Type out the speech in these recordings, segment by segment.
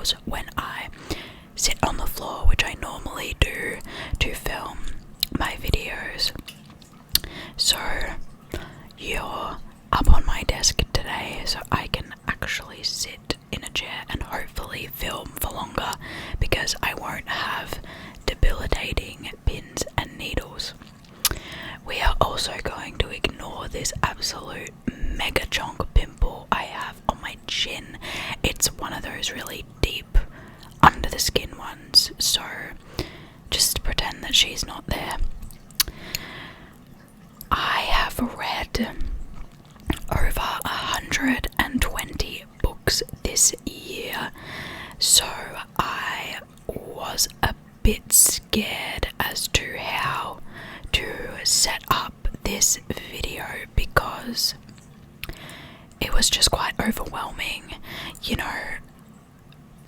needles when I sit on the floor, which I normally do to film my videos. So you're up on my desk today so I can actually sit in a chair and hopefully film for longer, because I won't have debilitating pins and needles. We are also going to ignore this absolute mega chonk pimple I have on my chin. It's one of those really deep under the skin ones, so just pretend that she's not there. I have read over 120 books this year, so I was a bit scared as to how to set up this video, because it was just quite overwhelming. You know,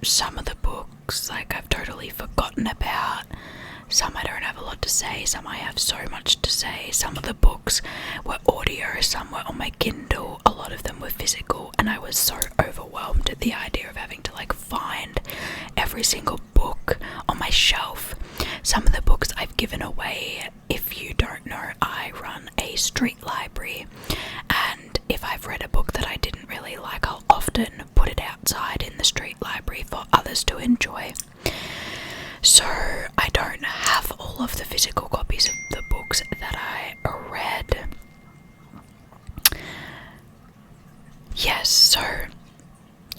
some of the books, like, I've totally forgotten about. Some I don't have a lot to say, some I have so much to say. Some of the books were audio, some were on my Kindle, a lot of them were physical, and I was so overwhelmed at the idea of having to find every single book on my shelf. Some of the books I've given away. If you don't know, I run a street library, and if I've read a book that I didn't really like, I'll often put it outside in the street library for others to enjoy. So I don't have all of the physical copies of the books that I read. Yes, so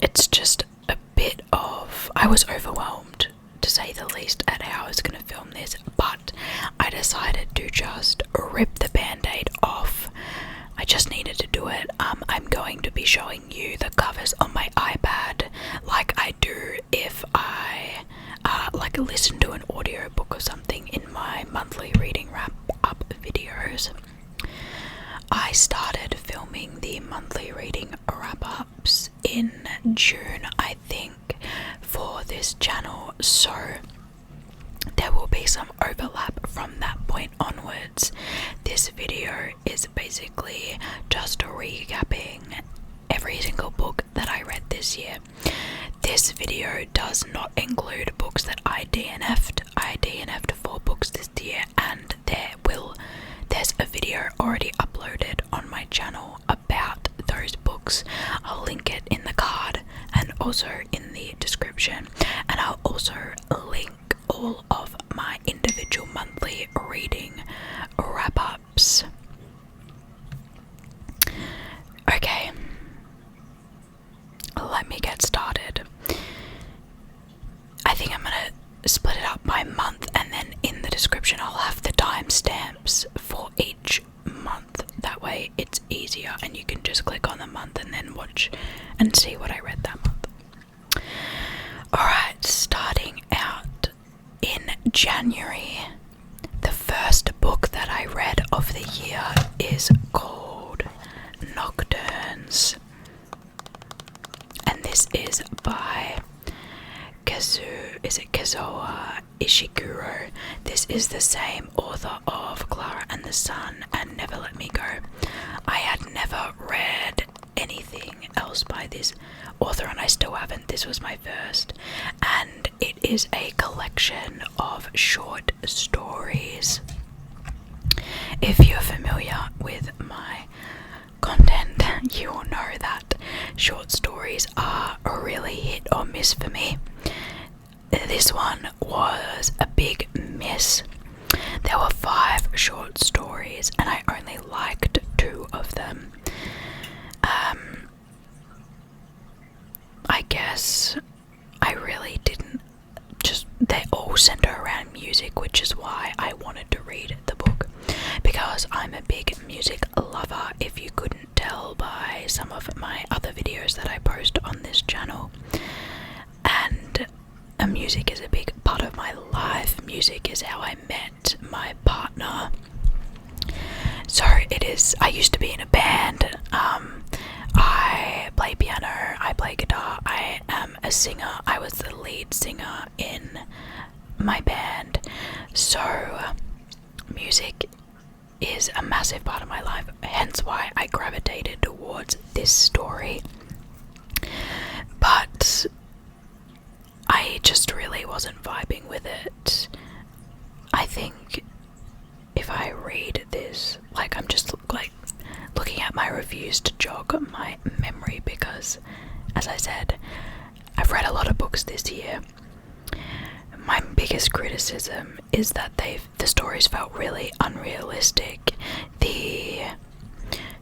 it's just a bit of... I was overwhelmed, to say the least, at how I was going to film this, but I decided to just rip the band-aid off. I just needed to do it. I'm going to be showing you the covers on my iPad like I do if I listen to an audio book or something in my monthly reading wrap-up videos. I started filming the monthly reading wrap-ups in June, I think, for this channel, so there will be some overlap from that point onwards. This video is basically just recapping every single book that I read this year. This video does not include books that I DNF'd. I DNF'd 4 books this year, and there's a video already uploaded on my channel about those books. I'll link it in the card and also in the description, and I'll also link all of my individual monthly reading wrap-ups. Okay, let me get started. I think I'm gonna split it up by month, and then in the description I'll have the timestamps for each month. That way it's easier and you can just click on the month and then watch and see what I read that month. Alright, starting out in January, the first book that I read of the year is called Nocturnes, and this is by Kazuo Ishiguro. This is the same author of Clara and the Sun and Never Let Me Go. I had never read anything else by this author, and I still haven't. This was my first, and it is a collection of short stories. If you're familiar with my content, you will know that short stories are a really hit or miss for me. This one was a big miss. There were 5 short stories and I only liked 2 of them. I guess I really didn't they all center around music, which is why I wanted to read the book, because I'm a big music lover, if you couldn't tell by some of my other videos that I post on this channel. And music is a big part of my life. Music is how I met my partner. So I used to be in a band. I play piano, I play guitar, I am a singer. I was the lead singer in my band. So music is a massive part of my life, hence why I gravitated towards this story. But jog my memory because, as I said, I've read a lot of books this year. My biggest criticism is that the stories felt really unrealistic. The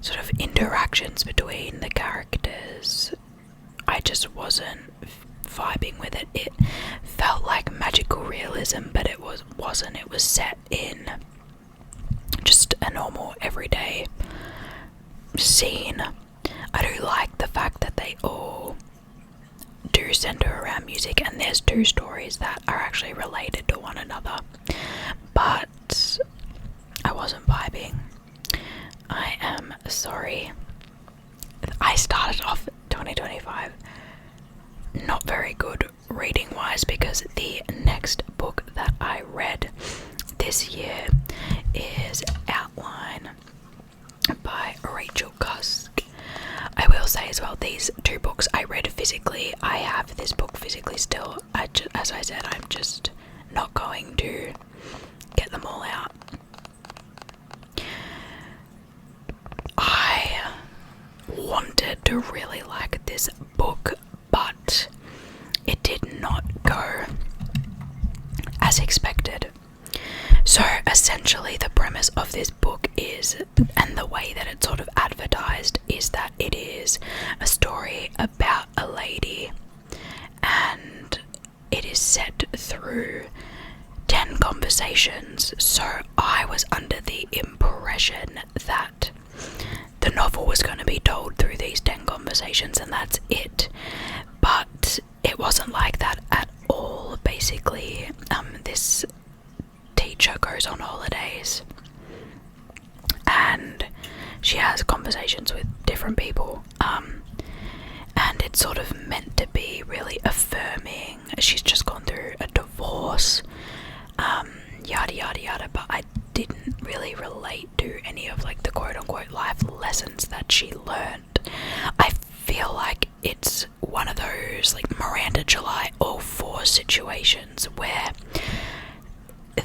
sort of interactions between the characters, I just wasn't vibing with it. It felt like magical realism, but it wasn't. It was set in just a normal everyday scene. I do like the fact that they all do center around music, and there's two stories that are actually related to one another, but I wasn't vibing. I am sorry. I started off 2025 not very good reading wise, because the next book that I read this year is Outline by Rachel Cusk. I will say as well, these two books I read physically. I have this book physically still. As I said, I'm just not going to get them all out. I wanted to really like this book, but it did not go as expected. So essentially the premise of this book is, and the way that it's sort of advertised, is that it is a story about a lady, and it is set through 10 conversations. So I was under the impression that the novel was going to be told through these 10 conversations and that's it, but it wasn't like that at all. Basically, this teacher goes on holidays and she has conversations with different people, and it's sort of meant to be really affirming. She's just gone through a divorce, yada yada yada, but I didn't really relate to any of like the quote-unquote life lessons that she learned. I feel like it's one of those like Miranda July All Four situations where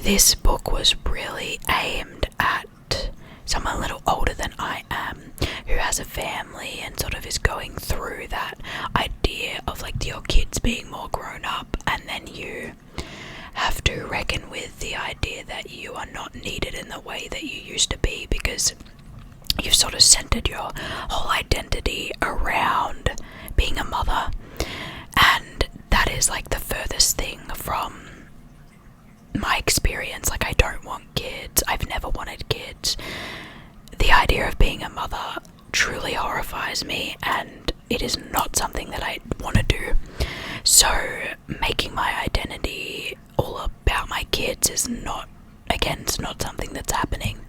this book was really aimed at someone a little older than I am, who has a family and sort of is going through that idea of like your kids being more grown up, and then you have to reckon with the idea that you are not needed in the way that you used to be, because you've sort of centered your whole identity around being a mother, and that is like the furthest thing from my experience. Like, I don't want kids. I've never wanted kids. The idea of being a mother truly horrifies me, and it is not something that I want to do. So making my identity all about my kids is not, again, it's not something that's happening.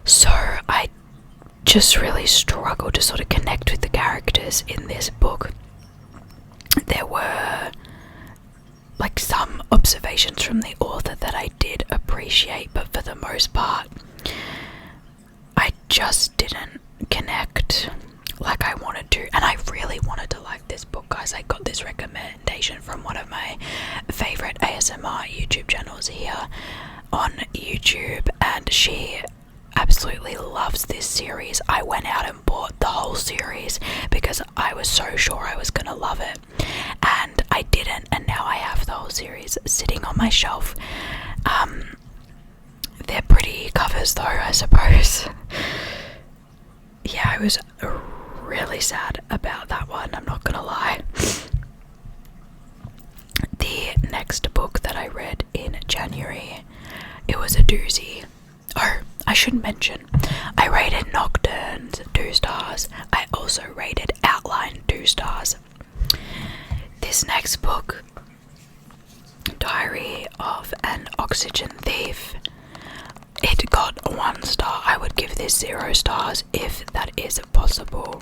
So I just really struggled to sort of connect with the characters in this book. There were like some observations from the author that I did appreciate, but for the most part I just didn't connect like I wanted to, and I really wanted to like this book, guys. I got this recommendation from one of my favorite ASMR YouTube channels here on YouTube, and she absolutely loves this series. I went out and bought the whole series because I was so sure I was gonna love it, and I didn't, and now I have the whole series sitting on my shelf. They're pretty covers though, I suppose. Yeah, I was really sad about that one, I'm not gonna lie. The next book that I read in January, it was a doozy. Oh, I should mention, I rated Nocturnes 2 stars. I also rated Outline 2 stars. This next book, Diary of an Oxygen Thief, it got 1 star. I would give this 0 stars if that is possible.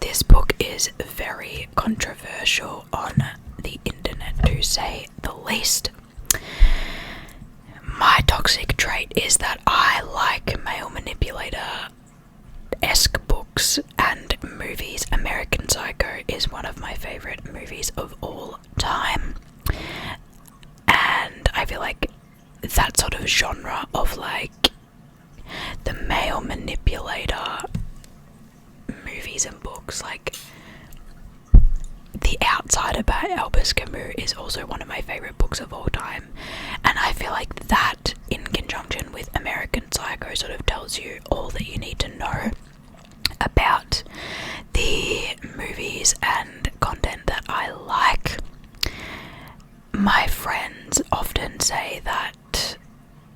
This book is very controversial on the internet, to say the least. My toxic trait is that I like male manipulator-esque books and movies. American Psycho is one of my favorite movies of all time, and I feel like that sort of genre of like the male manipulator movies and books. Like, The Outsider by Albus Camus is also one of my favourite books of all time, and I feel like that, in conjunction with American Psycho, sort of tells you all that you need to know about the movies and content that I like. My friends often say that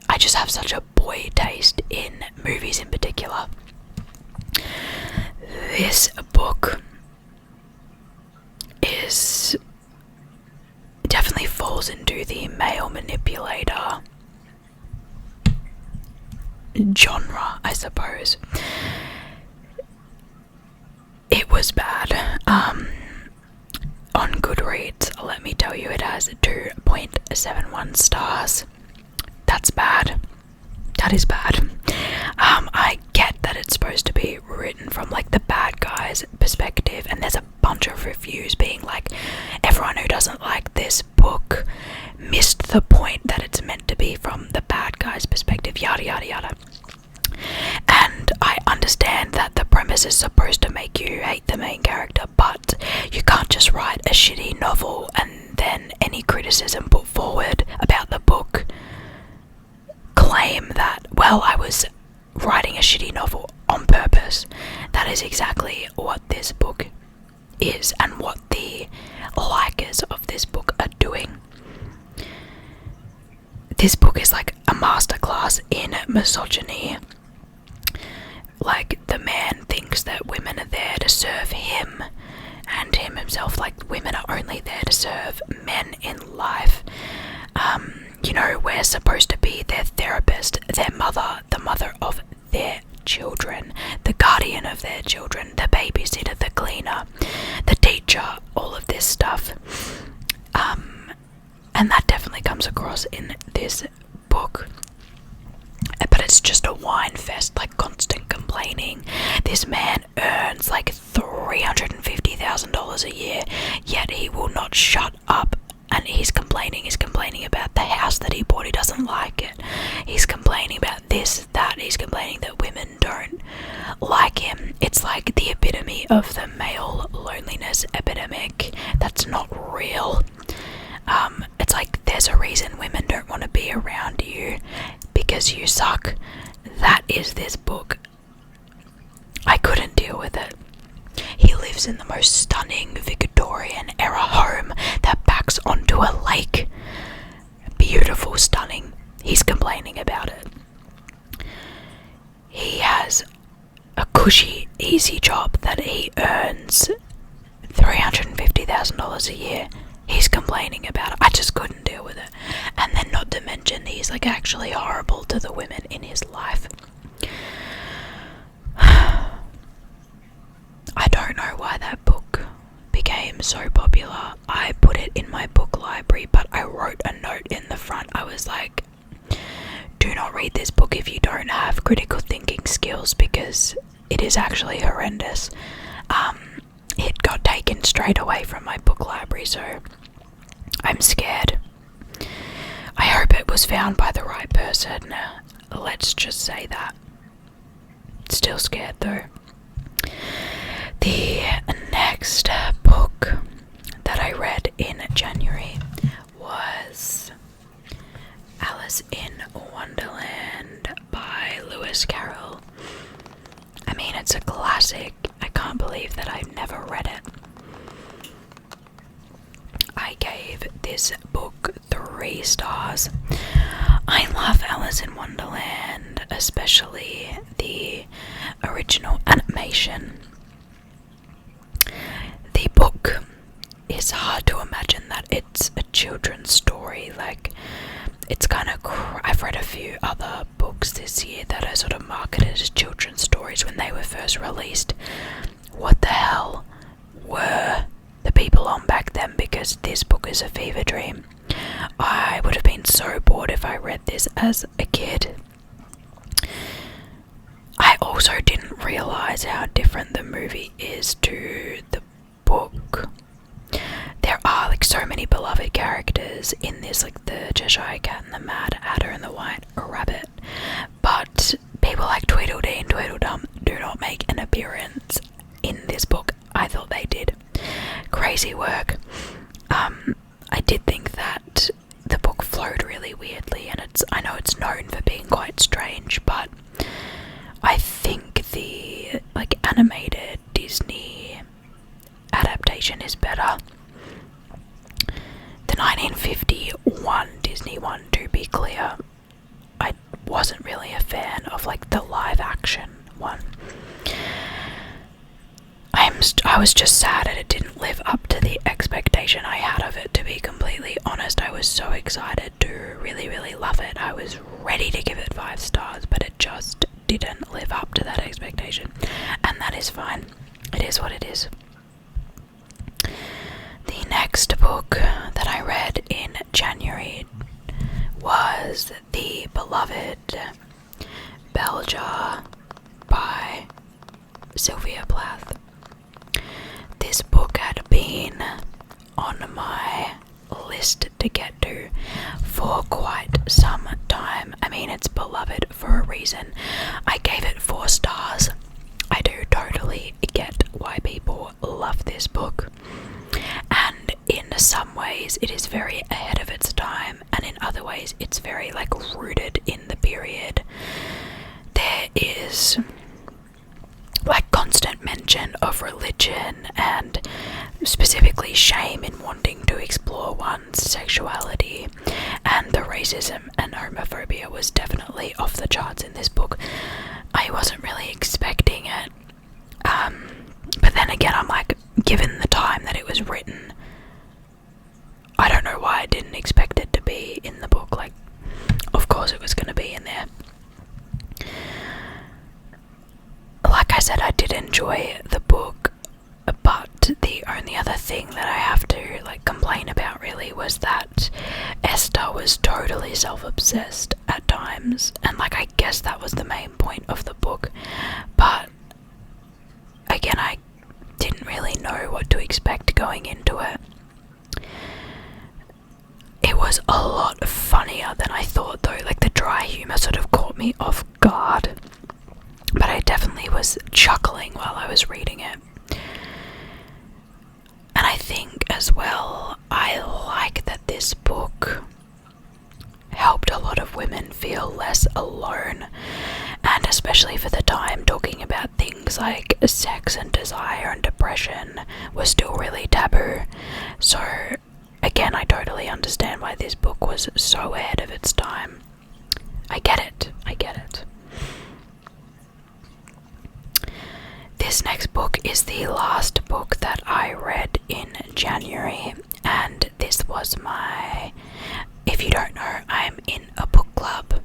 I just have such a boy taste in movies in particular. This book definitely falls into the male manipulator genre, I suppose. It was bad. On Goodreads, let me tell you, it has 2.71 stars. That's bad. That is bad. I get that it's supposed to be written from like the bad guy's perspective, and there's a bunch of reviews being like, everyone who doesn't like this book missed the point that it's meant to be from the bad guy's perspective, yada yada yada. And I understand that the premise is supposed to make you hate the main character, but you can't just write a shitty novel and then any criticism put forward about the book claim that, well, I was writing a shitty novel on purpose. That is exactly what this book is, and what the likers of this book are doing. This book is like a masterclass in misogyny. Like, the man thinks that women are there to serve him and him himself, like women are only there to serve men in life. You know, we're supposed to be their therapist, their mother, the mother of their children, the guardian of their children, the babysitter, the cleaner, the teacher, all of this stuff. And that definitely comes across in this book. But it's just a whine fest, like constant complaining. This man earns like $350,000 a year, yet he will not shut up. And he's complaining about the house that he bought, he doesn't like it. He's complaining about this, that, he's complaining that women don't like him. It's like the epitome of the male loneliness epidemic that's not real. It's like, there's a reason women don't want to be around you, because you suck. That is this book. I couldn't deal with it. He lives in the most stunning Victorian era home that backs onto a lake. Beautiful, stunning. He's complaining about it. He has a cushy, easy job that he earns $350,000 a year. He's complaining about it. I just couldn't deal with it. And then, not to mention, he's like actually horrible to the women in his life. I don't know why that book became so popular. I put it in my book library, but I wrote a note in the front. I was like, do not read this book if you don't have critical thinking skills, because it is actually horrendous. It got taken straight away from my book library, so I'm scared. I hope it was found by the right person. Let's just say that. Still scared though. The next book that I read in January was Alice in Wonderland by Lewis Carroll. I mean, it's a classic. I can't believe that I've never read it. I gave this book 3 stars. I love Alice in Wonderland, especially the original animation. The book is hard to imagine that it's a children's story. Like, it's kind of I've read a few other books this year that are sort of marketed as children's stories when they were first released. What the hell were the people on back then? Because this book is a fever dream. I would have been so bored if I read this as a kid. I also didn't realise how different the movie is to the book. There are like so many beloved characters in this, like the Cheshire Cat and the Mad Hatter and the White Rabbit, but people like Tweedledee and Tweedledum do not make an appearance in this crazy work. I did think that the book flowed really weirdly, and I know it's known for being quite strange, but I think the animated Disney adaptation is better. The 1951 Disney one, to be clear, I wasn't really a fan of the live action one. I was just sad that it didn't live up to the expectation I had of it, to be completely honest. I was so excited to really, really love it. I was ready to give it 5 stars, but it just didn't live up to that expectation. And that is fine. It is what it is. The next book that I read in January was the beloved Bell Jar by Sylvia Plath. This book had been on my list to get to for quite some time. I mean, it's beloved for a reason. I gave it 4 stars. I do totally get why people love this book. And in some ways it is very ahead of its time, and in other ways it's very rooted in the period. There is constant mention of religion and specifically shame in wanting to explore one's sexuality, and the racism and homophobia was definitely off the charts in this book. I wasn't really expecting it, but then again I'm given the time that it was written, I don't know why I didn't expect it to be in the book. Of course it was going to be in there. Like I said, I did enjoy the book, but the only other thing that I have to complain about really was that Esther was totally self-obsessed at times, and I guess that was the main point of the book, but again I didn't really know what to expect going into it. It was a lot funnier than I thought though. The dry humour sort of caught me off guard, but I definitely was chuckling while I was reading it. And I think as well, I like that this book helped a lot of women feel less alone, and especially for the time, talking about things like sex and desire and depression was still really taboo. So again, I totally understand why this book was so ahead of its time. I get it. This next book is the last book that I read in January, and this was if you don't know, I'm in a book club.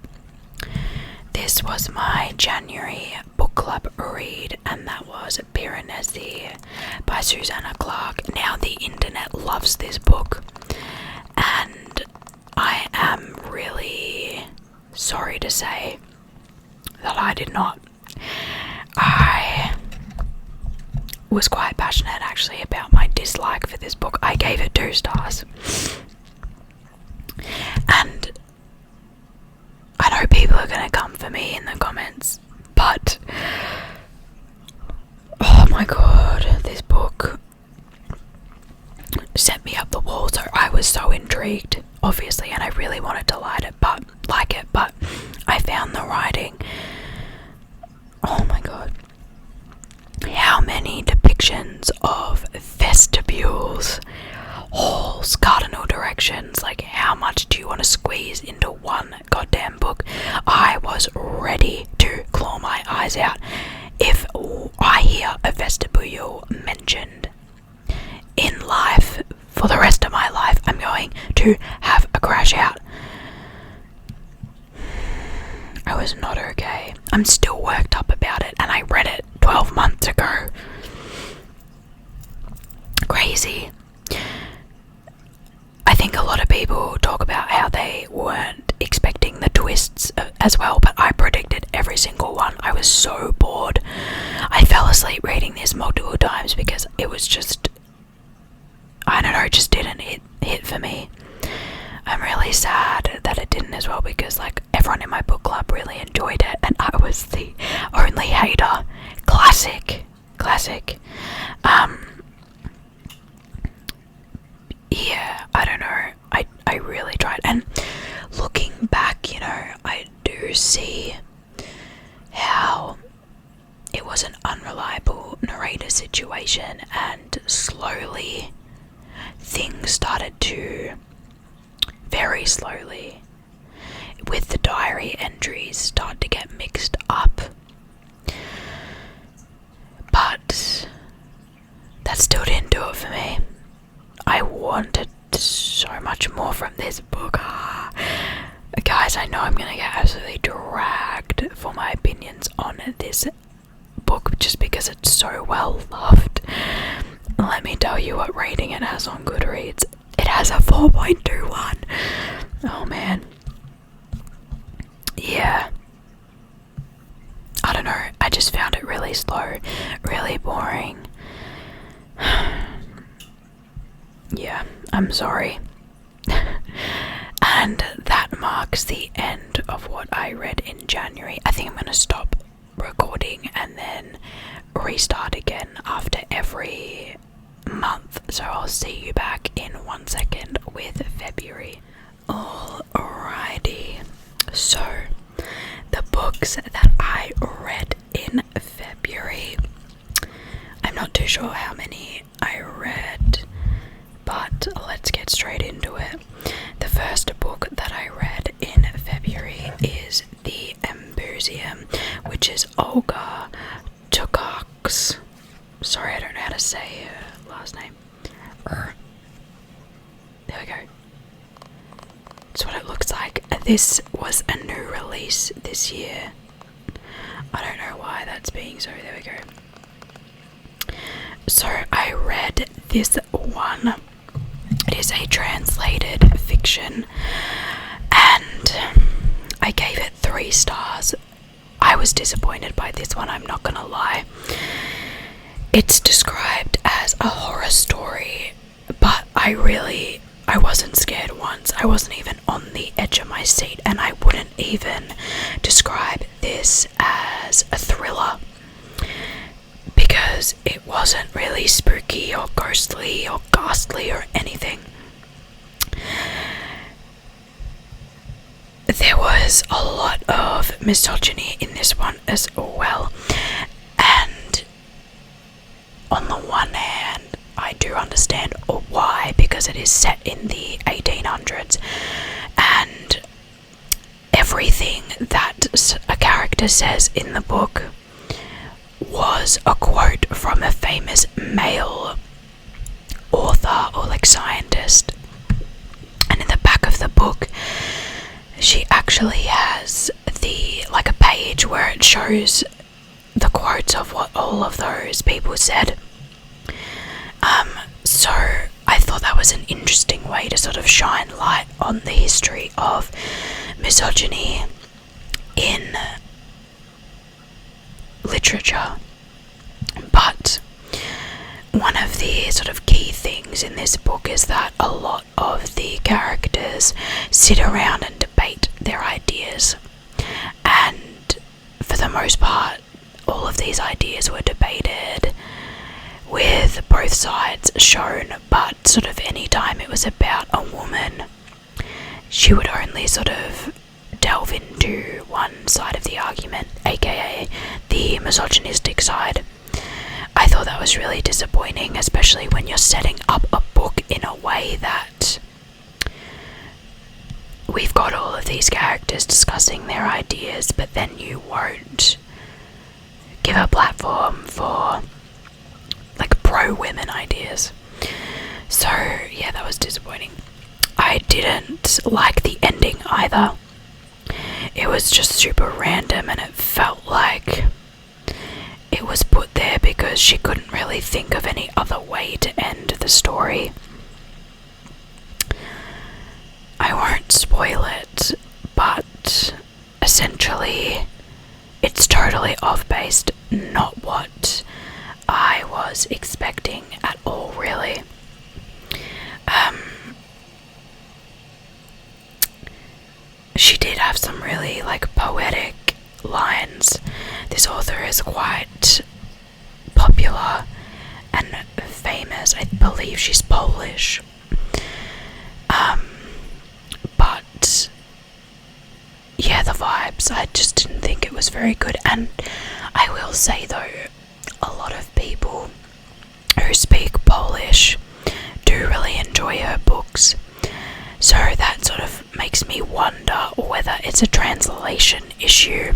This was my January book club read, and that was Piranesi by Susanna Clarke. Now the internet loves this book, and I am really sorry to say that I did not. I was quite passionate actually about my dislike for this book. I gave it 2 stars. And I know people are going to come for me in the comments, but oh my god, this book set me up the wall. So I was so intrigued, obviously, and I really wanted to like it, but I found the writing, oh my god, how many depictions of vestibules, halls, cardinal directions, how much do you want to squeeze into one goddamn book? I was ready to claw my eyes out. If I hear a vestibule mentioned in life for the rest of my life, I'm going to have a crash out. I was not okay. I'm still worked up about it, and I read it 12 months ago. Crazy. I think a lot of people talk about how they weren't expecting the twists as well, but I predicted every single one. I was so bored. I fell asleep reading this multiple times because it was just, I don't know, it just didn't hit for me. I'm really sad that it didn't as well, because everyone in my book club really enjoyed it and I was the only hater. Classic. I really tried. And looking back, you know, I do see how it was an unreliable narrator situation, and slowly things started to, very slowly, with the diary entries, start to get mixed up. But that still didn't do it for me. I wanted so much more from this book. Guys, I know I'm gonna get absolutely dragged for my opinions on this book just because it's so well loved. Let me tell you what rating it has on Goodreads. It has a 4.21. Oh man. Yeah. I don't know. I just found it really slow, really boring. Yeah, I'm sorry. And that marks the end of what I read in January. I think I'm going to stop recording and then restart again after every month. So I'll see you back in 1 second with February. Alrighty. So, the books that I read in February. I'm not too sure how many I read, but let's get straight into it. The first book that I read in February is The Embusium, which is Olga Tokarczuk's. Sorry, I don't know how to say her last name. There we go. That's what it looks like. This was a new release this year. I don't know why that's being so. There we go. So I read this one. It is a translated fiction, and I gave it 3 stars. I was disappointed by this one, I'm not gonna lie. It's described as a horror story, but I wasn't scared once. I wasn't even on the edge of my seat, and I wouldn't even describe this as a thriller, because it wasn't really spooky or ghostly or ghastly or anything. There was a lot of misogyny in this one as well, and on the one hand I do understand why, because it is set in the 1800s, and everything that a character says in the book was a quote from a famous male author or like scientist. And in the back of the book she actually has a page where it shows the quotes of what all of those people said. So I thought that was an interesting way to sort of shine light on the history of misogyny in literature. But one of the sort of key things in this book is that a lot of the characters sit around and debate their ideas, and for the most part all of these ideas were debated with both sides shown, but sort of any time it was about a woman, she would only sort of delve into one side of the argument, aka the misogynistic side. I thought that was really disappointing, especially when you're setting up a book in a way that we've got all of these characters discussing their ideas, but then you won't give a platform for like pro-women ideas. So yeah, that was disappointing. I didn't like the ending either. It was just super random, and it felt like it was put there because she couldn't really think of any other way to end the story. I won't spoil it, but essentially it's totally off-based, not what I was expecting at all, really. She did have some really poetic lines. This author is quite popular and famous. I believe she's Polish. this. I just didn't think it was very good. And I will say though, a lot of people who speak Polish do really enjoy her books. So that sort of makes me wonder whether it's a translation issue.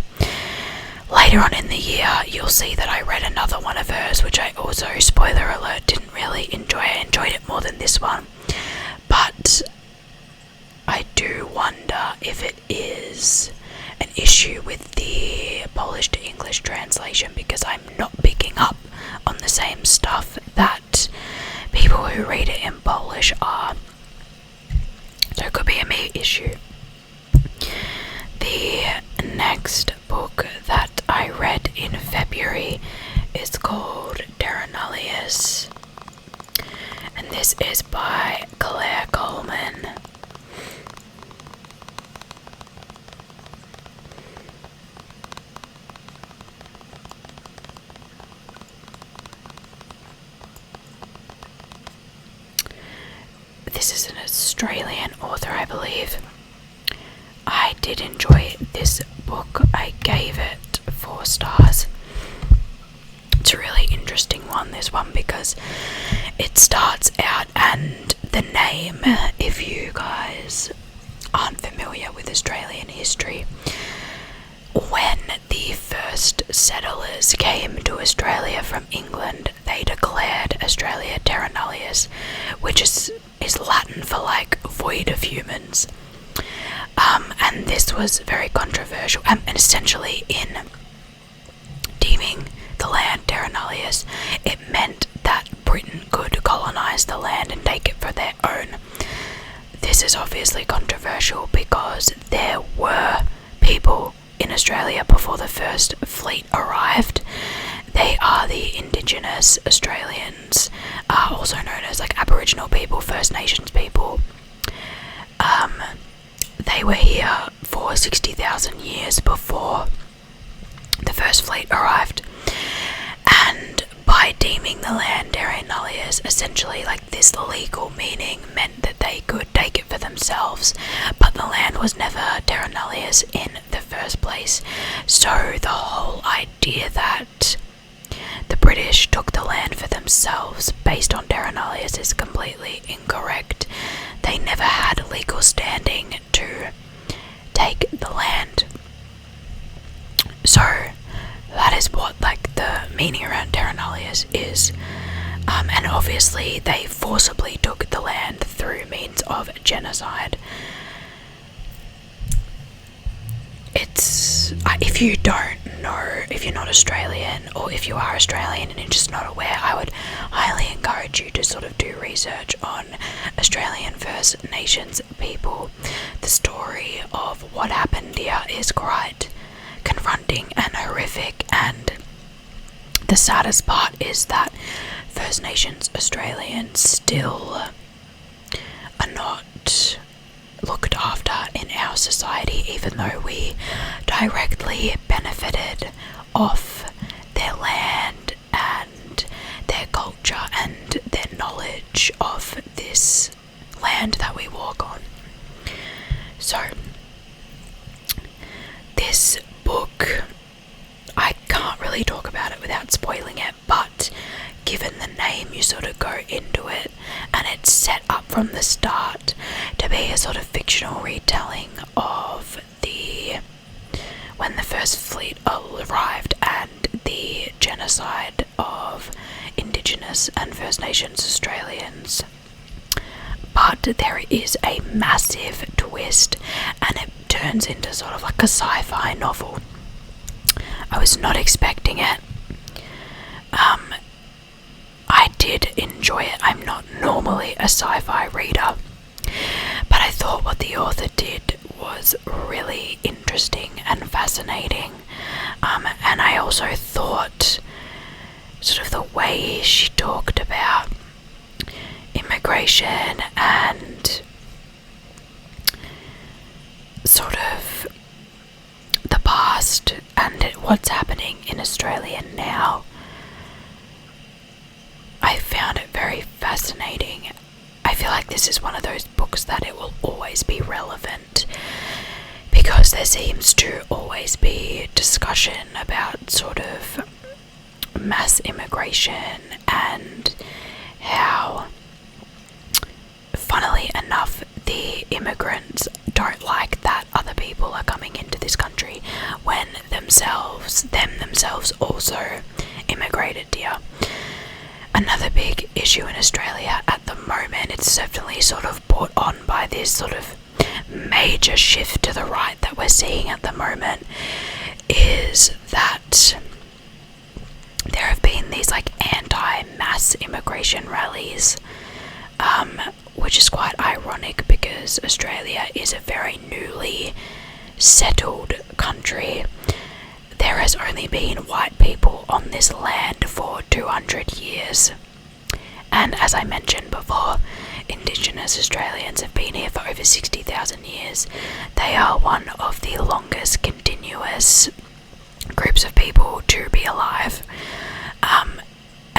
Later on in the year, you'll see that I read another one of hers, which I also, spoiler alert, didn't really enjoy. I enjoyed it more than this one. But I do wonder if it is an issue with the Polish to English translation, because I'm not picking up on the same stuff that people who read it in Polish are. So it could be a me issue. The next book that I read in February is called Terra Nullius, and this is by Claire Coleman. This is an Australian author, I believe. I did enjoy this book. I gave it 4 stars. It's a really interesting one, this one, because it starts out, and the name, if you guys aren't familiar with Australian history, when the first settlers came to Australia from England, they declared Australia Terra Nullius, which is Latin for like void of humans. And this was very controversial, and essentially in deeming the land Terra Nullius, it meant that Britain could colonise the land and take it for their own. This is obviously controversial because there were people in Australia before the first fleet arrived. They are the Indigenous Australians, also known as like Aboriginal people, First Nations people. They were here for 60,000 years before the first fleet arrived, and by deeming the land Terra Nullius, essentially like this legal meaning meant that they could take it for themselves, but the land was never Terra Nullius in the first place. So the whole idea that the British took the land for themselves based on Terra Nullius is completely incorrect. They never had a legal standing to take the land. So that is what like the meaning around Terra Nullius is. And obviously they forcibly took the land through means of genocide. It's, if you don't know, if you're not Australian, or if you are Australian and you're just not aware, I would highly encourage you to sort of do research on Australian First Nations people. The story of what happened here is quite confronting and horrific, and the saddest part is that First Nations Australians still are not looked after in our society, even though we directly benefited off their land and their culture and their knowledge of this land that we walk on. So this book, I can't really talk about it without spoiling it, but given the name, you sort of go into it, and it's set up from the start to be a sort of fictional retelling of when the first fleet arrived and the genocide of Indigenous and First Nations Australians. But there is a massive twist, and it turns into sort of like a sci-fi novel. I was not expecting it. I did enjoy it. I'm not normally a sci-fi reader, but I thought what the author did was really interesting and fascinating. And I also thought sort of the way she talked about immigration and sort of the past and what's happening in Australia now, I found it very fascinating. I feel like this is one of those books that it will always be relevant, because because there seems to always be discussion about sort of mass immigration and how, funnily enough, the immigrants don't like that other people are coming into this country when themselves also immigrated here. Another big issue in Australia at the moment, it's definitely sort of brought on by this sort of major shift to the right that we're seeing at the moment, is that there have been these like anti-mass immigration rallies, which is quite ironic because Australia is a very newly settled country. There has only been white people on this land for 200 years. And as I mentioned before, Indigenous Australians have been here for over 60,000 years. They are one of the longest continuous groups of people to be alive. And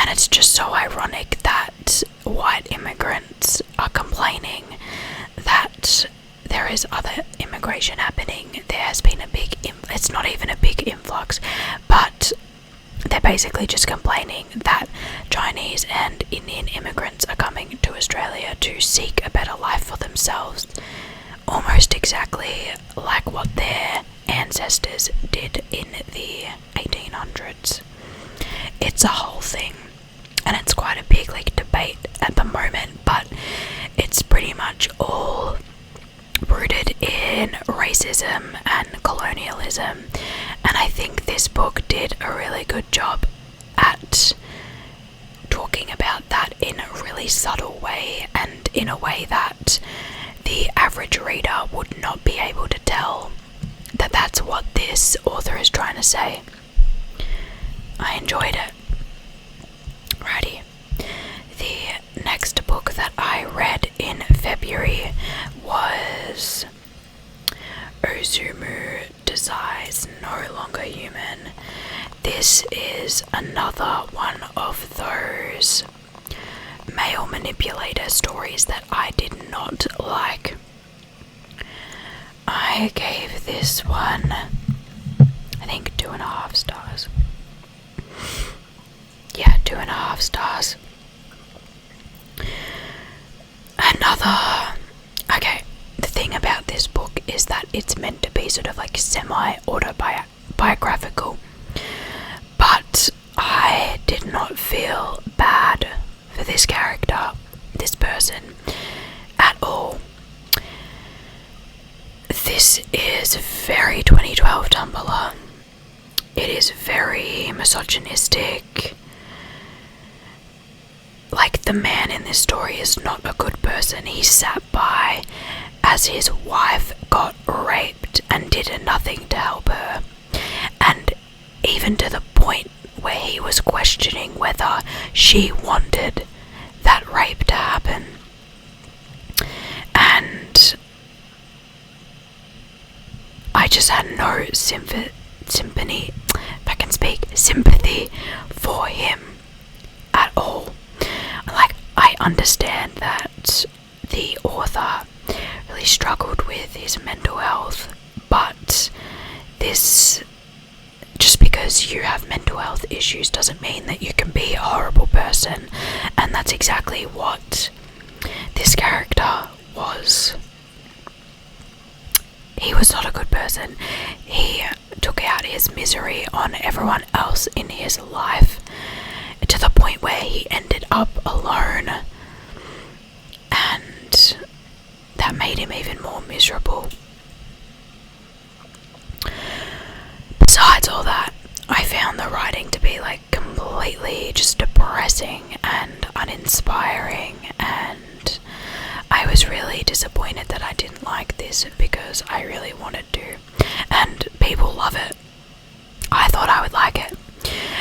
it's just so ironic that white immigrants are complaining that there is other immigration happening. There has been it's not even a big influx, but they're basically just complaining that Chinese and Indian immigrants are coming to Australia to seek a better life for themselves, almost exactly like what their ancestors did in the 1800s. It's a whole thing, and it's quite a big debate at the moment, but it's pretty much all rooted in racism and colonialism, and I think this book did a really good job at talking about that in a really subtle way, and in a way that the average reader would not be able to tell that that's what this author is trying to say. I enjoyed it. Righty. The next book that I read in February was Ozumu Desires No Longer Human. This is another one of those male manipulator stories that I did not like. I gave this one, I think, 2.5 stars. Yeah, 2.5 stars. Okay, the thing about this book is that it's meant to be sort of like semi-autobiographical, but I did not feel bad for this character, this person, at all. This is very 2012 Tumblr. It is very misogynistic. Like, the man in this story is not a good person. He sat by as his wife got raped and did nothing to help her. And even to the point where he was questioning whether she wanted that rape to happen. And I just had no sympathy for him at all. Like, I understand that the author really struggled with his mental health, but this, just because you have mental health issues doesn't mean that you can be a horrible person, and that's exactly what this character was. He was not a good person. He took out his misery on everyone else in his life, to the point where he ended up alone, and that made him even more miserable. Besides all that, I found the writing to be completely just depressing and uninspiring, and I was really disappointed that I didn't like this because I really wanted to, and people love it. I thought I would like it.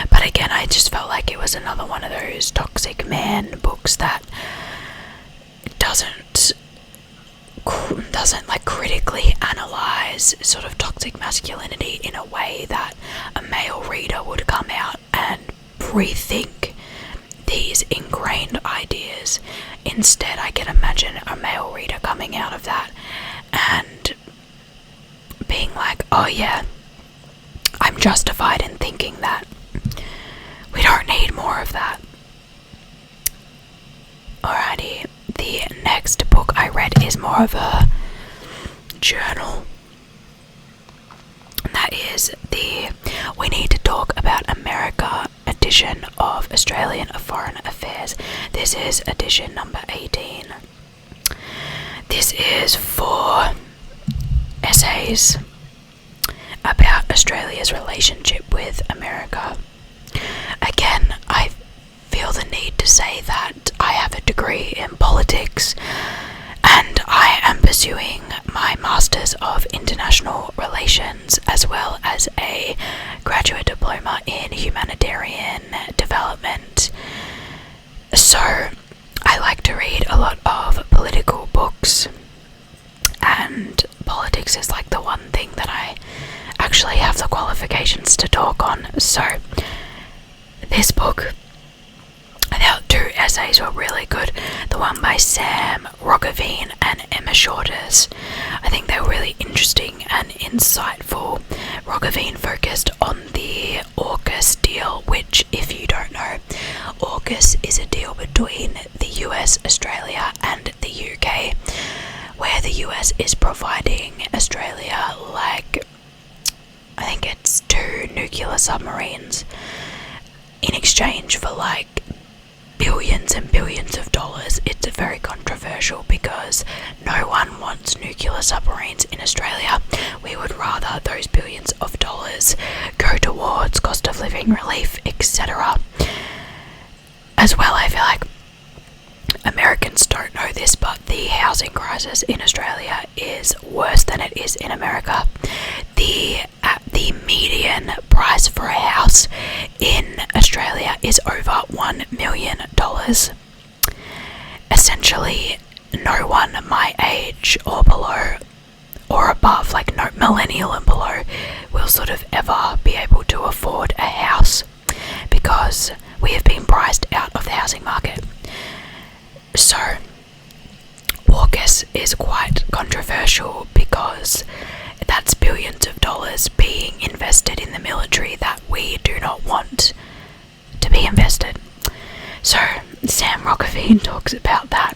But again, I just felt like it was another one of those toxic man books that doesn't critically analyze sort of toxic masculinity in a way that a male reader would come out and rethink these ingrained ideas. Instead, I can imagine a male reader coming out of that and being oh yeah, I'm justified in thinking that we don't need more of that. Alrighty, the next book I read is more of a journal. And that is the We Need to Talk About America edition of Australian Foreign Affairs. This is edition number 18. This is 4 essays about Australia's relationship with America. Again, I feel the need to say that I have a degree in politics and I am pursuing my Masters of International Relations as well as a graduate diploma in humanitarian development. So I like to read a lot of political books, and politics is like the one thing that I actually have the qualifications to talk on. So this book, the 2 essays were really good. The one by Sam Roggeveen and Emma Shorters. I think they were really interesting and insightful. Roggeveen focused on the AUKUS deal, which, if you don't know, AUKUS is a deal between the US, Australia and the UK, where the US is providing Australia, like, I think it's 2 nuclear submarines in exchange for like billions and billions of dollars. It's very controversial because no one wants nuclear submarines in Australia. We would rather those billions of dollars go towards cost of living relief, etc. As well, I feel like Americans don't know this, but the housing crisis in Australia is worse than it is in America. The median price for a house in Australia is over $1 million. Essentially, no one my age or below or above, like no millennial and below, will sort of ever be able to afford a house because we have been priced out of the housing market. So AUKUS is quite controversial because that's billions of dollars being invested in the military that we do not want to be invested. So Sam Roggeveen talks about that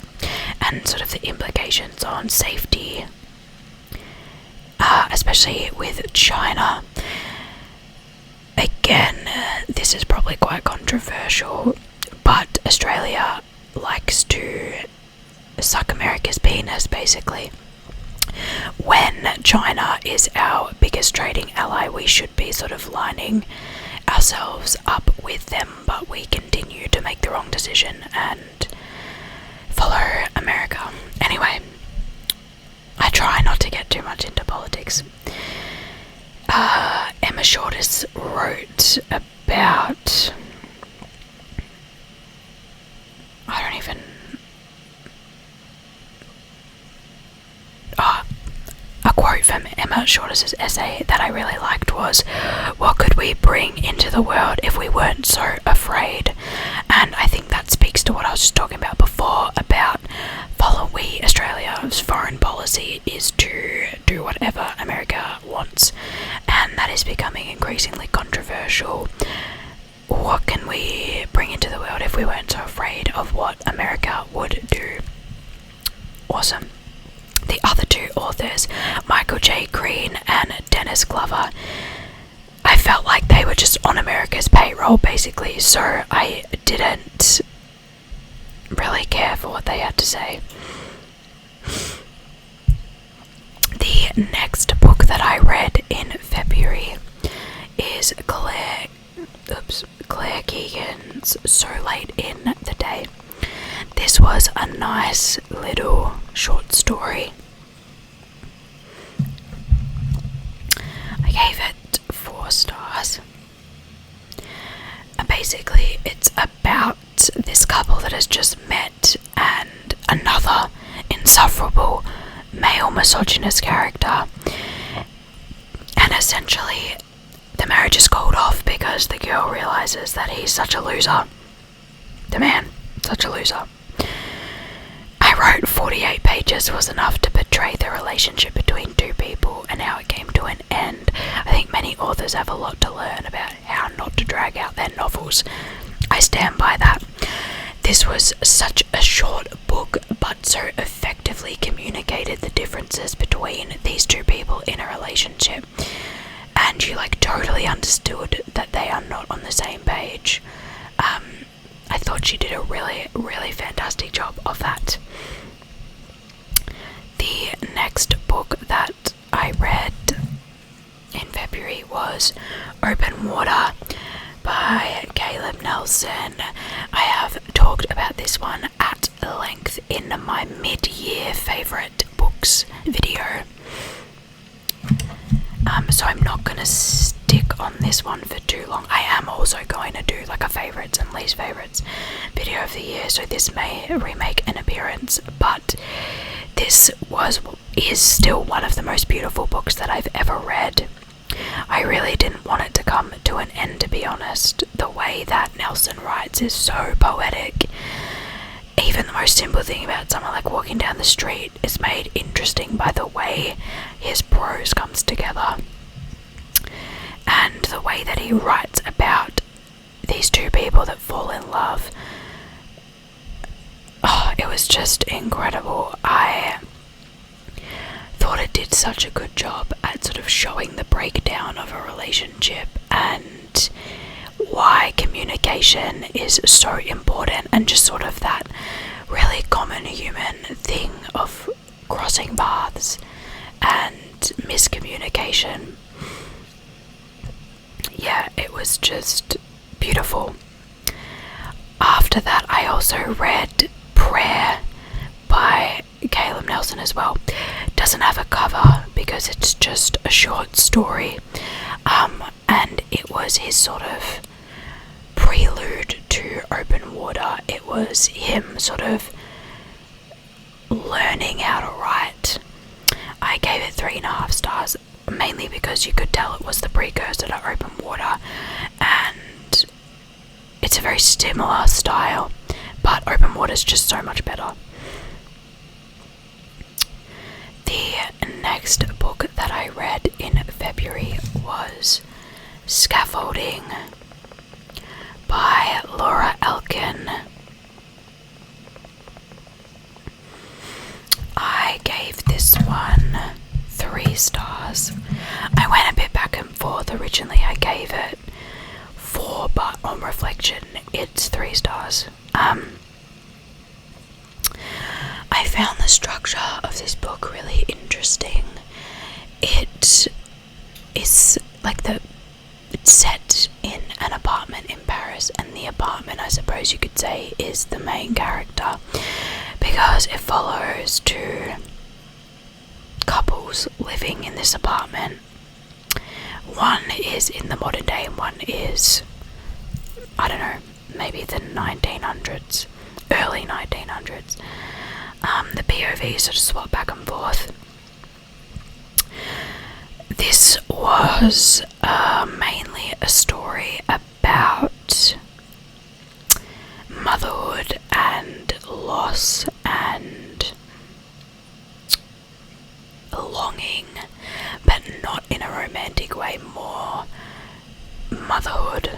and sort of the implications on safety, especially with China. Again, this is probably quite controversial, but Australia likes to suck America's penis, basically. When China is our biggest trading ally, we should be sort of lining ourselves up with them, but we continue to make the wrong decision and follow America. Anyway, I try not to get too much into politics. Emma Shorters wrote about, a quote from Emma Shorters' essay that I really liked was, "What could we bring into the world if we weren't so afraid?" And I think that speaks to what I was just talking about before, about Australia's foreign policy is to do whatever America wants, and that is becoming increasingly controversial. What can we bring into the world if we weren't so afraid of what America would do? Awesome. The other 2 authors, Michael J. Green and Dennis Glover, I felt like they were just on America's payroll, basically, so I didn't really care for what they had to say. The next book that I read in February is Claire Keegan's So Late in the Day. This was a nice little short story. I gave it 4 stars. And basically, it's about this couple that has just met and another insufferable male misogynist character. And essentially, the marriage is called off because the girl realizes that he's such a loser. The man, such a loser. I I wrote 48 pages was enough to portray the relationship between two people and how it came to an end. I think many authors have a lot to learn about how not to drag out their novels. I stand by that. This was such a short book, but so effectively communicated the differences between these two people in a relationship. And you totally understood that they are not on the same page. I thought she did a really, really fantastic job of that. The next book that I read in February was Open Water by Caleb Nelson. I have talked about this one at length in my mid-year favourite books video. So I'm not going to stick on this one for too long. I am also going to do a favourites and least favourites video of the year, so this may remake an appearance, but this is still one of the most beautiful books that I've ever read. I really didn't want it to come to an end, to be honest. The way that Nelson writes is so poetic. Even the most simple thing about someone walking down the street is made interesting by the way his prose comes together. And the way that he writes about these two people that fall in love. Oh, it was just incredible. I thought it did such a good job at sort of showing the breakdown of a relationship and why communication is so important, and just sort of that really common human thing of crossing paths and miscommunication. Yeah, it was just beautiful. After that, I also read Prayer by Caleb Nelson as well. Doesn't have a cover because it's just a short story, and it was his sort of prelude to Open Water. It was him sort of learning how to write. I gave it 3.5 stars, mainly because you could tell it was the precursor to Open Water, and it's a very similar style, but Open Water is just so much better. The next book that I read in February was Scaffolding by Laura Elkin. I gave this one 3 stars. I went a bit back and forth. Originally I gave it 4, but on reflection it's 3 stars. I found the structure of this book really interesting. It is it's set in an apartment in Paris, and the apartment, I suppose you could say, is the main character, because it follows 2 couples living in this apartment. One is in the modern day and one is, I don't know, maybe the 1900s, early 1900s. The POV sort of swap back and forth. This was mainly a story about motherhood and loss and longing, but not in a romantic way, more motherhood.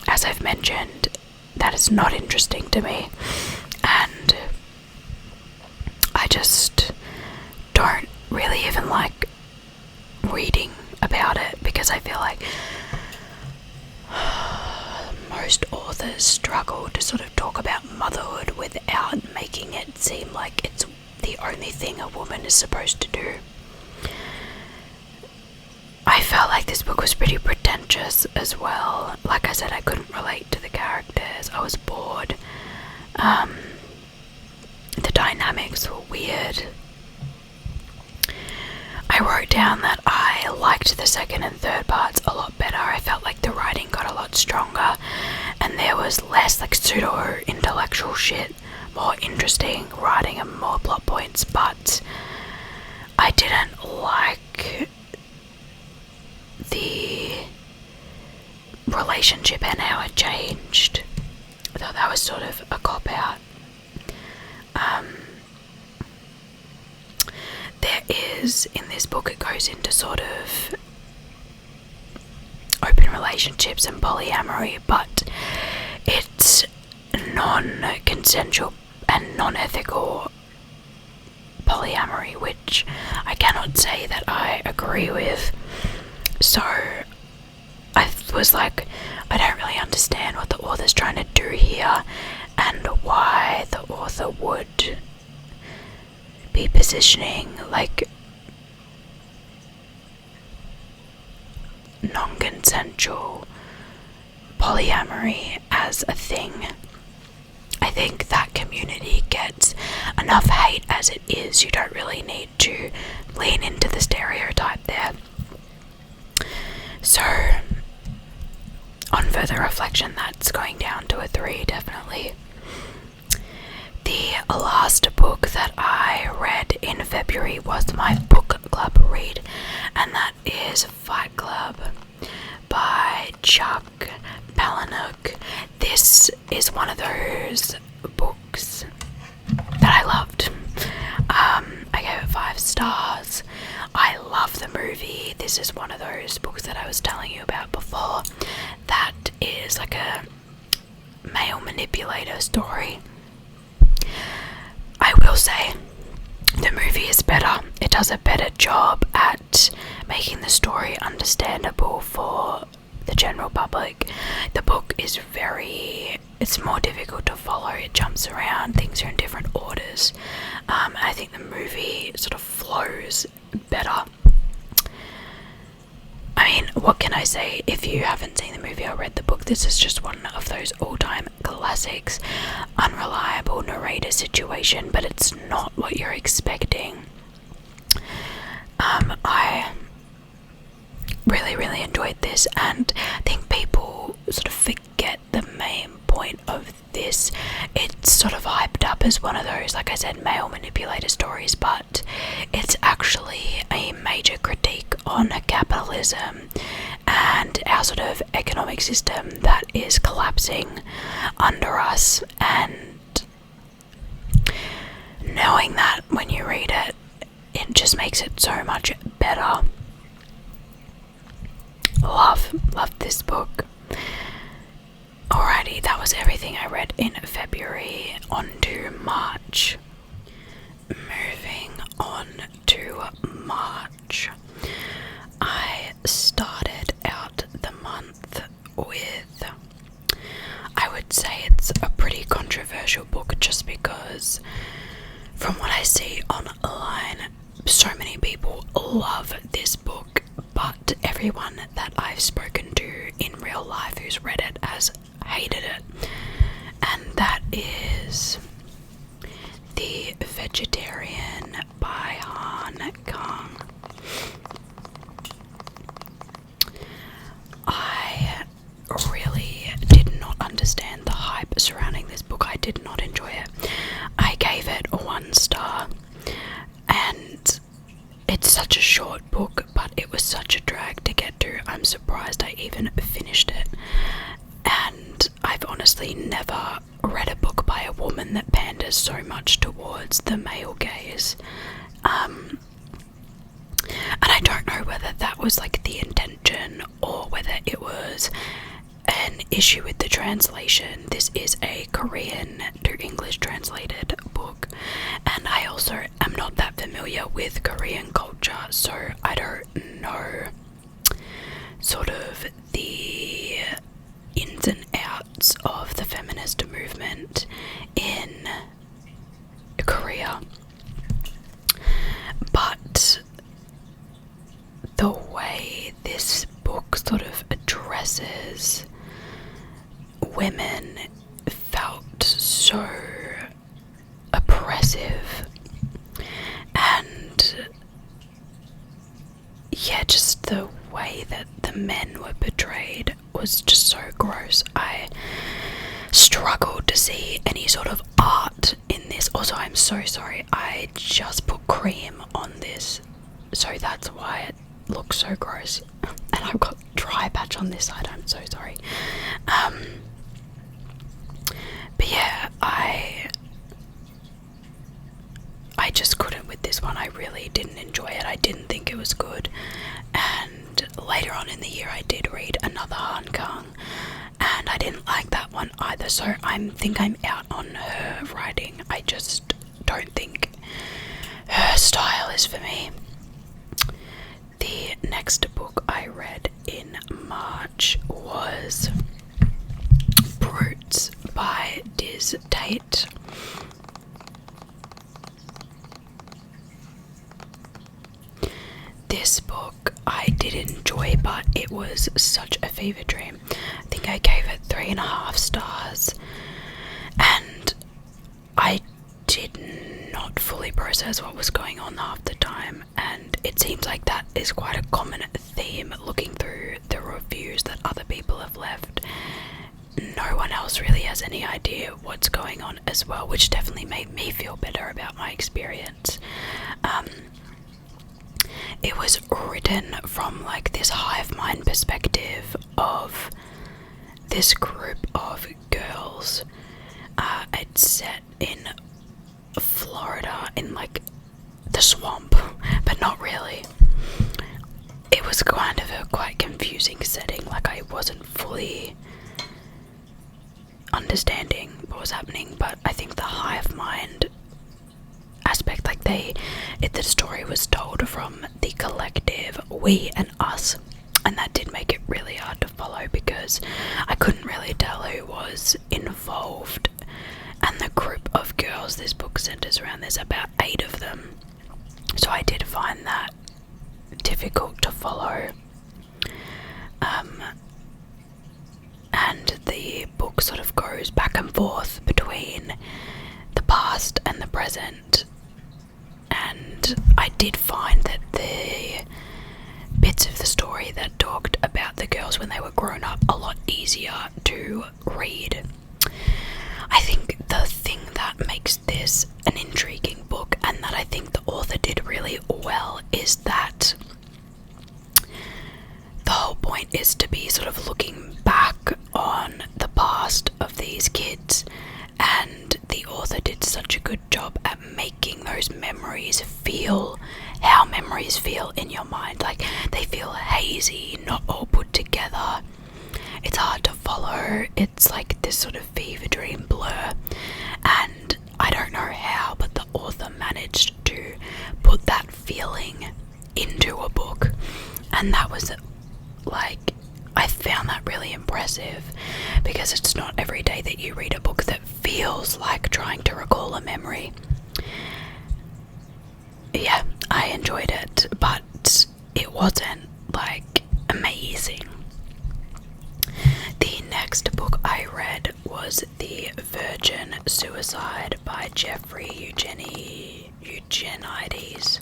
As I've mentioned, that is not interesting to me, and I just don't really even like reading about it, because I feel like most authors struggle to sort of talk about motherhood without making it seem like it's the only thing a woman is supposed to do. I felt like this book was pretty pretentious as well. Like I said, I couldn't relate to the characters. I was bored. The dynamics were weird. I wrote down that I liked the second and third parts a lot better. I felt like the writing got a lot stronger and there was less pseudo-intellectual shit, more interesting writing and more plot points, but I didn't like the relationship and how it changed. I thought that was sort of a cop-out. because in this book it goes into sort of open relationships and polyamory, but it's non-consensual and non-ethical polyamory, which I cannot say that I agree with. So I was like, I don't really understand what the author's trying to do here and why the author would be positioning like non-consensual polyamory as a thing. I think that community gets enough hate as it is. You don't really need to lean into the stereotype there. So, on further reflection, that's going down to a 3, definitely. The last book that I read in February was my book club read, and that is Fight Club by Chuck Palahniuk. This is one of those books that I loved. I gave it 5 stars. I love the movie. This is one of those books that I was telling you about before that is like a male manipulator story. I will say the movie is better. It does a better job at making the story understandable for the general public. The book is it's more difficult to follow. It jumps around, things are in different orders. I think the movie sort of flows better. I mean, what can I say? If you haven't seen the movie or read the book, this is just one of those all-time classics. Unreliable narrator situation, but it's not what you're expecting. I really enjoyed this, and I think people sort of forget the main point of this. It's sort of hyped up as one of those, like I said, male manipulator stories, but it's actually a major critique on capitalism and our sort of economic system that is collapsing under us, and knowing that when you read it, it just makes it so much better. Love this book. Alrighty, that was everything I read in February. On to March. Moving on to March. I started out the month with, I would say it's a pretty controversial book, just because from what I see online, so many people love this book, but everyone that I've spoken to in real life who's read it has hated it, and that is The Vegetarian by Han Kang. I really did not understand the hype surrounding this book. I did not enjoy it. I gave it 1 star, and it's such a short book, but it was such a drag to get to. I'm surprised I even finished it. And I've honestly never read a book by a woman that panders so much towards the male gaze. And I don't know whether that was like the intention or whether it was an issue with the translation. This is a Korean to English translated book, and I also am not that familiar with Korean culture, so I don't know sort of the ins and outs of the feminist movement in Korea. But the way this book sort of addresses women felt so oppressive, and yeah, just the way that the men were portrayed was just so gross. I struggled to see any sort of art in this. Also, I'm so sorry, I just put cream on this, so that's why it looks so gross, and I've got dry patch on this side. I'm so sorry. But yeah, I just couldn't with this one. I really didn't enjoy it. I didn't think it was good. And later on in the year I did read another Han Kang, and I didn't like that one either, so I think I'm out on her writing. I just don't think her style is for me. The next book I read in March was Brutes by Diz Tate. This book I did enjoy, but it was such a fever dream. I think I gave it 3.5 stars, and I did not fully process what was going on half the time, and it seems like that is quite a common theme looking through the reviews that other people have left. No one else really has any idea what's going on as well, which definitely made me feel better about my experience. It was written from like this hive mind perspective of this group of girls. It's set in Florida, in like the swamp, but not really. It was kind of a quite confusing setting, like I wasn't fully understanding what was happening, but I think the hive mind aspect, like the story was told from the collective we and us, and that did make it really hard to follow because I couldn't really tell who was involved. And the group of girls this book centers around, there's about 8 of them, so I did find that difficult to follow. And the book sort of goes back and forth between the past and the present, and I did find that the bits of the story that talked about the girls when they were grown up a lot easier to read. I think the thing that makes this an intriguing book, and that I think the author did really well, is that the whole point is to be sort of looking back on the past of these kids, and the author did such a good job at making those memories feel how memories feel in your mind. Like, they feel hazy, not all put together. It's hard to follow. It's like this sort of fever dream blur, and I don't know how, but the author managed to put that feeling into a book, and that was like, I found that really impressive, because it's not every day that you read a book that feels like trying to recall a memory. Yeah, I enjoyed it, but it wasn't like amazing. The next book I read was The Virgin Suicide by Jeffrey Eugenides.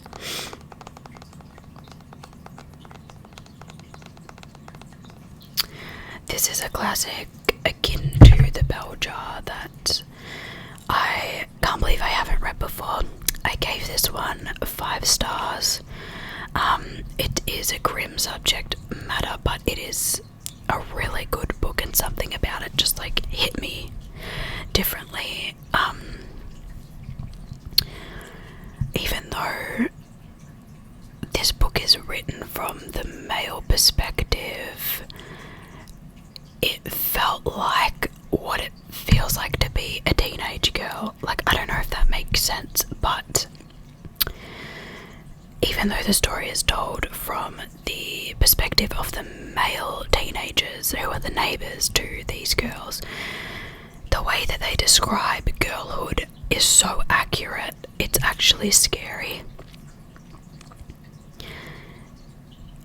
This is a classic akin to The Bell Jar that I can't believe I haven't read before. I gave this one 5 stars. It is a grim subject matter, but it is a really good book, and something about it just like hit me differently. Even though this book is written from the male perspective, it felt like what it feels like to be a teenage girl. Like, I don't know if that makes sense, but even though the story is told from the perspective of the male teenagers who are the neighbours to these girls, the way that they describe girlhood is so accurate, it's actually scary.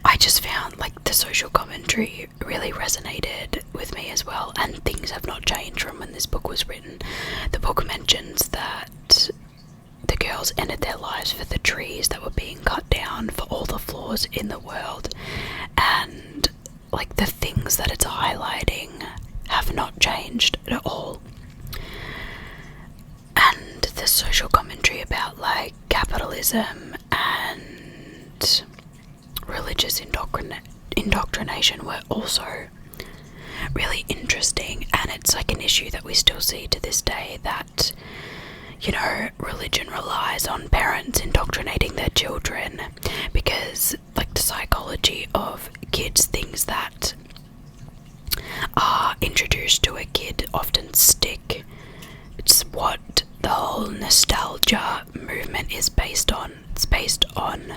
I just found like the social commentary really resonated with me as well, and things have not changed from when this book was written. The book mentions that the girls ended their lives for the trees that were being cut down, for all the flaws in the world, and like the things that it's highlighting have not changed at all. And the social commentary about like capitalism and religious indoctrination were also really interesting, and it's like an issue that we still see to this day, that religion relies on parents indoctrinating their children, because like the psychology of kids, things that are introduced to a kid often stick. It's what the whole nostalgia movement is based on. It's based on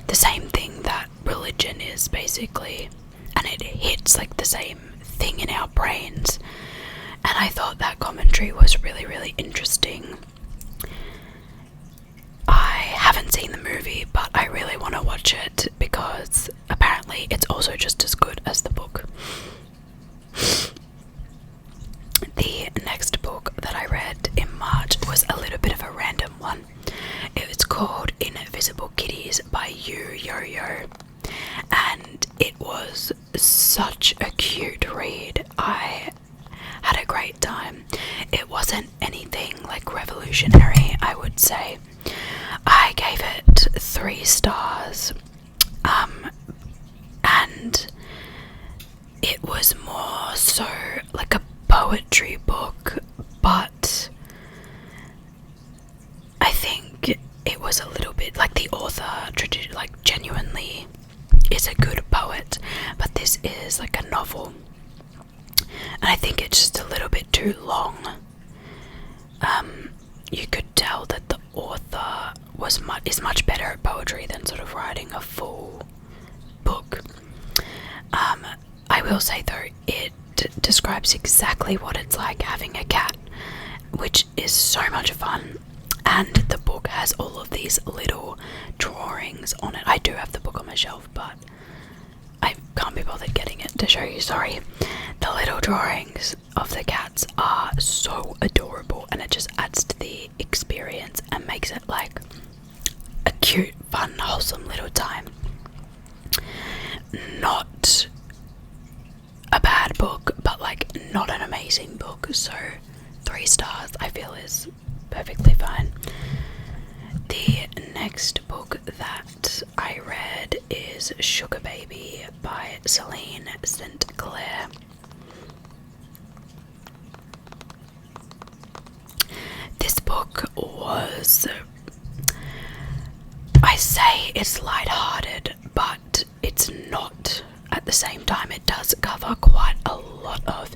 the same thing that religion is, basically, and it hits like the same thing in our brains. And I thought that commentary was really, really interesting. I haven't seen the movie, but I really want to watch it because apparently it's also just as good as the book. The next book that I read in March was a little bit of a random one. It was called Invisible Kitties by Yu Yo-Yo, and it was such a cute read. I had a great time. It wasn't anything like revolutionary, I would say. I gave it 3 stars, and it was more so like a poetry book, but I think it was a little bit like the author like genuinely is a good poet, but this is like a novel, and I think it's just a little bit too long. You could tell that the author is much better at poetry than sort of writing a full book. I will say though, it describes exactly what it's like having a cat, which is so much fun. And the book has all of these little drawings on it. I do have the book on my shelf, but I can't be bothered getting it to show you, sorry. The little drawings of the cats are so adorable, and it just adds to the experience and makes it like a cute, fun, wholesome little time. Not a bad book, but like not an amazing book, so 3 stars I feel is perfectly fine. The next book that I read is Sugar Baby by Celine St. Clair. This book was, I say it's lighthearted, but it's not at the same time. It does cover quite a lot of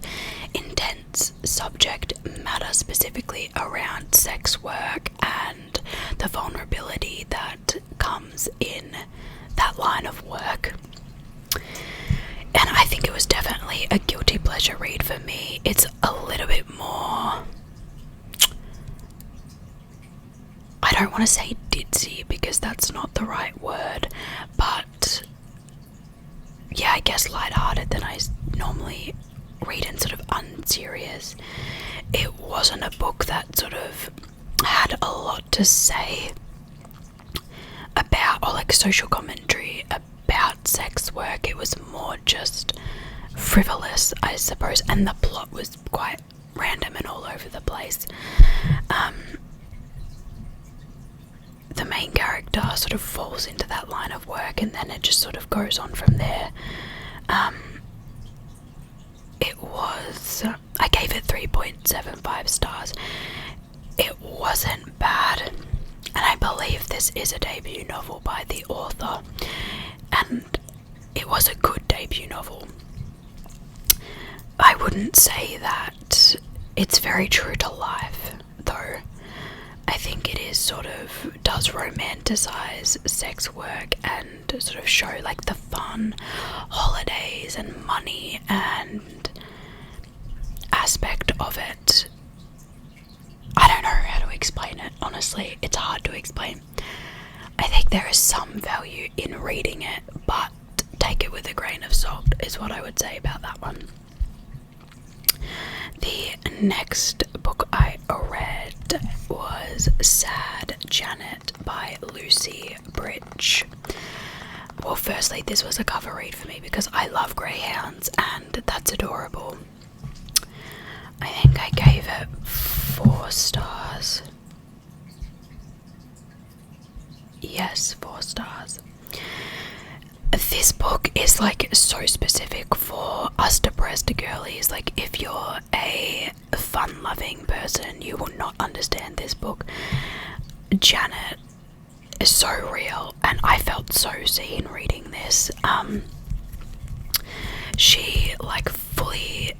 intense subject matter, specifically around sex work and the vulnerability that comes in that line of work. And I think it was definitely a guilty pleasure read for me. It's a little bit more, I don't want to say ditzy because that's not the right word, but yeah, I guess lighthearted than I normally read and sort of unserious. It wasn't a book that sort of had a lot to say about, or like social commentary about sex work. It was more just frivolous, I suppose, and the plot was quite random and all over the place. The main character sort of falls into that line of work, and then it just sort of goes on from there. I gave it 3.75 stars. It wasn't bad, and I believe this is a debut novel by the author, and it was a good debut novel. I wouldn't say that it's very true to life, though. I think it is does romanticize sex work and sort of show like the fun, holidays and money and aspect of it. I don't know how to explain it, honestly. It's hard to explain. I think there is some value in reading it, but take it with a grain of salt is what I would say about that one. The next book I read was Sad Janet by Lucy Bridge. Well, firstly, this was a cover read for me because I love greyhounds and that's adorable. I think I gave it 4 stars. Yes, 4 stars. This book is like so specific for us depressed girlies. Like if you're a fun-loving person, you will not understand this book. Janet is so real, and I felt so seen reading this. She like fully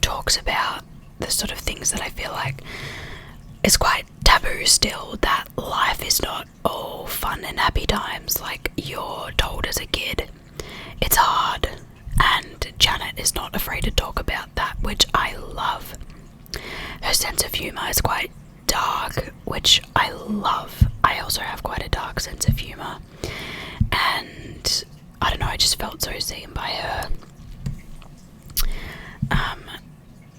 talks about the sort of things that I feel like is quite taboo still, that life is not all fun and happy times like you're told as a kid. It's hard, and Janet is not afraid to talk about that, which I love. Her sense of humour is quite dark, which I love. I also have quite a dark sense of humour, and I don't know, I just felt so seen by her.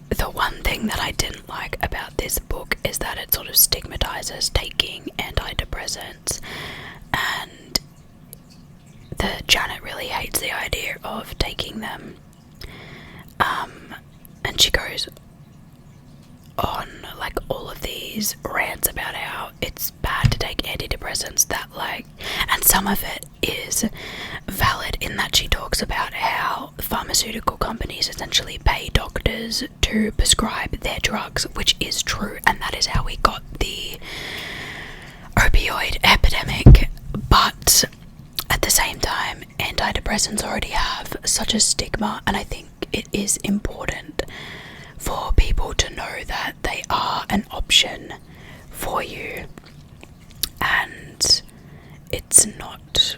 The one thing that I didn't like about this book is that it sort of stigmatizes taking antidepressants, and that Janet really hates the idea of taking them. And she goes on like all of these rants about how it's bad to take antidepressants, that like, and some of it is valid in that she talks about how pharmaceutical companies essentially pay doctors to prescribe their drugs, which is true, and that is how we got the opioid epidemic. But at the same time, antidepressants already have such a stigma, and I think it is important for people to know that they are an option for you, and it's not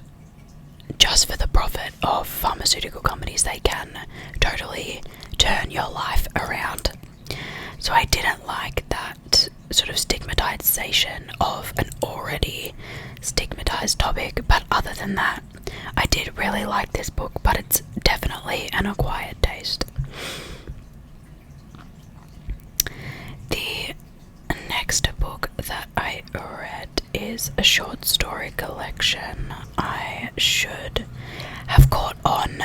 just for the profit of pharmaceutical companies. They can totally turn your life around. So I didn't like that sort of stigmatization of an already stigmatized topic, but other than that, I did really like this book, but it's definitely an acquired taste. The next book that I read is a short story collection. I should have caught on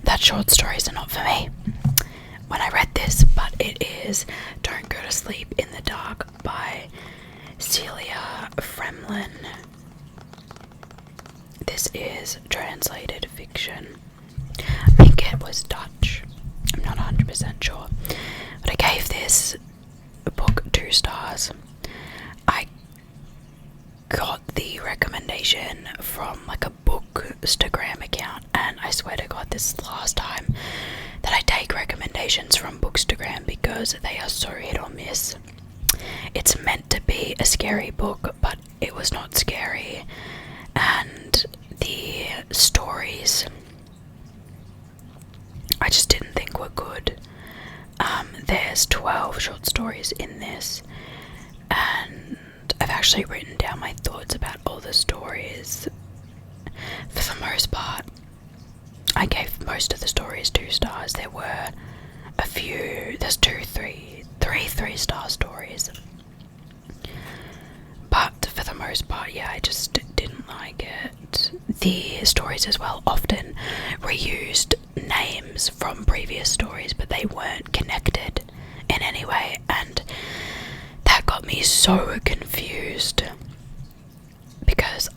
that short stories are not for me when I read this, but it is Don't Go to Sleep in the Dark by Celia Fremlin. This is translated fiction. I think it was Dutch. I'm not 100% sure. But I gave this book 2 stars. I got the recommendation from like a Bookstagram account, and I swear to God, this is the last time that I take recommendations from Bookstagram because they are so hit or miss. It's meant to be a scary book, but it was not scary, and the stories I just didn't think were good. There's 12 short stories in this, and I've actually written down my thoughts about all the stories. For the most part, I gave most of the stories 2 stars. There were a few, there's 3 3-star stories. But for the most part, yeah, I just didn't like it. The stories as well often reused names from previous stories, but they weren't connected in any way, and that got me so confused, because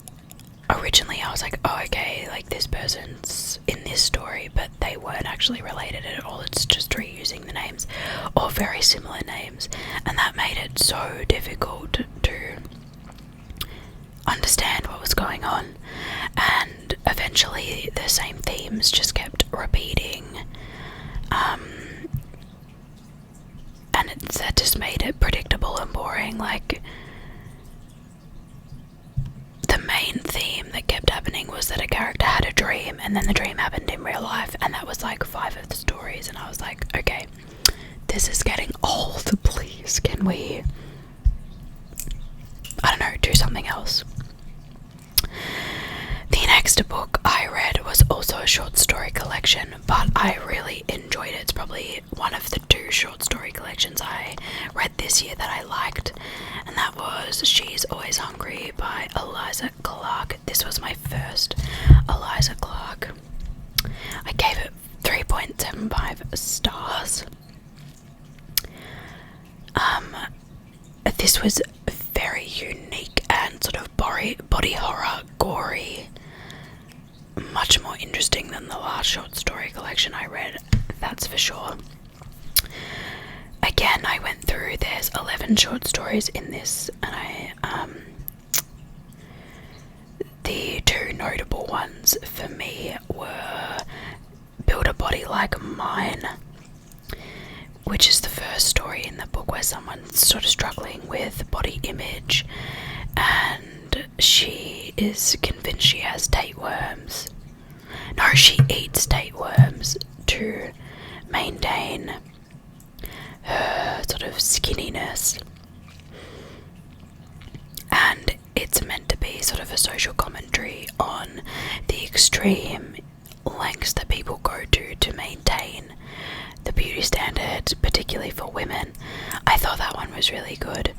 originally I was like, oh okay, like this person's in this story, but they weren't actually related at all. It's just reusing the names or very similar names, and that made it so difficult to understand what was going on. And eventually the same themes just kept repeating, and that just made it predictable and boring. Like, the main theme that kept happening was that a character had a dream, and then the dream happened in real life, and that was like 5 of the stories, and I was like, okay, this is getting old, please, can we, I don't know, do something else. The next book I read was also a short story collection, but I really enjoyed it. It's probably one of the 2 short story collections I read this year that I liked, and that was She's Always Hungry by Eliza Clark. This was my first Eliza Clark. I gave it 3.75 stars. This was very unique and sort of body horror, gory, much more interesting than the last short story collection I read, that's for sure. again, I went through, there's 11 short stories in this, and the two notable ones for me were Build a Body Like Mine, which is the first story in the book where someone's sort of struggling with body image, and she is convinced she has tapeworms. No, she eats tapeworms to maintain her sort of skinniness. And it's meant to be sort of a social commentary on the extreme lengths that people go to maintain the beauty standard, particularly for women. I thought that one was really good.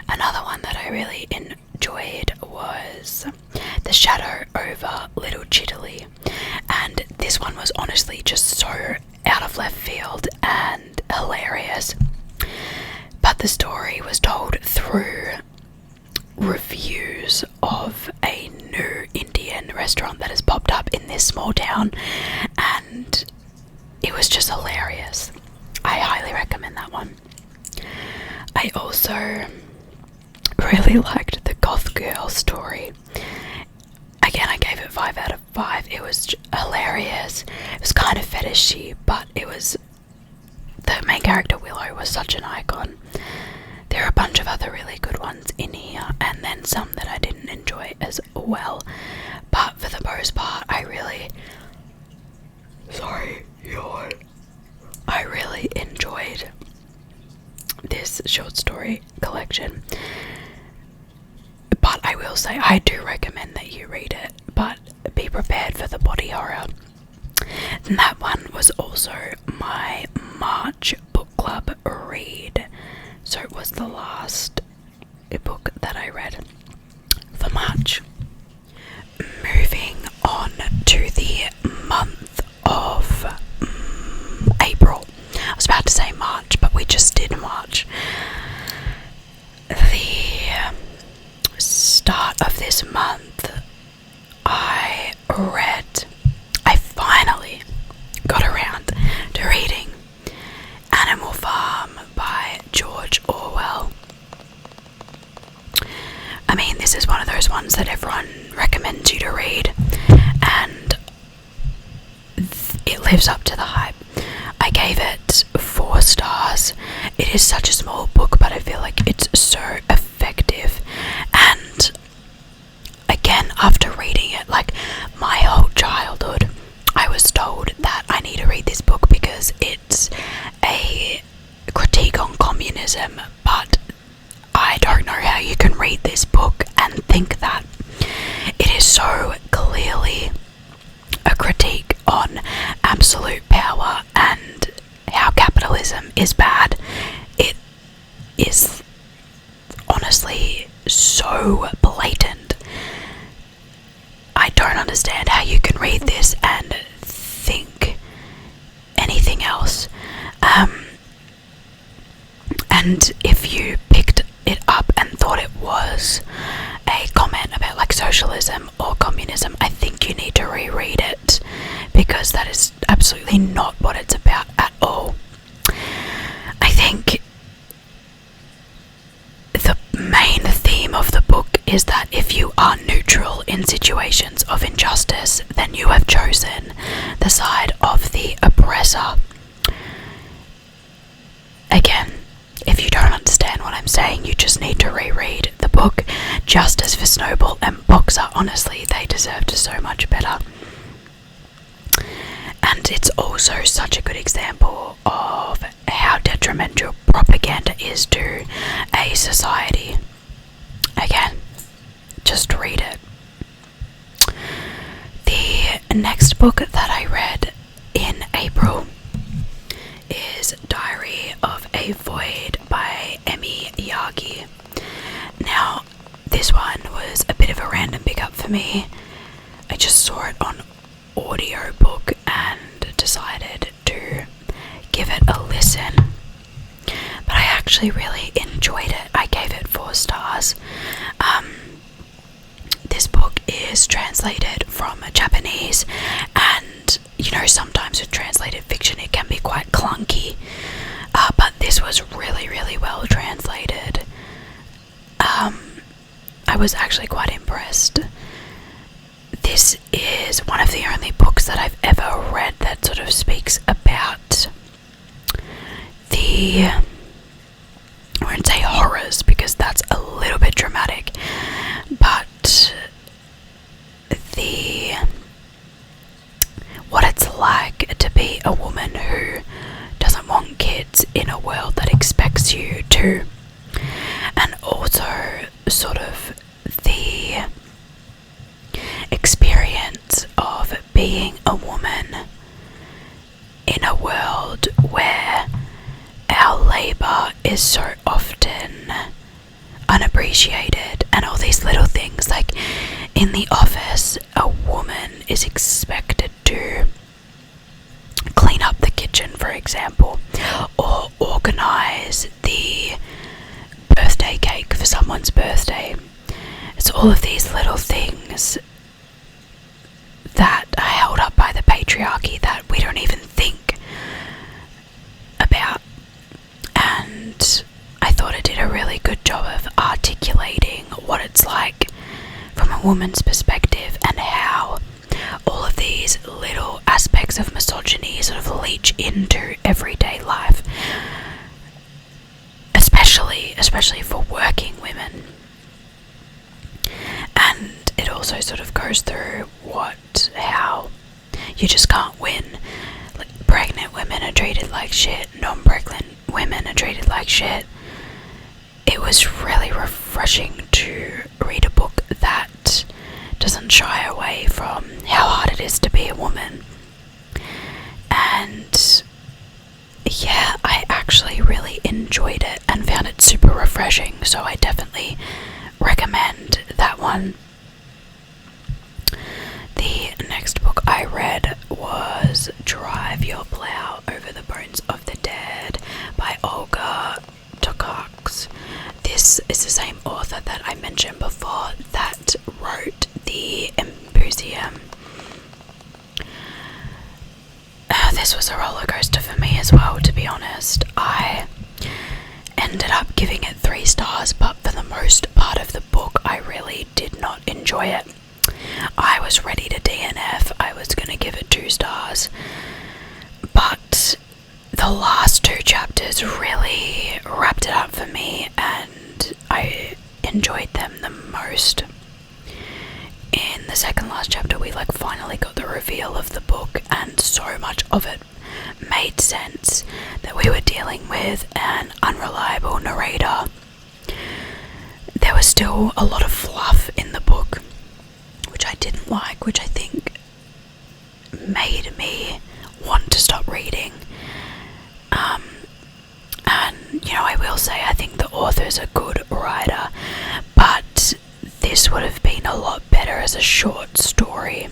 Another one that I really enjoyed was The Shadow over Little Chitterley, and this one was honestly just so out of left field and hilarious, but the story was told through reviews of a new Indian restaurant that has popped up in this small town, and it was just hilarious. I highly recommend that one. I also really liked the Goth Girl story. Again, I gave it 5 out of 5. It was hilarious. It was kind of fetishy, but the main character Willow was such an icon. There are a bunch of other really good ones in here, and then some that I didn't enjoy as well. But for the most part, I really enjoyed this short story collection. But I will say, I do recommend that you read it, but be prepared for the body horror. And that one was also my March book club read. So it was the last book that I read for March. Moving on to the month of April. I was about to say March, but we just did March. The start of this month, I finally got around to reading Animal Farm by George Orwell. I mean, this is one of those ones that everyone recommends you to read, and it lives up to the hype. I gave it 4 stars. It is such a small book, but I feel like it's so effective. And again, after reading it, like my whole childhood, I was told that I need to read this book because it's a critique on communism, but I don't know how you can read this book and think that. It is so clearly a critique on absolute power and how capitalism is bad. It is honestly so blatant. I don't understand how you can read this and think anything else. And if you picked it up and thought it was a comment about like socialism or communism, I think you need to reread it, because that is absolutely not what it's about at all. I think the main theme of the book is that if you are neutral in situations of injustice, then you have chosen the side of the oppressor. Again, if you don't understand what I'm saying, you just need to reread the book. Justice for Snowball and Boxer, honestly, they deserved so much better. And it's also such a good example of how detrimental propaganda is to a society. Again, just read it. The next book that I read in April is Diary of a Void by Emi Yagi. Now, this one was a bit of a random pickup for me. I just saw it on audiobook and decided to give it a listen. But I actually really enjoyed it. I gave it 4 stars. This book is translated from Japanese, and you know, sometimes with translated fiction it can be quite clunky. But this was really, really well translated. I was actually quite impressed. This is one of the only books that I've ever read that sort of speaks about the, I won't say horrors because that's a little bit dramatic, but what it's like to be a woman who doesn't want kids in a world that expects you to, and also sort of the experience of being a woman in a world where our labour is so often unappreciated, and all these little things, like in the office a woman is expected to clean up the kitchen, for example, or organise the birthday cake for someone's birthday. It's all of these little things that are held up by the patriarchy that we don't even think about, and I thought it did a really good job of articulating what it's like from a woman's perspective, and how all of these little aspects of misogyny sort of leach into everyday life, especially for working women. And it also sort of goes through how you just can't win. Like, pregnant women are treated like shit, non-pregnant women are treated like shit. It was really refreshing to read a book that doesn't shy away from how hard it is to be a woman. And yeah, I actually really enjoyed it and found it super refreshing, so I definitely recommend that one. The next book I read was Drive Your Plow Over the Bones of the Dead by Olga Tokarczuk. This is the same author that I mentioned before that wrote The Embusium. This was a roller coaster for me as well, to be honest. I ended up giving it 3 stars, but for the most part of the book I really did not enjoy it. I was ready to DNF. I was going to give it 2 stars, but the last 2 chapters really wrapped it up for me, and I enjoyed them the most. In the second last chapter, we finally got the reveal of the book, and so much of it made sense that we were dealing with an unreliable narrator. There was still a lot of fluff in the book, which I didn't like, which I think made me want to stop reading. And, I will say I think the author's a good writer, but this would have been a lot better as a short story.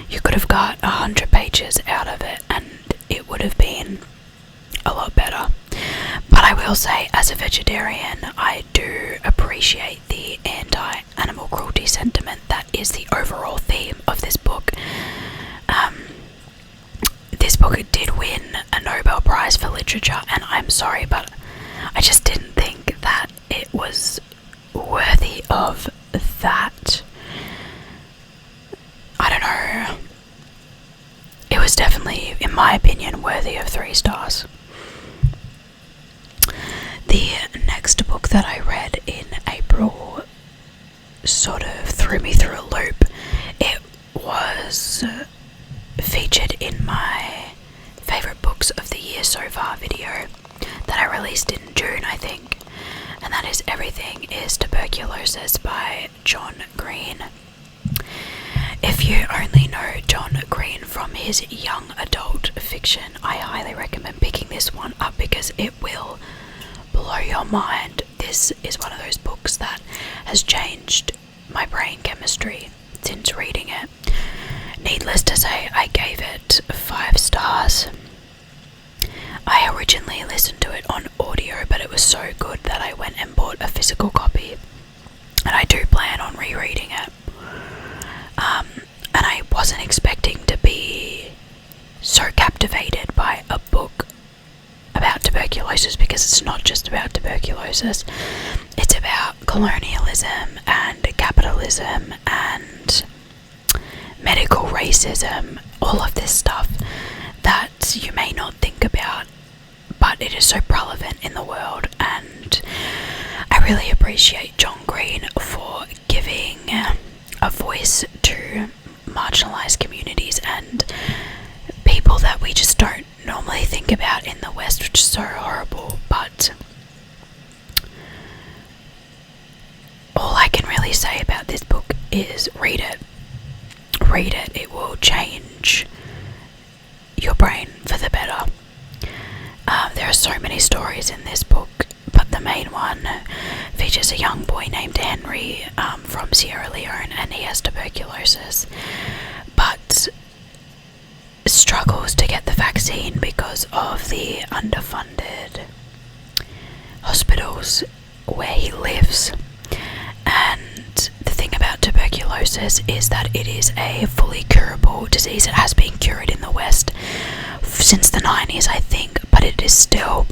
You could have got 100 pages out of it and it would have been a lot better. But I will say, as a vegetarian, I do appreciate the anti-animal cruelty sentiment that is the overall theme of this book. This book did win a Nobel Prize for Literature, and I'm sorry, but I just didn't think that it was worthy of that. I don't know. It was definitely, in my opinion, worthy of 3 stars. The next book that I read in April sort of threw me through a loop. It was featured in my favourite books of the year so far video that I released in June, I think, and that is Everything is Tuberculosis by John Green. If you only know John Green from his young adult fiction, I highly recommend picking this one up because it will blow your mind. This is one of those books that has changed my brain chemistry since reading it. Needless to say, I gave it 5 stars. I originally listened to it on audio, but it was so good that I went and bought a physical copy, and I do plan on rereading it. And I wasn't expecting to be so captivated by a book about tuberculosis tuberculosis. It's about colonialism and capitalism and medical racism, all of this stuff that you may not think about, but it is so prevalent in the world. And I really appreciate John Green for giving a voice to marginalized communities and people that we just don't normally think about in the West, which is so horrible. But all I can really say about this book is read it. Read it. It will change your brain for the better. There are so many stories in this book, but the main one features a young boy named Henry from Sierra Leone, and he has tuberculosis, but struggles to get the vaccine because of the underfunded hospitals where he lives. And the thing about tuberculosis is that it is a fully curable disease. It has been cured in the West since the 90s, I think, but it is still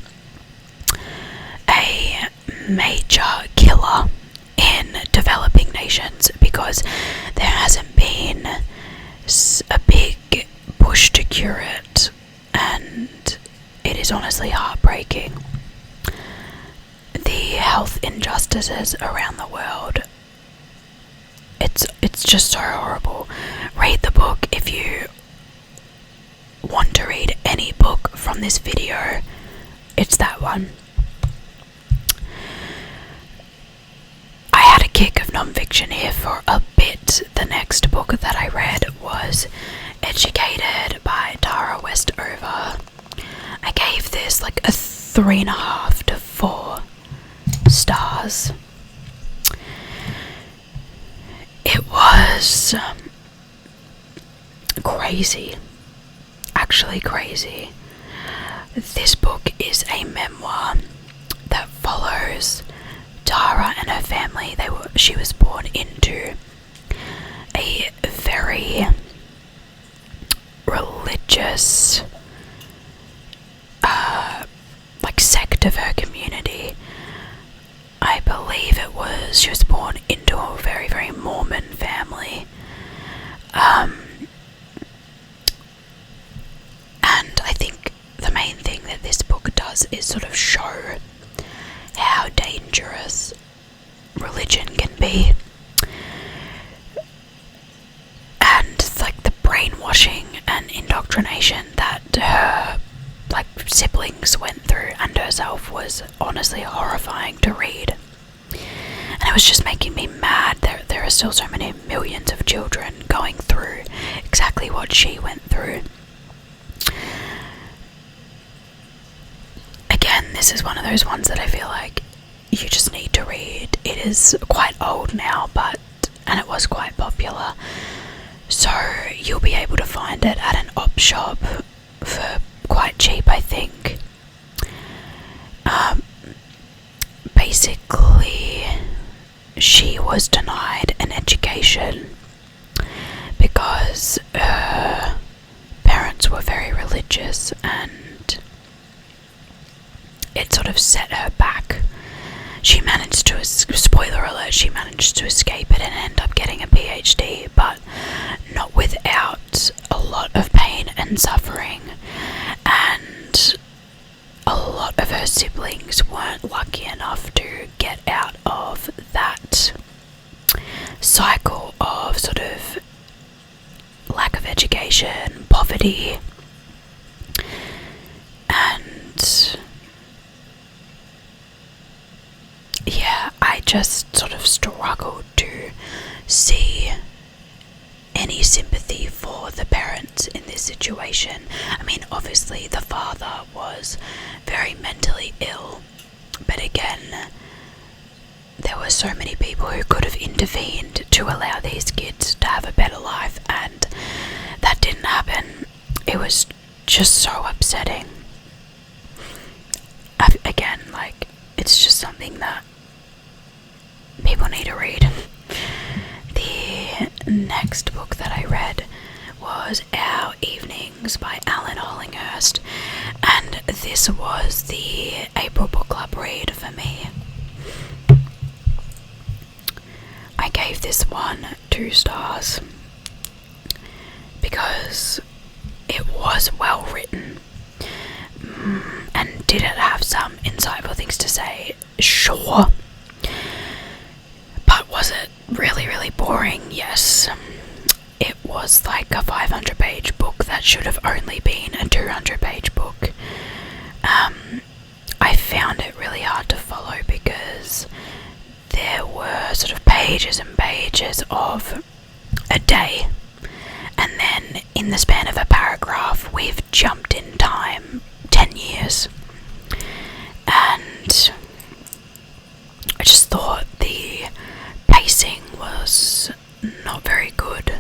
a major killer in developing nations because there hasn't been a big push to cure it, and it is honestly heartbreaking. The health injustices around the world, it's just so horrible. Read the book. If you want to read any book from this video, it's that one. I had a kick of non-fiction here for a bit. The next book that I read was Educated by Tara Westover. I gave this like a 3.5 to 4 stars. It was crazy. Actually crazy. This book is a memoir that follows Tara and her family. She was born into a very religious sect of her community. I believe she was born into a very, very Mormon family. And I think the main thing that this book does is sort of show how dangerous religion can be, and like the brainwashing and indoctrination that her siblings went through and herself was honestly horrifying to read. And it was just making me mad. There are still so many millions of children going through exactly what she went through. Again, this is one of those ones that I feel like you just need to read. It is quite old now, and it was quite popular, so you'll be able to find it at an op shop for quite cheap, I think. Basically, she was denied an education because her parents were very religious, and it sort of set her back. She managed to, spoiler alert, she managed to escape it and end up getting a PhD, but not without a lot of pain and suffering. And a lot of her siblings weren't lucky enough to get out of that cycle of sort of lack of education, poverty, and yeah, I just sort of struggled to see any sympathy for the parents in this situation. I mean, obviously the father was very mentally ill, but again, there were so many people who could have intervened to allow these kids to have a better life, and that didn't happen. It was just so upsetting. Again, it's just something that people need to read. The next book that I read was Our Evenings by Alan Hollinghurst, and this was the April book club read for me. this one 2 stars because it was well written. And did it have some insightful things to say? Sure. But was it really, really boring? Yes. It was like a 500-page book that should have only been a 200-page book. I found it really hard to follow because there were sort of pages and pages of a day, and then in the span of a paragraph we've jumped in time 10 years, and I just thought the pacing was not very good.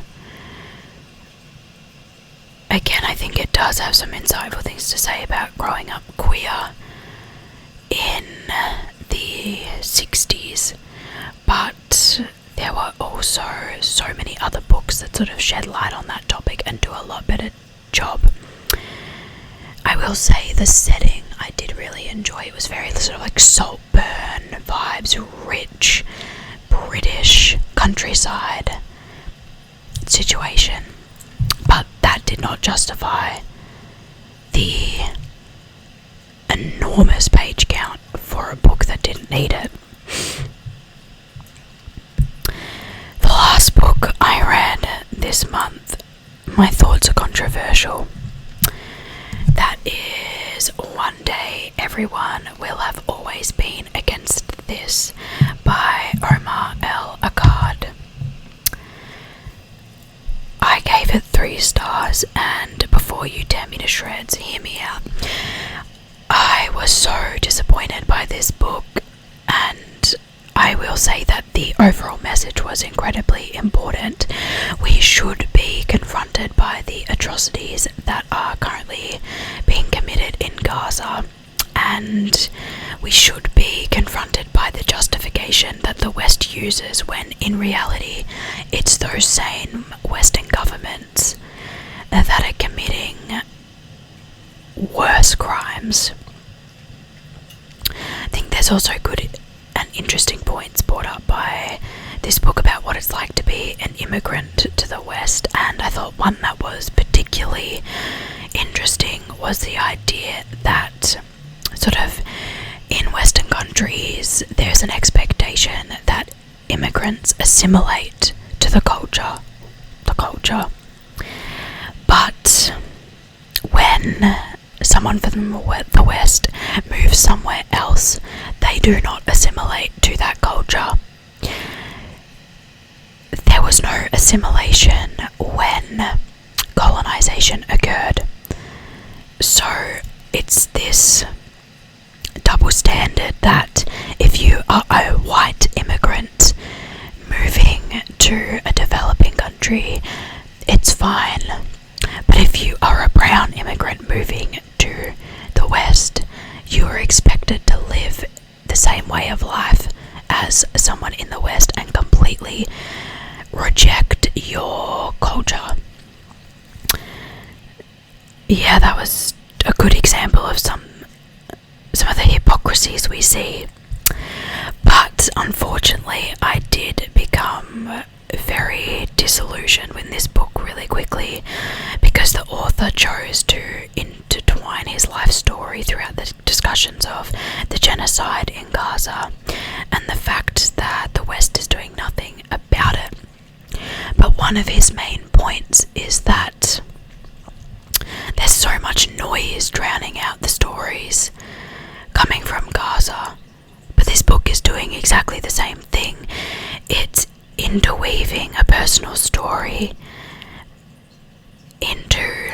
Again, I think it does have some insightful things to say about growing up queer in the 60s, but there were also so many other books that sort of shed light on that topic and do a lot better job. I will say the setting I did really enjoy. It was very sort of like Saltburn vibes, rich British countryside situation, but that did not justify the enormous page count for a book that didn't need it. The last book I read this month, my thoughts are controversial. That is One Day Everyone Will Have Always Been Against This by Omar El Akkad. I gave it 3 stars, and before you tear me to shreds, hear me out. I was so disappointed by this book, and I will say that the overall message was incredibly important. We should be confronted by the atrocities that are currently being committed in Gaza, and we should be confronted by the justification that the West uses when in reality it's those same Western governments that are committing worse crimes. I think there's also good and interesting points brought up by this book about what it's like to be an immigrant to the West, and I thought one that was particularly interesting was the idea that sort of in Western countries there's an expectation that immigrants assimilate to the culture. But when someone from the West moves somewhere else, they do not assimilate to that culture. There was no assimilation when colonization occurred. So it's this double standard that if you are a white immigrant moving to a developing country, it's fine. But if you are a brown immigrant moving to the West, you are expected to live the same way of life as someone in the West and completely reject your culture. Yeah, that was a good example of some of the hypocrisies we see. But unfortunately, I did become very disillusioned with this book really quickly because the author chose to intertwine his life story throughout the discussions of the genocide in Gaza and the fact that the West is doing nothing about it. But one of his main points is that there's so much noise drowning out the stories coming from Gaza, but this book is doing exactly the same thing. It's interweaving a personal story into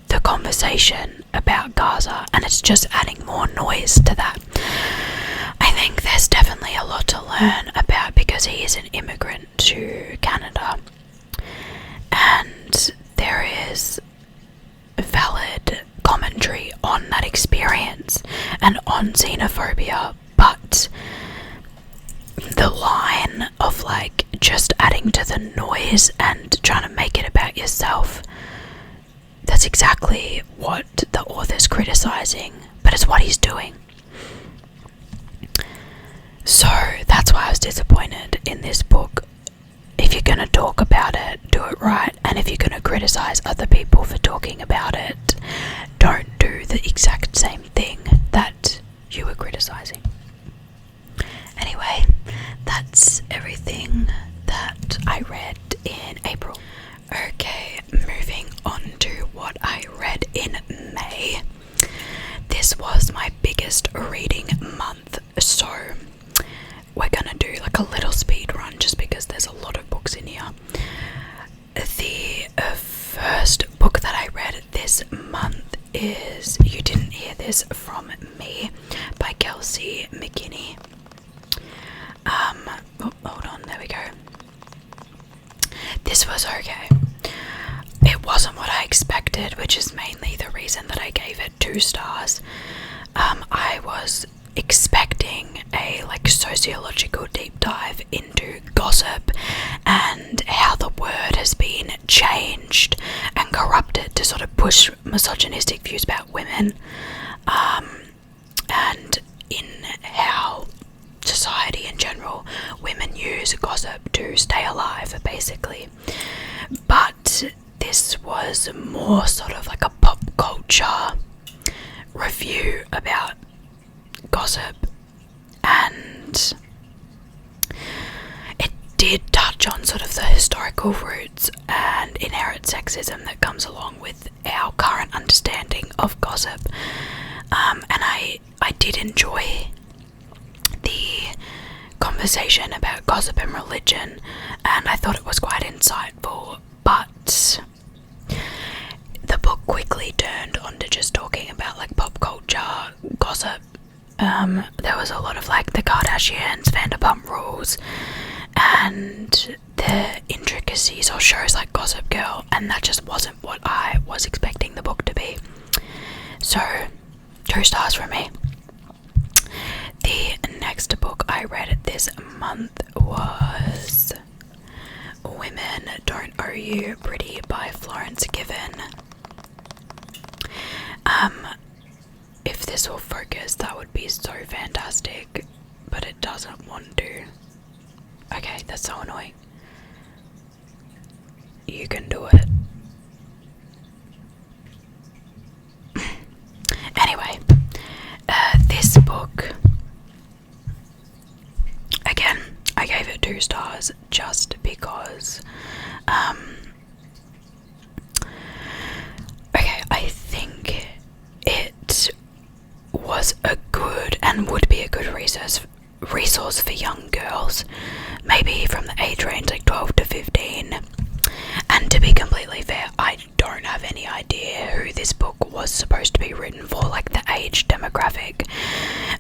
the conversation about Gaza, and it's just adding more noise to that. I think there's definitely a lot to learn about because he is an immigrant to Canada, and there is valid commentary on that experience and on xenophobia, but the line of like just adding to the noise and trying to make it about yourself, that's exactly what the author's criticizing, but it's what he's doing. So that's why I was disappointed in this book. If you're gonna talk about it, do it right, and if you're gonna criticize other people for talking about it, don't do the exact same thing that you were criticizing. Anyway, that's everything that I read in April. Okay, moving on to what I read in May. This was my biggest reading month, so we're gonna do like a little speed run just because there's a lot of books in here. The first book that I read this month is You Didn't Hear This From Me by Kelsey McKinney. Hold on, there we go. This was okay. It wasn't what I expected, which is mainly the reason that I gave it 2 stars. I was expecting a sociological deep dive into gossip and how the word has been changed and corrupted to sort of push misogynistic views about women, and in how society in general, women use gossip to stay alive, basically. But this was more sort of like a pop culture review about gossip, and it did touch on sort of the historical roots and inherent sexism that comes along with our current understanding of gossip, and I did enjoy the conversation about gossip and religion, and I thought it was quite insightful, but the book quickly turned onto just talking about like pop culture gossip. There was a lot of like the Kardashians, Vanderpump Rules, and the intricacies of shows like Gossip Girl, and that just wasn't what I was expecting the book to be. So 2 stars from me. The next book I read this month was Women Don't Owe You Pretty by Florence Given. If this will focus, that would be so fantastic, but it doesn't want to. Okay, that's so annoying. You can do it. Anyway, this book, again, I gave it 2 stars just because, okay, I think it was a good and would be a good resource for young girls, maybe from the age range like 12 to 15. And to be completely fair, I don't have any idea who this book was supposed to be written for, like the age demographic,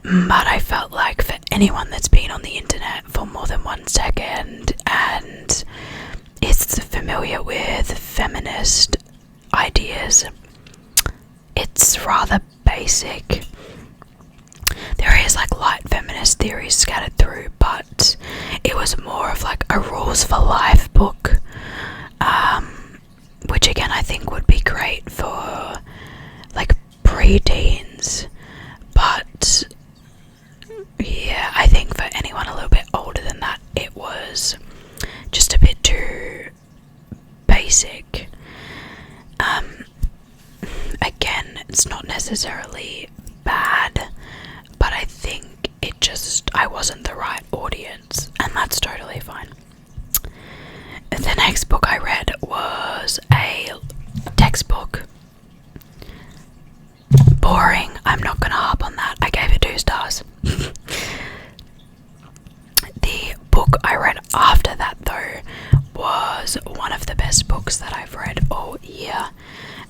but I felt like for anyone that's been on the internet for more than 1 second and is familiar with feminist ideas, it's rather basic. There is like light feminist theories scattered through, but it was more of like a rules for life book, which again I think would be great for like pre-teens, but yeah, I think for anyone a little bit older than that, it was just a bit too basic. Again, it's not necessarily bad, but I think I wasn't the right audience, and that's totally fine. The next book I read was a textbook. Boring, I'm not gonna harp on that. I gave it 2 stars. The book I read after that though was one of the best books that I've read all year,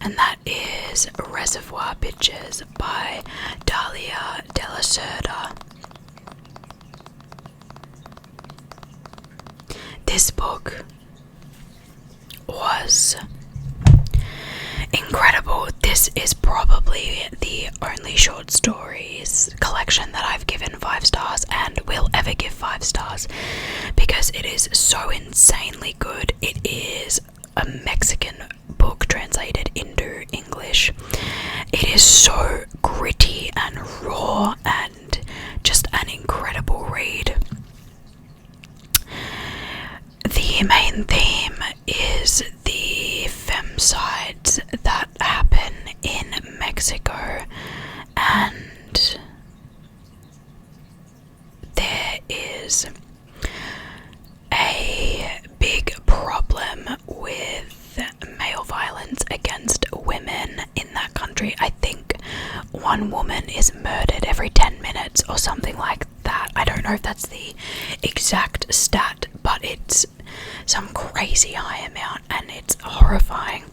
and that is Reservoir Pictures by Dalia Della Cerda. This book was incredible. This is probably the only short stories collection that I've given 5 stars and will ever give 5 stars, because it is so insanely good. It is a Mexican book translated into English. It is so gritty and raw and just an incredible read. The main theme is the femicides that happen in Mexico, and there is a big problem with male violence against women in that country. I think one woman is murdered every 10 minutes or something like that. I don't know if that's the exact stat, but it's some crazy high amount and it's horrifying.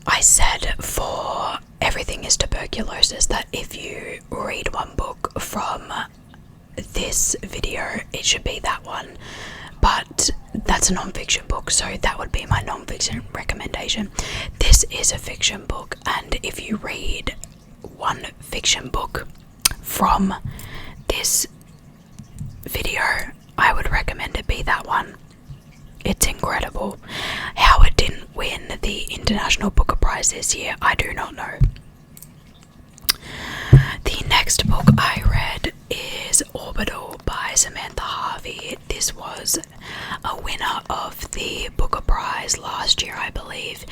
I said for Everything is Tuberculosis that if you read one book from this video, it should be that one, but that's a non-fiction book, so that would be my non-fiction recommendation. This is a fiction book, and if you read one fiction book from this video, I would recommend it be that one. It's incredible. How it didn't win the International Booker Prize this year, I do not know. The next book I read is Orbital by Samantha Harvey. This was a winner of the Booker Prize last year, I believe,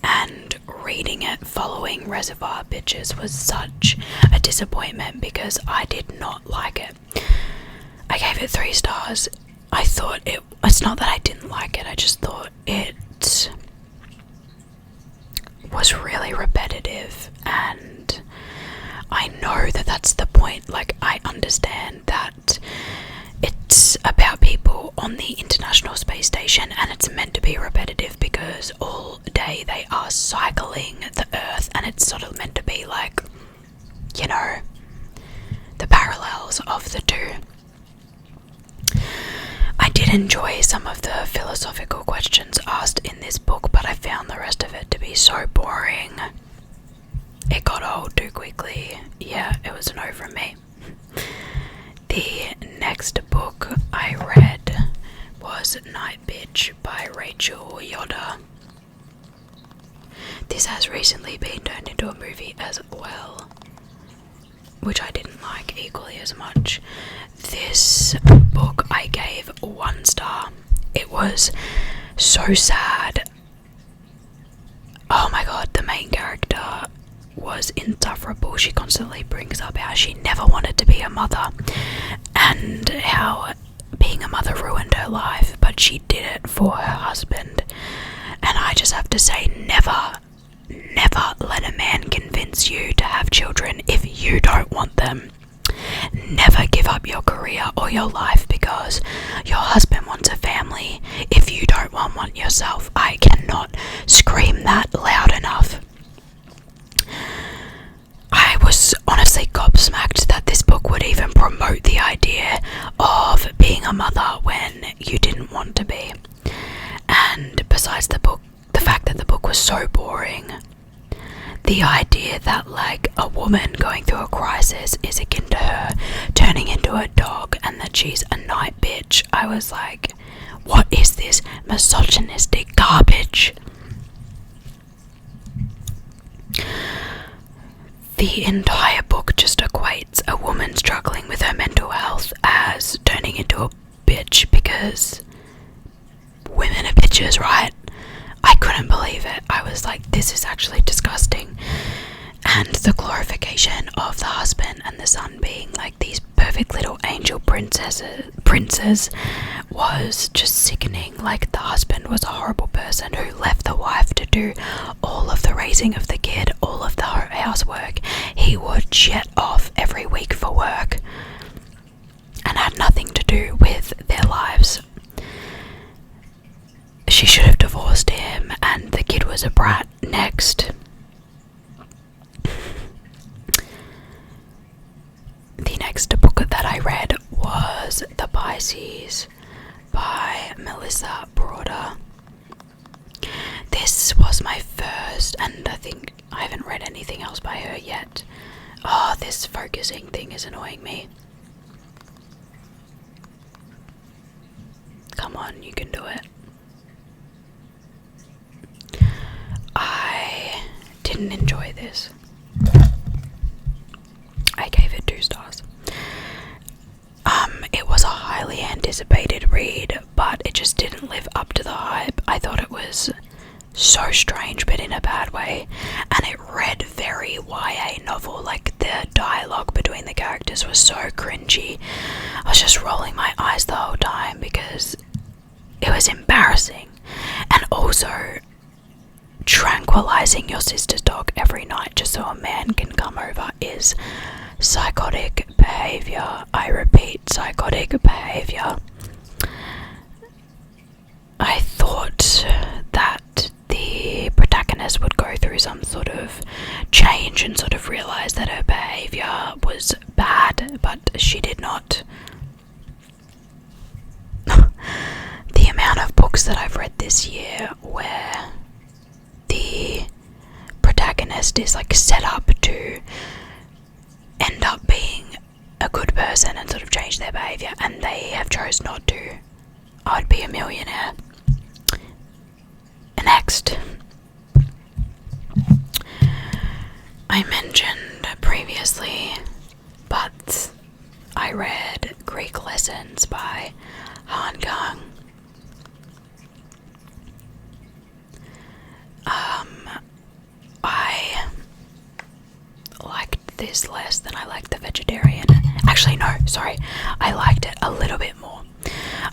and reading it following Reservoir Bitches was such a disappointment because I did not like it. I gave it 3 stars. I thought it's not that I didn't like it, I just thought it was really repetitive, and I know that that's the point. Like, I understand that it's about people on the International Space Station and it's meant to be repetitive because all day they are cycling the Earth, and it's sort of meant to be like, you know, the parallels of the two. I did enjoy some of the philosophical questions asked in this book, but I found the rest of it to be so boring. It got old too quickly. Yeah, it was a no from me. The next book I read was Night Bitch by Rachel Yoder. This has recently been turned into a movie as well, which I didn't like equally as much. This book I gave 1 star. It was so sad. Oh my god, the main character was insufferable. She constantly brings up how she never wanted to be a mother and how being a mother ruined her life, but she did it for her husband. And I just have to say, never let a man convince you to have children if you don't want them. Never give up your career or your life because your husband wants a family if you don't want one yourself. I cannot scream that loud enough. I was honestly gobsmacked that this book would even promote the idea of being a mother when you didn't want to be. And besides the fact that the book was so boring, the idea that like a woman going through a crisis is akin to her turning into a dog and that she's a night bitch, I was like, what is this misogynistic garbage? The entire book just equates a woman struggling with her mental health as turning into a bitch because women are bitches, right? I couldn't believe it. I was like, this is actually disgusting. And the glorification of the husband and the son being like these perfect little angel princes was just sickening. Like, the husband was a horrible person who left the wife to do all of the raising of the kid, all of the housework. He would jet off every week for work and had nothing to do with their lives. She should have divorced him, and the kid was a brat. Next. The next book that I read was The Pisces by Melissa Broader. This was my first, and I think I haven't read anything else by her yet. Oh, this focusing thing is annoying me. Come on, you can do it. I didn't enjoy this. I gave it 2 stars. anticipated read, but it just didn't live up to the hype. I thought it was so strange, but in a bad way, and it read very YA novel. Like, the dialogue between the characters was so cringy. I was just rolling my eyes the whole time because it was embarrassing. And also, tranquilizing your sister's dog every night just so a man can come over is psychotic behavior. I repeat, psychotic behavior. I thought that the protagonist would go through some sort of change and sort of realize that her behavior was bad, but she did not. The amount of books that I've read this year where the protagonist is like set up to end up being a good person and sort of change their behavior, and they have chose not to. I'd be a millionaire. Next, I mentioned previously, but I read Greek Lessons by Han Kang. I liked this less than I liked The Vegetarian. Actually, no, sorry. I liked it a little bit more.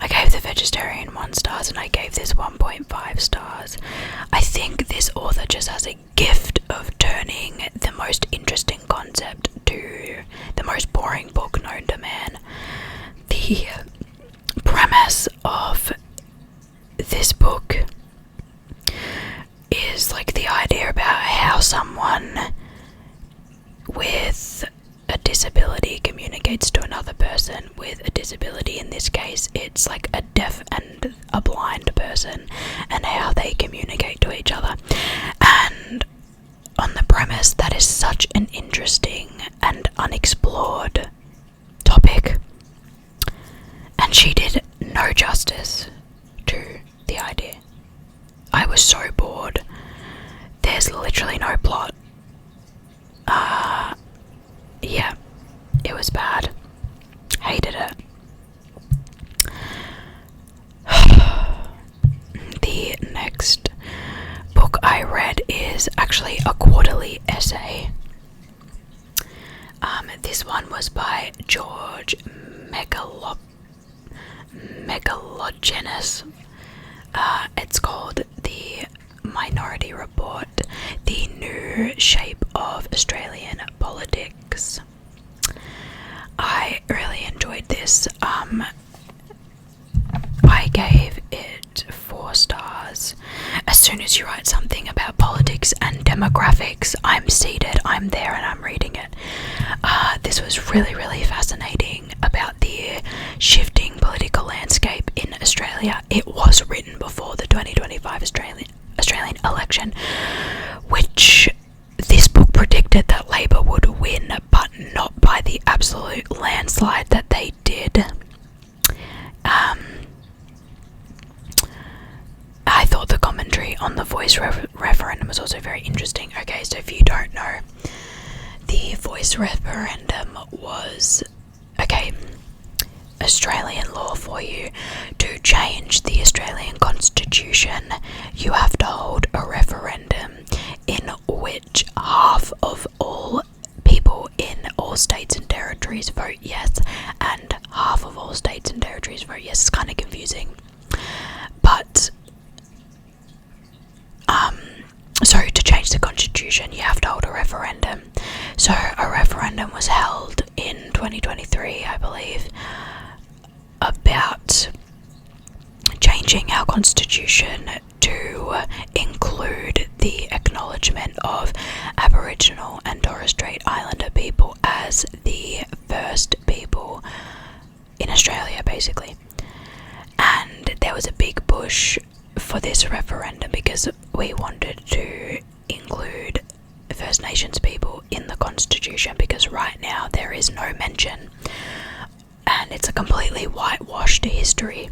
I gave The Vegetarian 1 star and I gave this 1.5 stars. I think this author just has a gift of turning the most interesting concept to the most boring book known to man. The premise of this book is like the idea about how someone with a disability communicates to another person with a disability. In this case, it's like a deaf and a blind person, and how they communicate to each other. And on the premise, that is such an interesting and unexplored topic, and she did no justice to the idea. I was so bored. There's literally no plot. Yeah, it was bad. Hated it. The next book I read is actually a quarterly essay. This one was by George Megalogenes. It's called The Minority Report, The New Shape of Australian Politics. I really enjoyed this. I gave it 4 stars. As soon as you write something about politics and demographics, I'm seated, I'm there, and I'm reading it. This was really, really fascinating about the shifting political landscape in Australia. It was written before the 2025 Australian election, which this book predicted that Labor would win, but not by the absolute landslide that they did. I thought the commentary on the Voice referendum was also very interesting. Okay, so if you don't know, the Voice referendum was, Australian law for you. To change the Australian Constitution, you have to hold a referendum in which half of all people in all states and territories vote yes, and half of all states and territories vote yes. It's kind of confusing. But so to change the constitution, you have to hold a referendum. So a referendum was held in 2023, I believe, about changing our constitution to include the acknowledgement of Aboriginal and Torres Strait Islander people as the first people in Australia, basically. And there was a big push for this referendum because we wanted to include First Nations people in the Constitution, because right now there is no mention and it's a completely whitewashed history.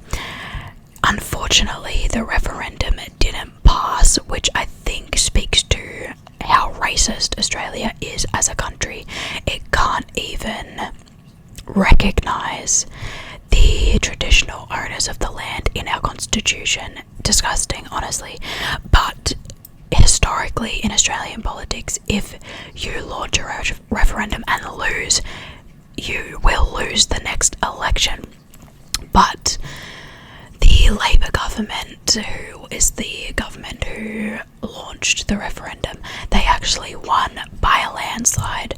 Unfortunately, the referendum didn't pass, which I think speaks to how racist Australia is as a country. It can't even recognise the tradition traditional owners of the land in our constitution. Disgusting, honestly. But historically in Australian politics, if you launch a referendum and lose, you will lose the next election. But the Labor government, who is the government who launched the referendum, they actually won by a landslide.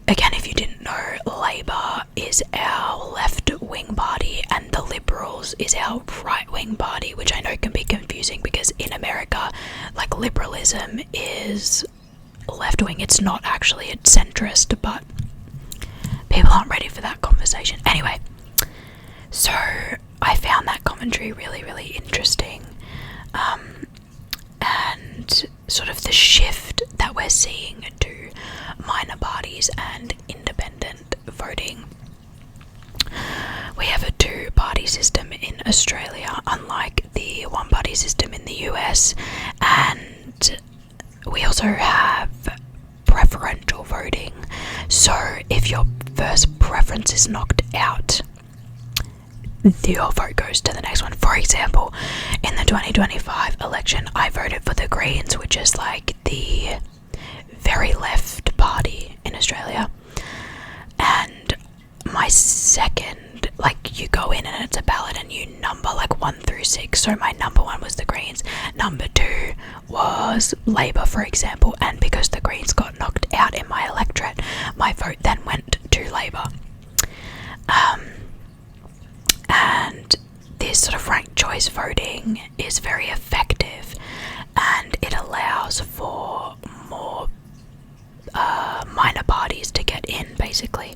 Again, if you didn't know, Labor is our left-wing party and the Liberals is our right-wing party, which I know can be confusing because in America, like, liberalism is left-wing. It's not actually, it's centrist, but people aren't ready for that conversation. Anyway, so I found that commentary really, really interesting. And sort of the shift that we're seeing to minor parties and independent voting. We have a two-party system in Australia, unlike the one-party system in the US, and we also have preferential voting. So if your first preference is knocked out, your vote goes to the next one. For example, in the 2025 election, I voted for the Greens, which is like the very left party in Australia. And my second, like, you go in and it's a ballot and you number like 1 through 6. So my number 1 was the Greens, number 2 was Labor, for example. And because the Greens got knocked out in my electorate, my vote then went to Labor. And this sort of ranked choice voting is very effective, and it allows for more minor parties to get in, basically.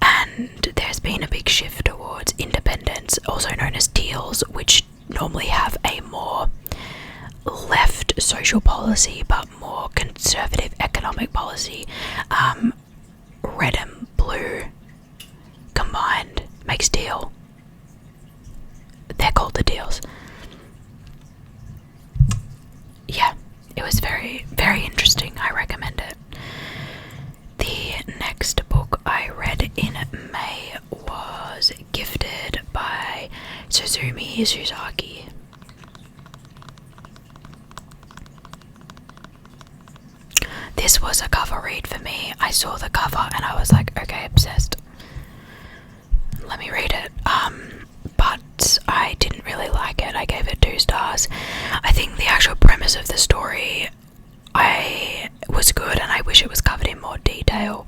And there's been a big shift towards independents, also known as teals, which normally have a more left social policy but more conservative economic policy. Red and blue combined makes teal. They're called the teals. Yeah, it was very, very interesting. I recommend it. The next book I read in May was Gifted by Suzumi Suzaki. This was a cover read for me. I saw the cover and I was like, okay, obsessed. Let me read it. But I didn't really like it. I gave it 2 stars. I think the actual premise of the story was good, and I wish it was covered in more detail.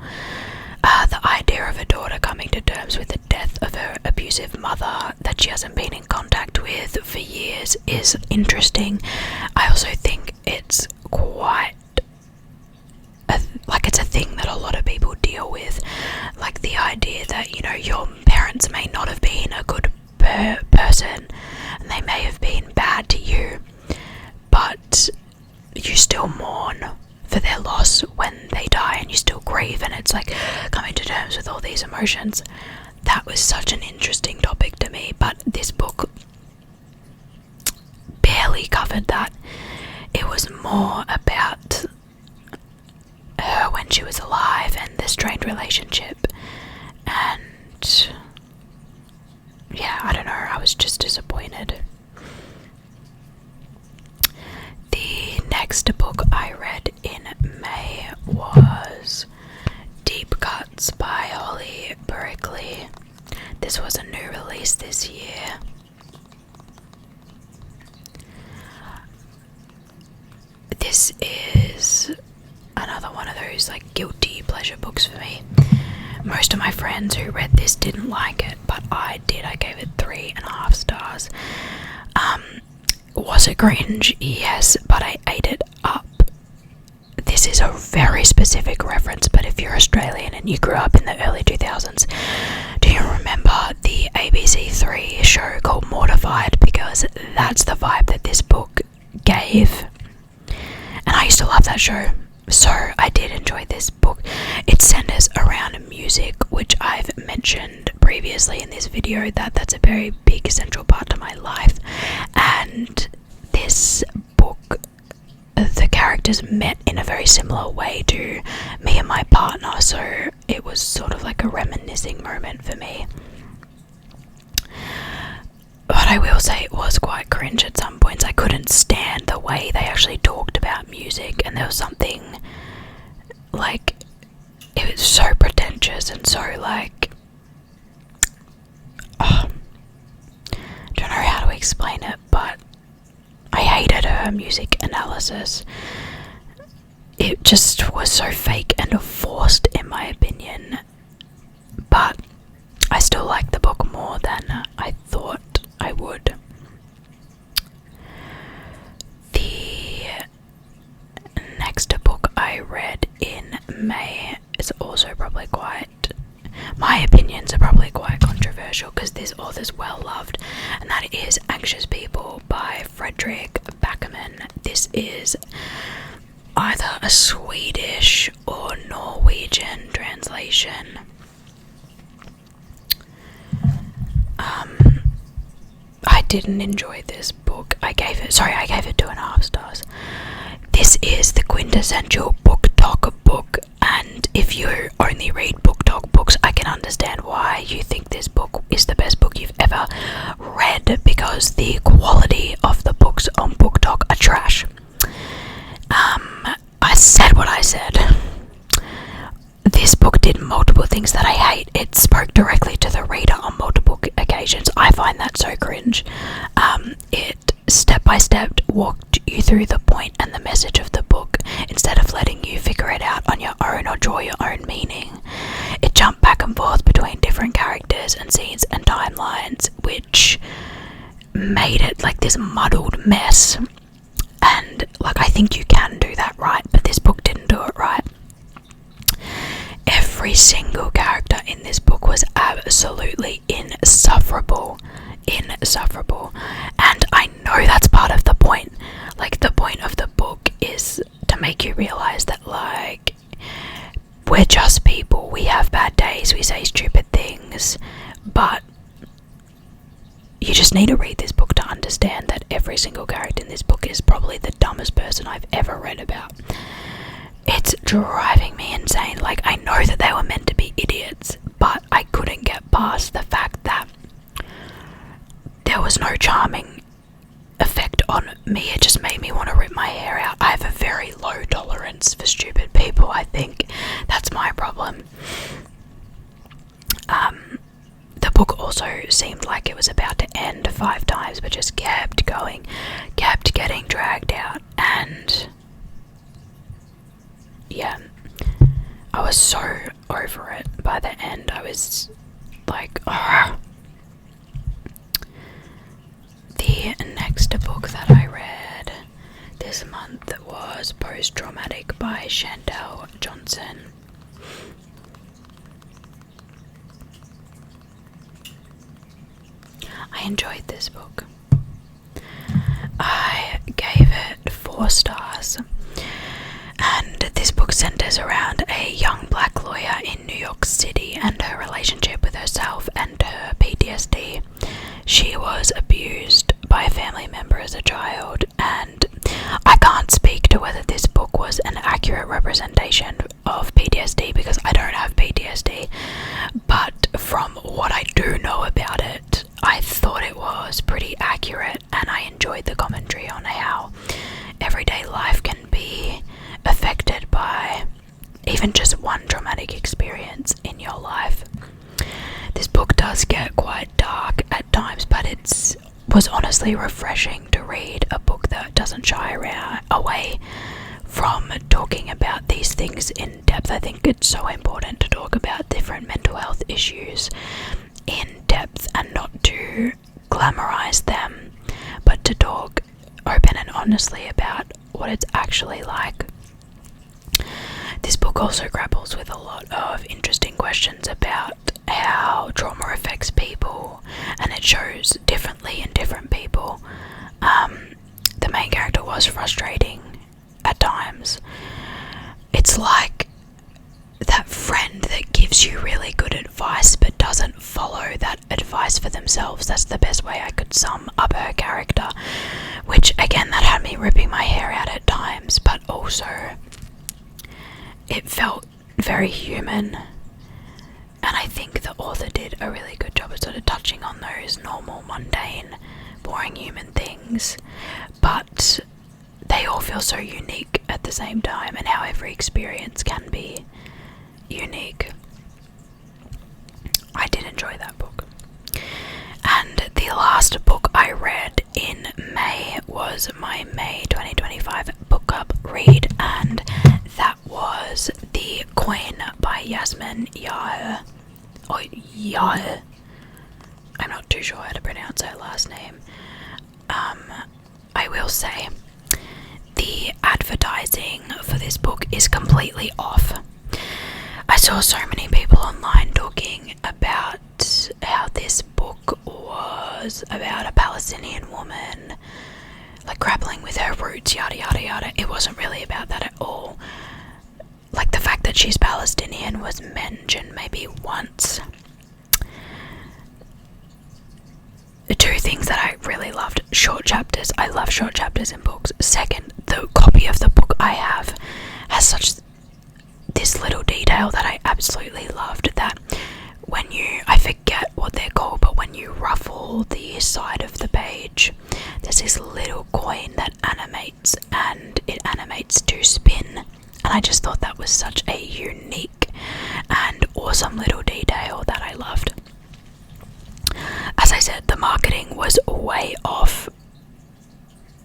The idea of a daughter coming to terms with the death of her abusive mother that she hasn't been in contact with for years is interesting. I also think it's quite it's a thing that a lot of people deal with, like the idea that, you know, your parents may not have been a good person and they may have been bad to you, but you still mourn for their loss when they die and you still grieve, and it's like coming to terms with all these emotions. That was such an interesting topic to me, but this book barely covered that. It was more about her when she was alive and the strained relationship, and yeah, I don't know, I was just disappointed. The next book I read in May was Deep Cuts by Holly Berkeley. This was a new release this year. This is another one of those like guilty pleasure books for me. Most of my friends who read this didn't like it, but I did. I gave it 3.5 stars. Was it cringe? Yes, but I ate it up. This is a very specific reference, but if you're Australian and you grew up in the early 2000s, do you remember the ABC3 show called Mortified? Because that's the vibe that this book gave. And I used to love that show. So I did enjoy this book. It centers around music, which I've mentioned previously in this video, that's a very big central part to my life. And this book, the characters met in a very similar way to me and my partner, so it was sort of like a reminiscing moment for me. I will say it was quite cringe at some points. I couldn't stand the way they actually talked about music, and there was something like, it was so pretentious and so like, I don't know how to explain it, but I hated her music analysis. It just was so fake and forced in my opinion, but I still like the book more than I thought I would. The next book I read in May is also probably quite, my opinions are probably quite controversial because this author's well loved, and that is Anxious People by Fredrik Backman. This is either a Swedish or Norwegian translation. I didn't enjoy this book. I gave it 2.5 stars. This is the quintessential book talk book, and if you only read book talk books, I can understand why you think this book is the best book you've ever read, because the quality of the books on book talk are trash. I said what I said. This book did multiple things that I hate. It spoke directly to the reader on multiple occasions. I find that so cringe. It step by step walked you through the point and the message of the book instead of letting you figure it out on your own or draw your own meaning. It jumped back and forth between different characters and scenes and timelines, which made it like this muddled mess. And like, I think you can do that right, but this book didn't do it right. Every single character in this book was absolutely insufferable. And I know that's part of the point. Like, the point of the book is to make you realize that, like, we're just people. We have bad days. We say stupid things. But you just need to read this book to understand that every single character in this book is probably the dumbest person I've ever read about. It's driving me insane. Like, I know that they were meant to be idiots, but I couldn't get past the fact that there was no charming effect on me. It just made me want to rip my hair out. I have a very low tolerance for stupid people. I think that's my problem. The book also seemed like it was about to end 5 times, but just kept going, kept getting dragged out, and yeah, I was so over it by the end. I was like, ugh. The next book that I read this month was Post-Traumatic by Chantal Johnson. I enjoyed this book. I gave it 4 stars. And this book centers around a young black lawyer in New York City and her relationship with herself and her PTSD. She was abused by a family member as a child, and I can't speak to whether this book was an accurate representation of PTSD because I don't have PTSD, but from what I do know about it, I thought it was pretty accurate, and I enjoyed the commentary on how everyday life can be affected by even just one traumatic experience in your life. This book does get quite dark at times, but it was honestly refreshing to read a book that doesn't shy away from talking about these things in depth. I think it's so important to talk about different mental health issues in depth and not to glamorize them, but to talk open and honestly about what it's actually like. This book also grapples with a lot of interesting questions about how trauma affects people, and it shows differently in different people. The main character was frustrating at times. It's like that friend that gives you really good advice but doesn't follow that advice for themselves. That's the best way I could sum up her character, which again, that had me ripping my hair out at times, but also it felt very human, and I think the author did a really good job of sort of touching on those normal, mundane boring human things, but they all feel so unique at the same time, and how every experience can be unique. I did enjoy that book. And the last book I read in May was my May 2025 book club read, and that was The Queen by Yasmin Yahya. Or Yahya. I'm not too sure how to pronounce her last name. I will say, the advertising for this book is completely off. I saw so many people online talking about how this book was about a Palestinian woman, like grappling with her roots, yada yada yada. It wasn't really about that at all. Like, the fact that she's Palestinian was mentioned maybe once. The two things that I really loved: short chapters. I love short chapters in books. Second, the copy of the book I have has such this little detail that I absolutely loved, that when you, I forget what they're called, but when you ruffle the side of the page, there's this little coin that animates, and it animates to spin. And I just thought that was such a unique and awesome little detail that I loved. As I said, the marketing was way off.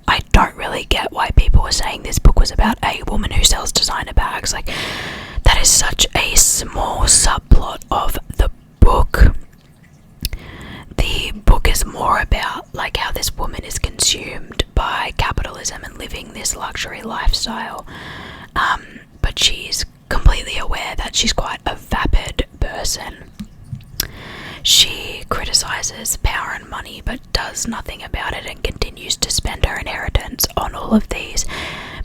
I don't really get why people were saying this book was about a woman who sells designer bags. Like, that is such a small subplot of the book. The book is more about like how this woman is consumed by capitalism and living this luxury lifestyle. But she's completely aware that she's quite a vapid person. She criticizes power and money, but does nothing about it, and continues to spend her inheritance on all of these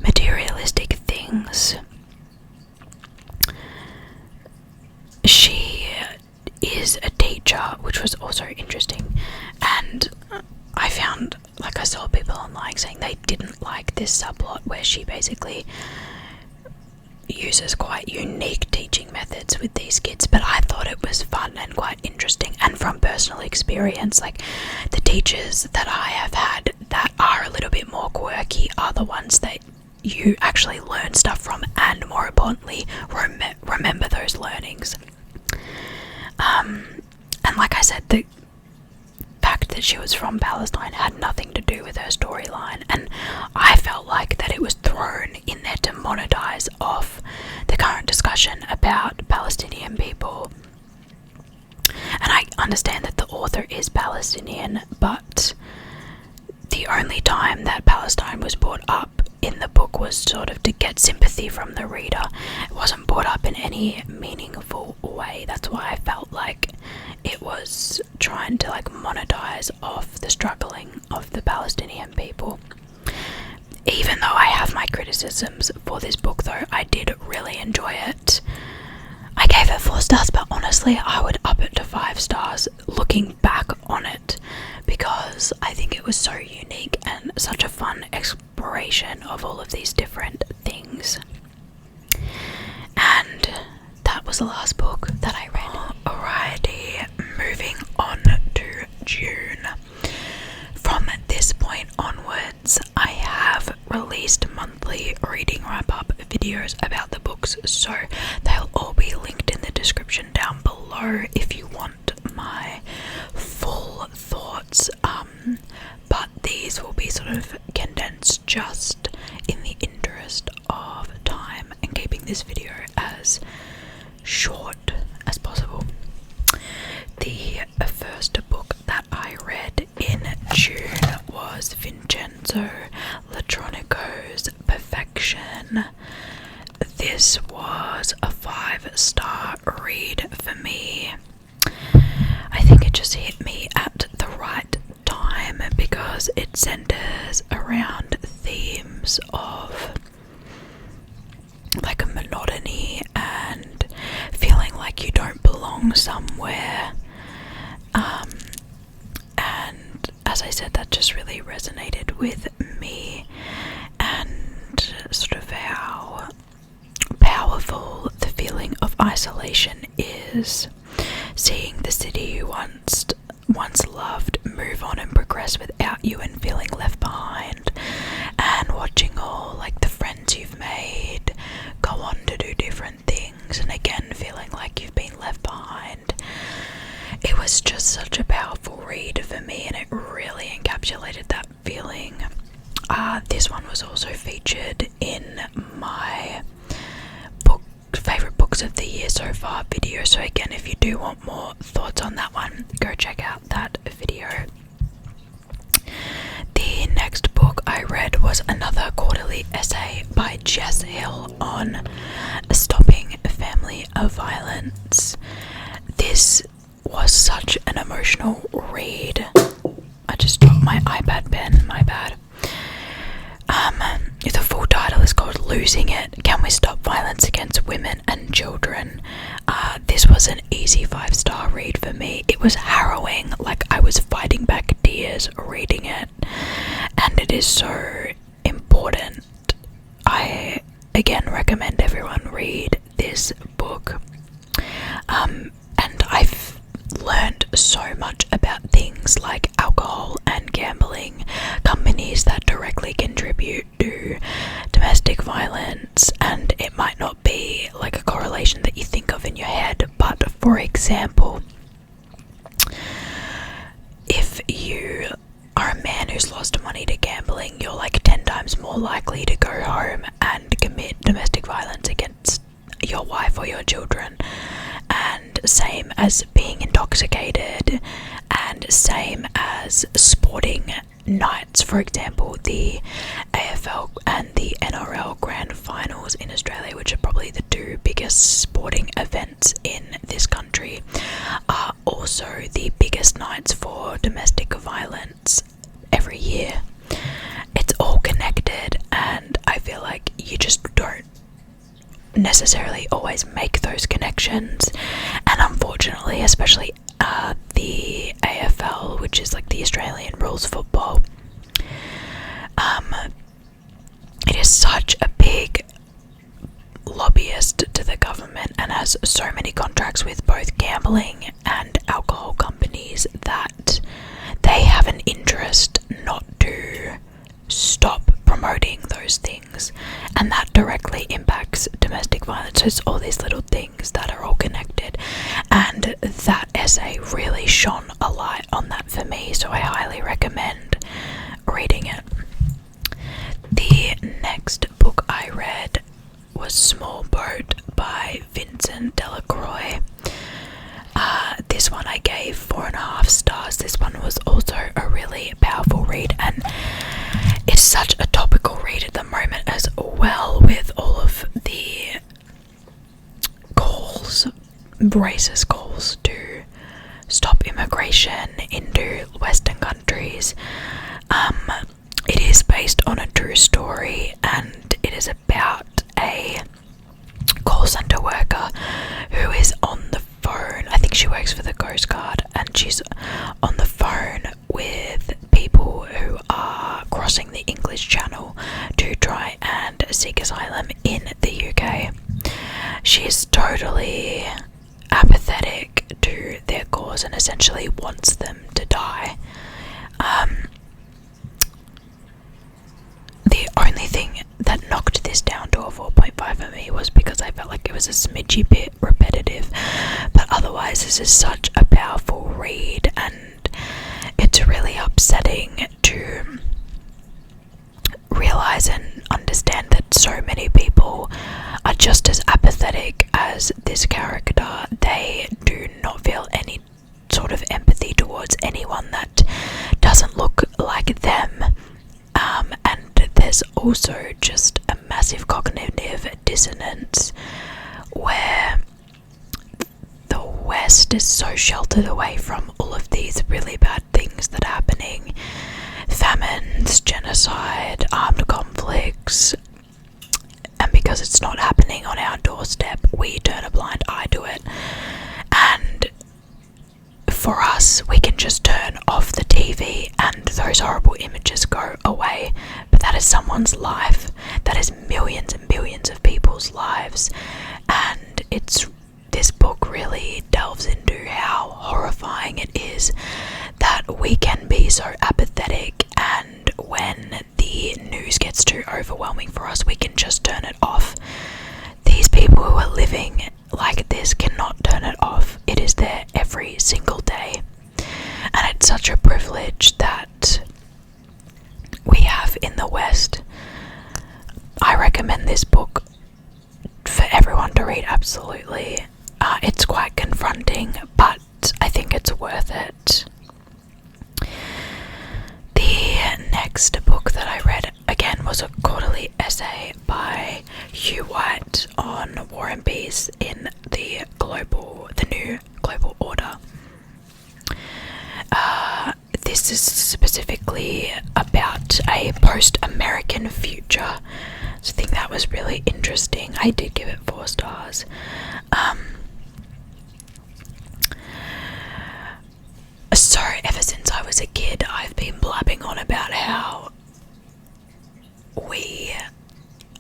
materialistic things. She is a teacher, which was also interesting, and I found, like, I saw people online saying they didn't like this subplot where she basically uses quite unique teaching methods with these kids, but I thought it was fun and quite interesting. And from personal experience, like, the teachers that I have had that are a little bit more quirky are the ones that you actually learn stuff from, and more importantly, remember those learnings. And like I said, the fact that she was from Palestine had nothing to do with her storyline, and I felt like that it was thrown in there to monetize off the current discussion about Palestinian people. And I understand that the author is Palestinian, but the only time that Palestine was brought up in the book was sort of to get sympathy from the reader. It wasn't brought up in any meaningful way. That's why I felt like it was trying to like monetize off the struggling of the Palestinian people. Even though I have my criticisms for this book, though, I did really enjoy it. I gave it 4 stars, but honestly I would up it to 5 stars looking back on it, because I think it was so unique and such a fun exploration of all of these different things. And that was the last book that I read. Alrighty, moving on to June. From this point onwards, I have released monthly reading wrap-up videos about the books, so they'll all be linked in the description down below if you want my full thoughts. But these will be sort of condensed just in the interest of time and keeping this video as short as possible. The first book that I read in June was Vincenzo Latronico's Perfection. This was a 5-star read for me. I think it just hit me at the right time because it centers around themes of like a monotony and feeling like you don't belong somewhere. And as I said, that just really resonated with me, and sort of how powerful the feeling of isolation is. Seeing the city you once loved move on and progress progress without you and feeling left behind, and watching all like the friends you've made go on to do different things, and again feeling like you've been left behind. It was just such a powerful read for me, and it really encapsulated that feeling. This one was also featured in my favorite books of the year so far video, so again, if you do want more thoughts on that one, go check out that video. The next book I read was another quarterly essay by Jess Hill on stopping family violence. This was such an emotional read. I just dropped my iPad pen, my bad. The full title is called Losing It, Can We Stop Violence Against Women and Children? This was an easy 5-star read for me. It was harrowing, like I was fighting back tears reading it, and it is so important. I again recommend everyone read this book. And I've learned so much about things like alcohol and gambling, companies that directly contribute to domestic violence, and it might not be like a correlation that you think of in your head, but for example, if you are a man who's lost money to gambling, you're like 10 times more likely to go home and commit domestic violence against your wife or your children. And same as being intoxicated, and same as sporting nights. For example, the AFL and the NRL grand finals in Australia, which are probably the two biggest sporting events in this country, are also the biggest nights for domestic violence every year. It's all connected, and I feel like you just don't necessarily always make those connections, and unfortunately, especially the AFL, which is like the Australian rules football, it is such a big lobbyist to the government and has so many contracts with both gambling and alcohol companies that they have an interest not to stop promoting those things, and that directly impacts domestic violence. So it's all these little things that are all connected, and that essay really shone a light on that for me, so I highly recommend reading it. The next book I read was Small Boat by Vincent Delacroix. This one I gave 4.5 stars. This one was also a really powerful read, and it's such a topical read at the moment as well, with all of the calls, racist calls to stop immigration into Western countries. It is based on a true story, and it is about a call center worker who is on the phone. I think she works for the Coast Guard, and she's on the phone with people who are crossing the English Channel to try and seek asylum in the UK. She is totally apathetic to their cause and essentially wants them to die. The only thing that knocked this down to a 4.5 for me was because I felt like it was a smidgy bit repetitive, but otherwise this is such a powerful read, and it's really upsetting to realize and understand that so many people are just as apathetic as this character. They do not feel any sort of empathy towards anyone that doesn't look like them, and there's also just a massive cognitive dissonance where the West is so sheltered away from all of these really bad things that are happening. Famines, genocide, armed conflicts, and because it's not happening on our doorstep, we turn a blind eye to it. And for us, we can just turn off the TV and those horrible images go away, but that is someone's life. That is millions and billions of people's lives, and this book really delves into how horrifying it is that we can be so apathetic absolutely. It's quite confronting, but I think it's worth it. The next book that I read, again, was a quarterly essay by Hugh White on War and Peace in the new global order. This is specifically about a post-American future, so I think that was really interesting. I did give it 4 stars. So ever since I was a kid, I've been blabbing on about how we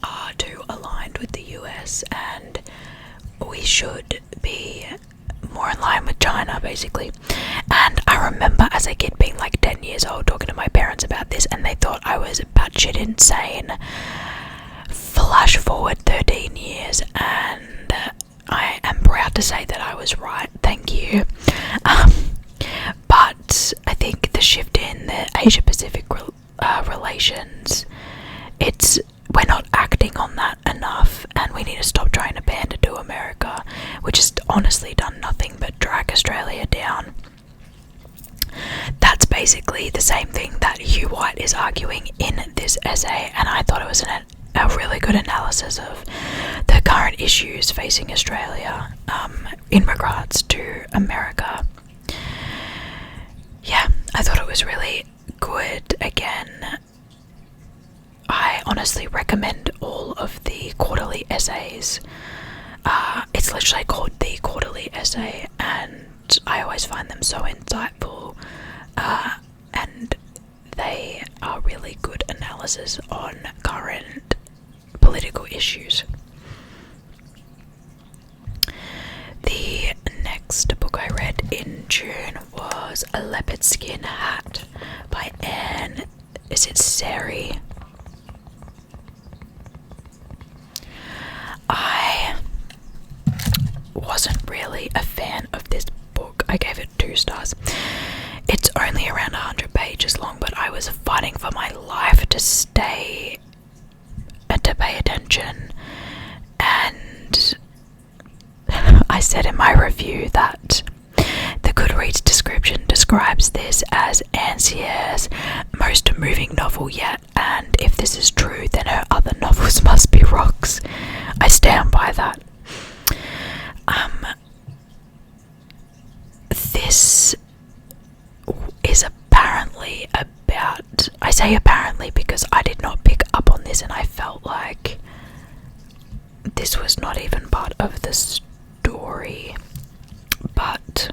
are too aligned with the US and we should be more in line with China, basically. And I remember as a kid being like 10 years old talking to my parents about this, and they thought I was batshit insane. Flash forward 13 years and I am proud to say that I was right, thank you. But I think the shift in the Asia Pacific relations, we're not acting on that enough, and we need to stop trying to pander to America, which has honestly done nothing but drag Australia down. That's basically the same thing that Hugh White is arguing in this essay, and I thought it was a really good analysis of the current issues facing Australia in regards to America. Yeah, I thought it was really good. Again, I honestly recommend all of the quarterly essays. It's literally called The Quarterly Essay, and I always find them so insightful, and they are really good analysis on current political issues. The next book I read in June was A Leopard Skin Hat by Anne, is it Sari? I wasn't really a fan of this book. I gave it 2 stars. It's only around 100 pages long, but I was fighting for my life to stay and to pay attention, and I said in my review that the Goodreads description describes this as Anne Sierre's most moving novel yet, and if this is true, then her other novels must be rocks. I stand by that. This is apparently about, I say apparently because I did not pick up on this, and I felt like this was not even part of the story, but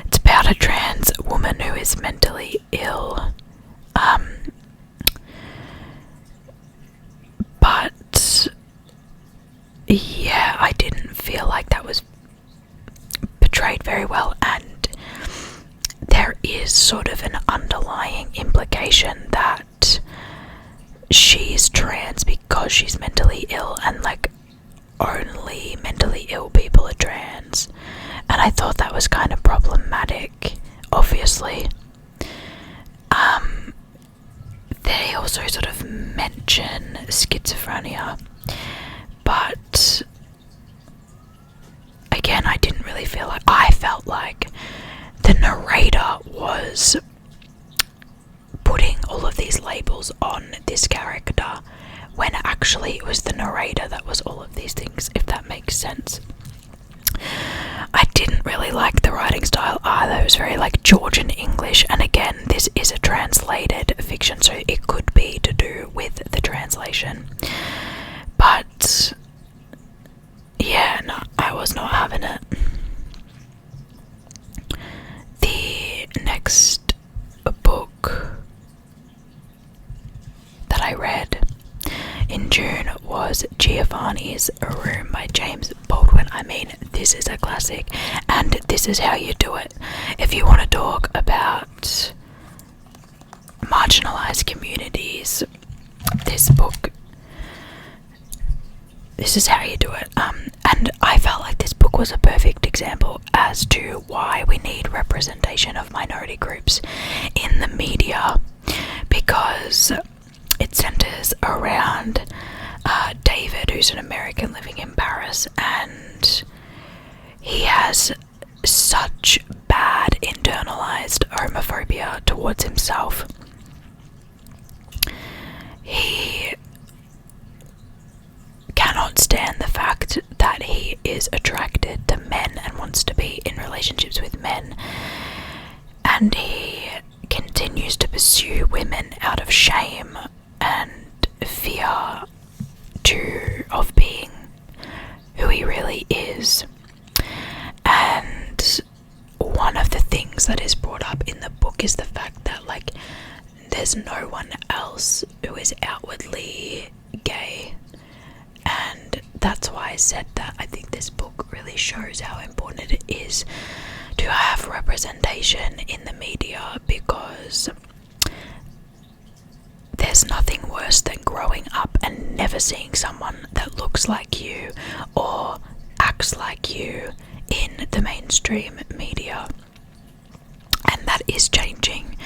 it's about a trans woman who is mentally ill, but yeah, I didn't feel like that was portrayed very well, and there is sort of an underlying implication that she's trans because she's mentally ill, and like only mentally ill people are trans, and I thought that was kind of problematic, obviously. They also sort of mention schizophrenia, but again, I didn't really feel like, I felt like the narrator was putting all of these labels on this character when actually it was the narrator that was all of these things, if that makes sense. I didn't really like the writing style either. It was very like Georgian English, and again, this is a translated fiction, so it could be to do with the translation, but yeah, no, I was not having it. The next book that I read in June was Giovanni's Room by James Baldwin. I mean, this is a classic, and this is how you do it. If you want to talk about marginalized communities, this book, this is how you do it. And I felt like this book was a perfect example as to why we need representation of minority groups in the media, because it centers around David, who's an American living in Paris, dangerous, and he has such bad internalized homophobia towards himself. He cannot stand the fact that he is attracted to men and wants to be in relationships with men, and he continues to pursue women out of shame and fear of being who he really is. And one of the things that is brought up in the book is the fact that, like, there's no one else who is outwardly gay, and that's why I said that I think this book really shows how important it is to have representation in the media, because there's nothing worse than growing up and never seeing someone that looks like you or acts like you in the mainstream media. And that is changing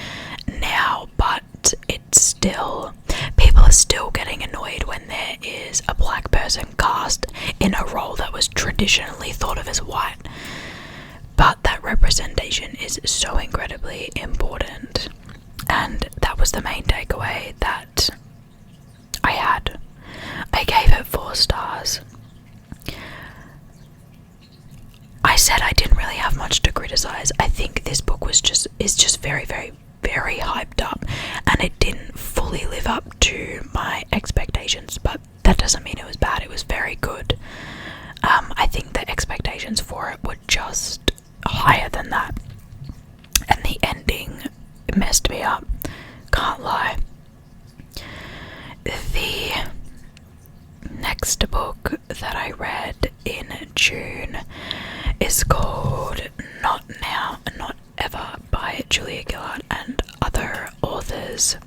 now, but it's still, people are still getting annoyed when there is a black person cast in a role that was traditionally thought of as white. But that representation is so incredibly important, and that was the main takeaway that I had. I gave it 4 stars. I said I didn't really have much to criticize. I think this book is just very, very, very hyped up, and it didn't fully live up to my expectations, but that doesn't mean it was bad. It was very good. I think the expectations for it were just higher than that, and the ending messed me up, can't lie. The next book that I read in June is called Not Now, Not Ever by Julia Gillard and other authors.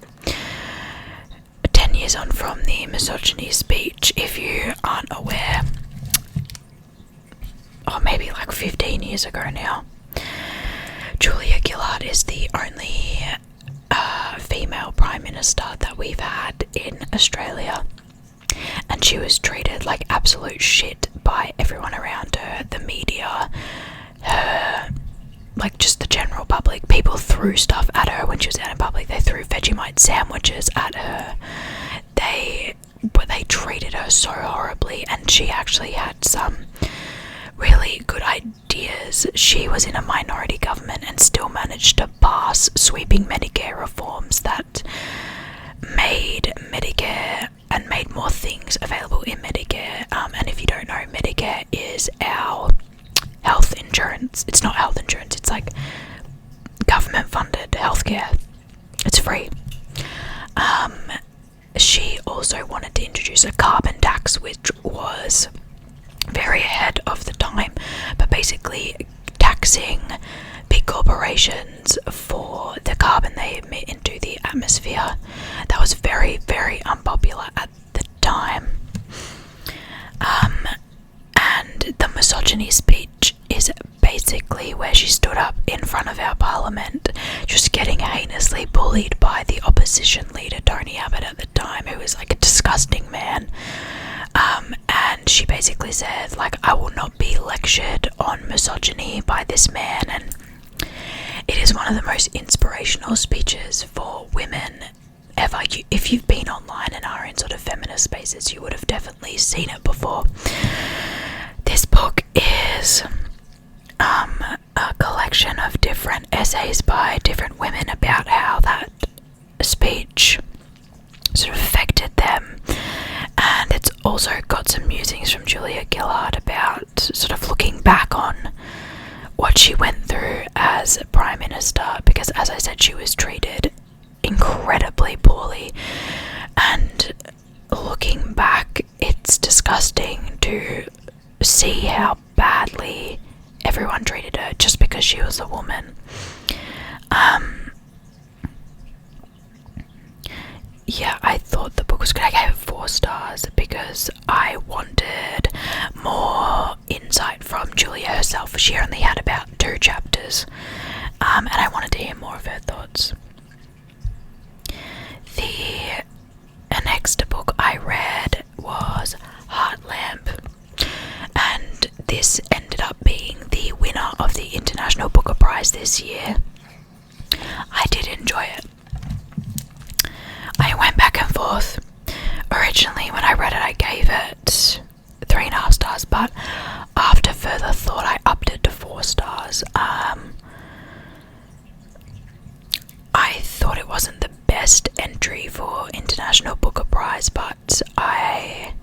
10 years on from the misogyny speech, if you aren't aware, or maybe like 15 years ago now, Julia Gillard is the only female Prime Minister that we've had in Australia, and she was treated like absolute shit by everyone around her, the media, her, like just the general public. People threw stuff at her when she was out in public. They threw Vegemite sandwiches at her. They treated her so horribly, and she actually had some really good ideas. She was in a minority government and still managed to pass sweeping Medicare reforms that made Medicare and made more things available in Medicare. And if you don't know, Medicare is our health insurance. It's not health insurance, it's like government funded healthcare. It's free. She also wanted to introduce a carbon tax, which was very ahead of the time, but basically taxing big corporations for the carbon they emit into the atmosphere. That was very, very unpopular at the time. And the misogyny speech is basically where she stood up in front of our parliament, just getting heinously bullied by the opposition leader Tony Abbott at the time, who was like a disgusting man. And she basically said, like, I will not be lectured on misogyny by this man. And it is one of the most inspirational speeches for women ever. If you've been online and are in sort of feminist spaces, you would have definitely seen it before. This book is a collection of different essays by different women about how that speech sort of affected them. And it's also got some musings from Julia Gillard about sort of looking back on what she went through as Prime Minister, because as I said, she was treated incredibly poorly, and looking back, it's disgusting to see how badly everyone treated her just because she was a woman. Yeah, I thought the book was good. I gave it 4 stars because I wanted more insight from Julia herself. She only had about 2 chapters, and I wanted to hear more of her thoughts. The next book I read was Heart Lamp, Prize this year. I did enjoy it. I went back and forth. Originally, when I read it, I gave it 3.5 stars, but after further thought, I upped it to 4 stars. I thought it wasn't the best entry for International Booker Prize, but I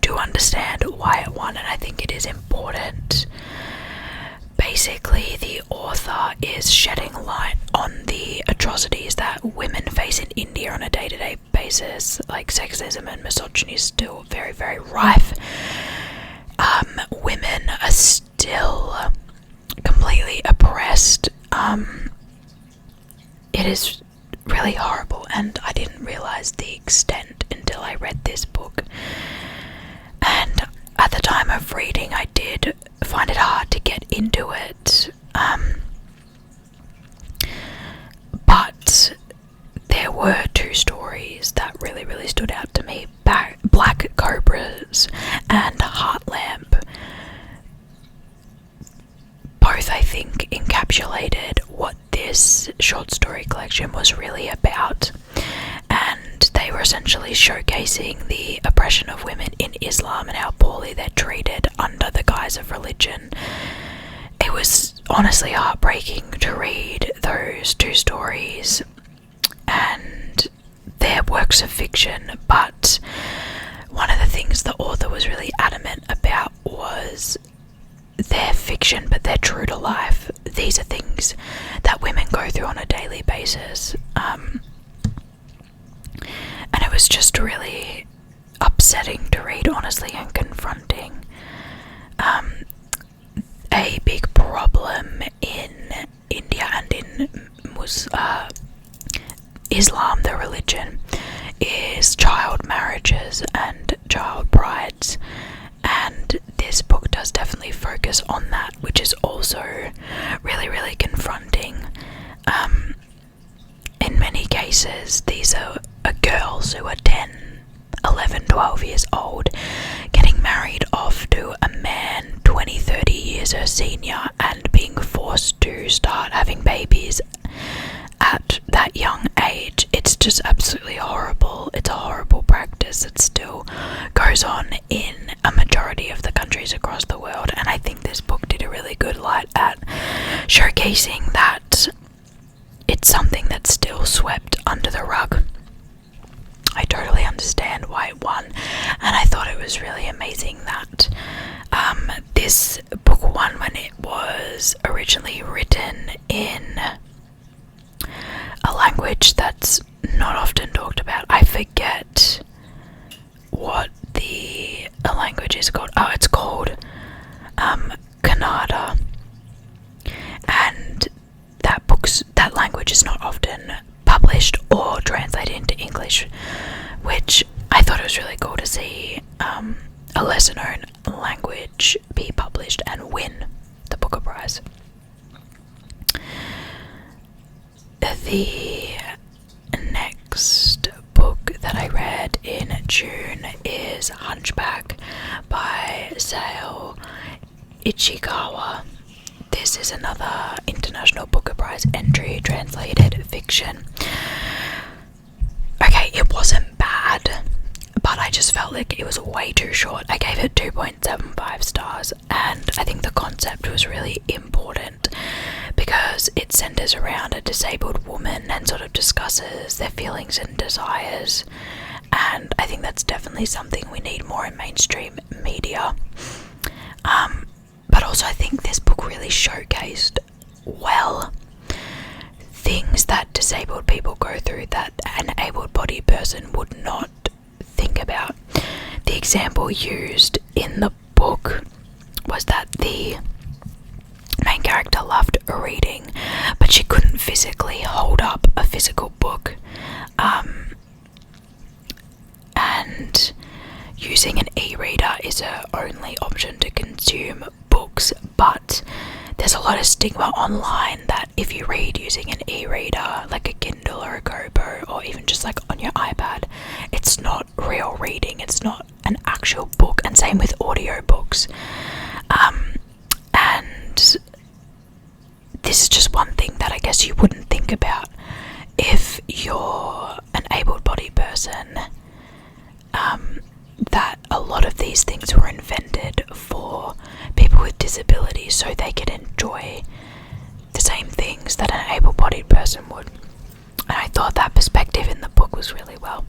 do understand why it won, and I think it is important. Basically, the author is shedding light on the atrocities that women face in India on a day-to-day basis. Like, sexism and misogyny is still very, very rife. Women are still completely oppressed. It is really horrible, and I didn't realise the extent until I read this book. And at the time of reading, I did find it hard to get into it. But there were 2 stories that really, really stood out to me. Black Cobras and Heart Lamp. Both, I think, encapsulated what this short story collection was really about. And they were essentially showcasing the oppression of women in Islam and how poorly they're treated under the guise of religion. It was honestly heartbreaking to read those 2 stories, and they're works of fiction, but one of the things the author was really adamant about was they're fiction, but they're true to life. These are things that women go through on a daily basis. And it was just really upsetting to read, honestly, and confronting. A big problem in India and in Islam, the religion, is child marriages and child brides. And this book does definitely focus on that, which is also really, really confronting. In many cases, these are girls who are 10, 11, 12 years old, getting married off to a man 20, 30 years her senior, and being forced to start having babies at that young age. It's just absolutely horrible. It's a horrible practice that still goes on in a majority of the countries across the world, and I think this book did a really good light at showcasing that it's something that's still swept under the rug. I totally understand why it won, and I thought it was really amazing that this book won when it was originally written in a language that's not often talked about. I forget what the language is called. Oh, it's called Kannada, and that language is not often published or translated into English, which I thought it was really cool to see a lesser known language be published and win the Booker Prize. The next book that I read in June is Hunchback by Sale Ichikawa. This is another International Booker Prize entry, translated fiction. Okay, it wasn't bad, but I just felt like it was way too short. I gave it 2.75 stars, and I think the concept was really important because it centers around a disabled woman and sort of discusses their feelings and desires, and I think that's definitely something we need more in mainstream media. But also I think this book really showcased well things that disabled people go through that an able-bodied person would not think about. The example used in the book was that the main character loved reading, but she couldn't physically hold up a physical book, and using an e-reader is her only option to consume books. But there's a lot of stigma online that if you read using an e-reader like a Kindle or a Kobo, or even just like on your iPad, it's not real reading, it's not an actual book, and same with audiobooks. And this is just one thing that I guess you wouldn't think about if you're an able-bodied person, that a lot of these things were invented for people with disabilities so they could enjoy the same things that an able-bodied person would. And I thought that perspective in the book was really well.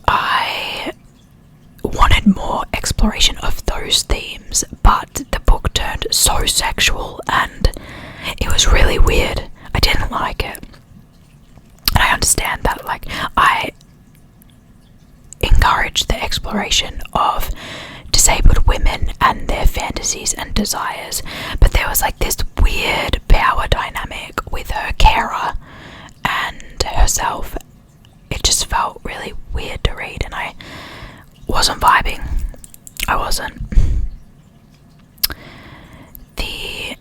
I wanted more exploration of those themes, but the book turned so sexual and it was really weird. I didn't like it. And I understand that, like, I encourage the exploration of disabled women and their fantasies and desires, but there was like this weird power dynamic with her carer and herself. It just felt really weird to read, and I wasn't vibing. I wasn't. The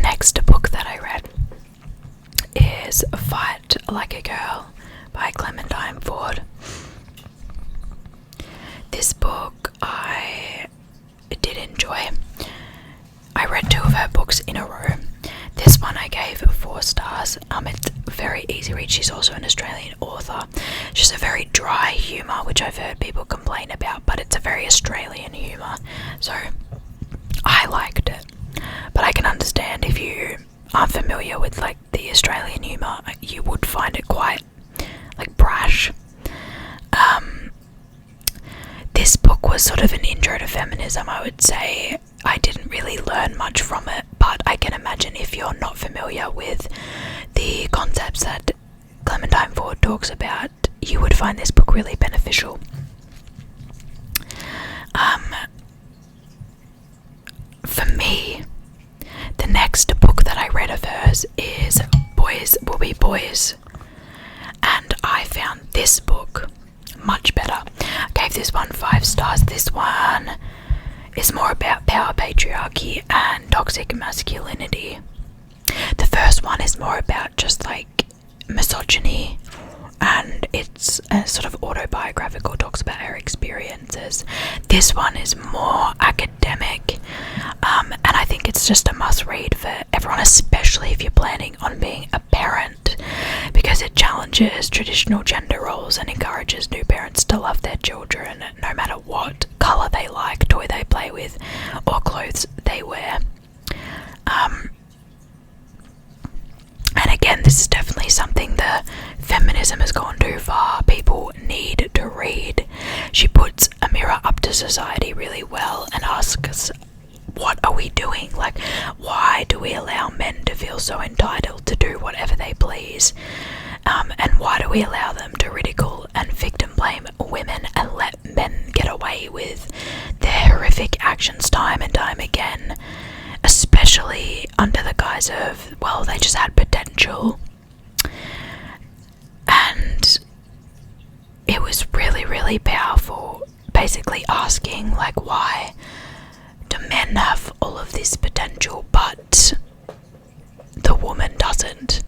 next book that I read is Fight Like a Girl by Clementine Ford. This book I did enjoy. I read 2 of her books in a row. This one I gave 4 stars. It's a very easy read. She's also an Australian author. She's a very dry humour, which I've heard people complain about, but it's a very Australian humour, so I liked it. But I can understand if you aren't familiar with like the Australian humour, you would find it quite like brash. This book was sort of an intro to feminism, I would say. I didn't really learn much from it, but I can imagine if you're not familiar with the concepts that Clementine Ford talks about, you would find this book really beneficial. For me, the next book that I read of hers is Boys Will Be Boys, and I found this book much better. I gave this one 5 stars. This one is more about power, patriarchy, and toxic masculinity. The first one is more about just like misogyny, and it's a sort of autobiographical, talks about her experiences. This one is more academic, and I think it's just a must read for everyone, especially if you're planning on being a parent, because it challenges traditional gender roles and encourages new parents to love their children no matter what colour they like, toy they play with, or clothes they wear. And again, this is definitely something the feminism has gone too far. People need to read. She puts a mirror up to society really well and asks, what are we doing? Like, why do we allow men to feel so entitled to do whatever they please? And why do we allow them to ridicule and victim blame women and let men get away with their horrific actions time and time again? Especially under the guise of, well, they just had potential. And it was really, really powerful, basically asking, like, why do men have all of this potential but the woman doesn't?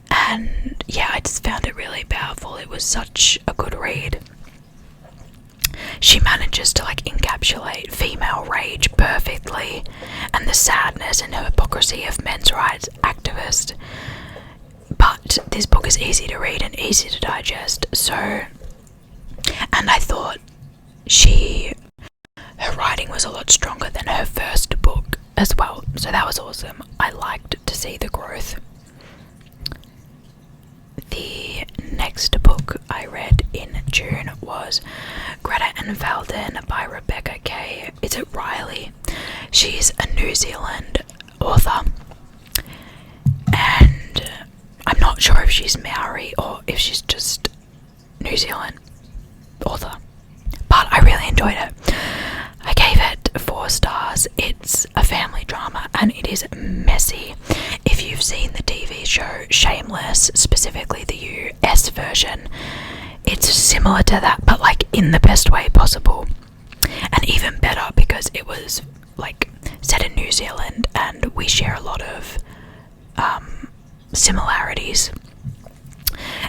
And yeah, I just found it really powerful. It was such a good read. She manages to like encapsulate female rage perfectly, and the sadness and hypocrisy of men's rights activists. But this book is easy to read and easy to digest, so, and I thought her writing was a lot stronger than her first book as well, so that was awesome. I liked to see the growth. The next book I read in June was Greta and Valden by Rebecca Kay. Is it Riley? She's a New Zealand author, and I'm not sure if she's Maori or if she's just New Zealand author, but I really enjoyed it. I gave it 4 stars. It's a family drama and it is messy. If you've seen the TV show Shameless, specifically the US version, it's similar to that, but like in the best way possible, and even better because it was like set in New Zealand and we share a lot of similarities,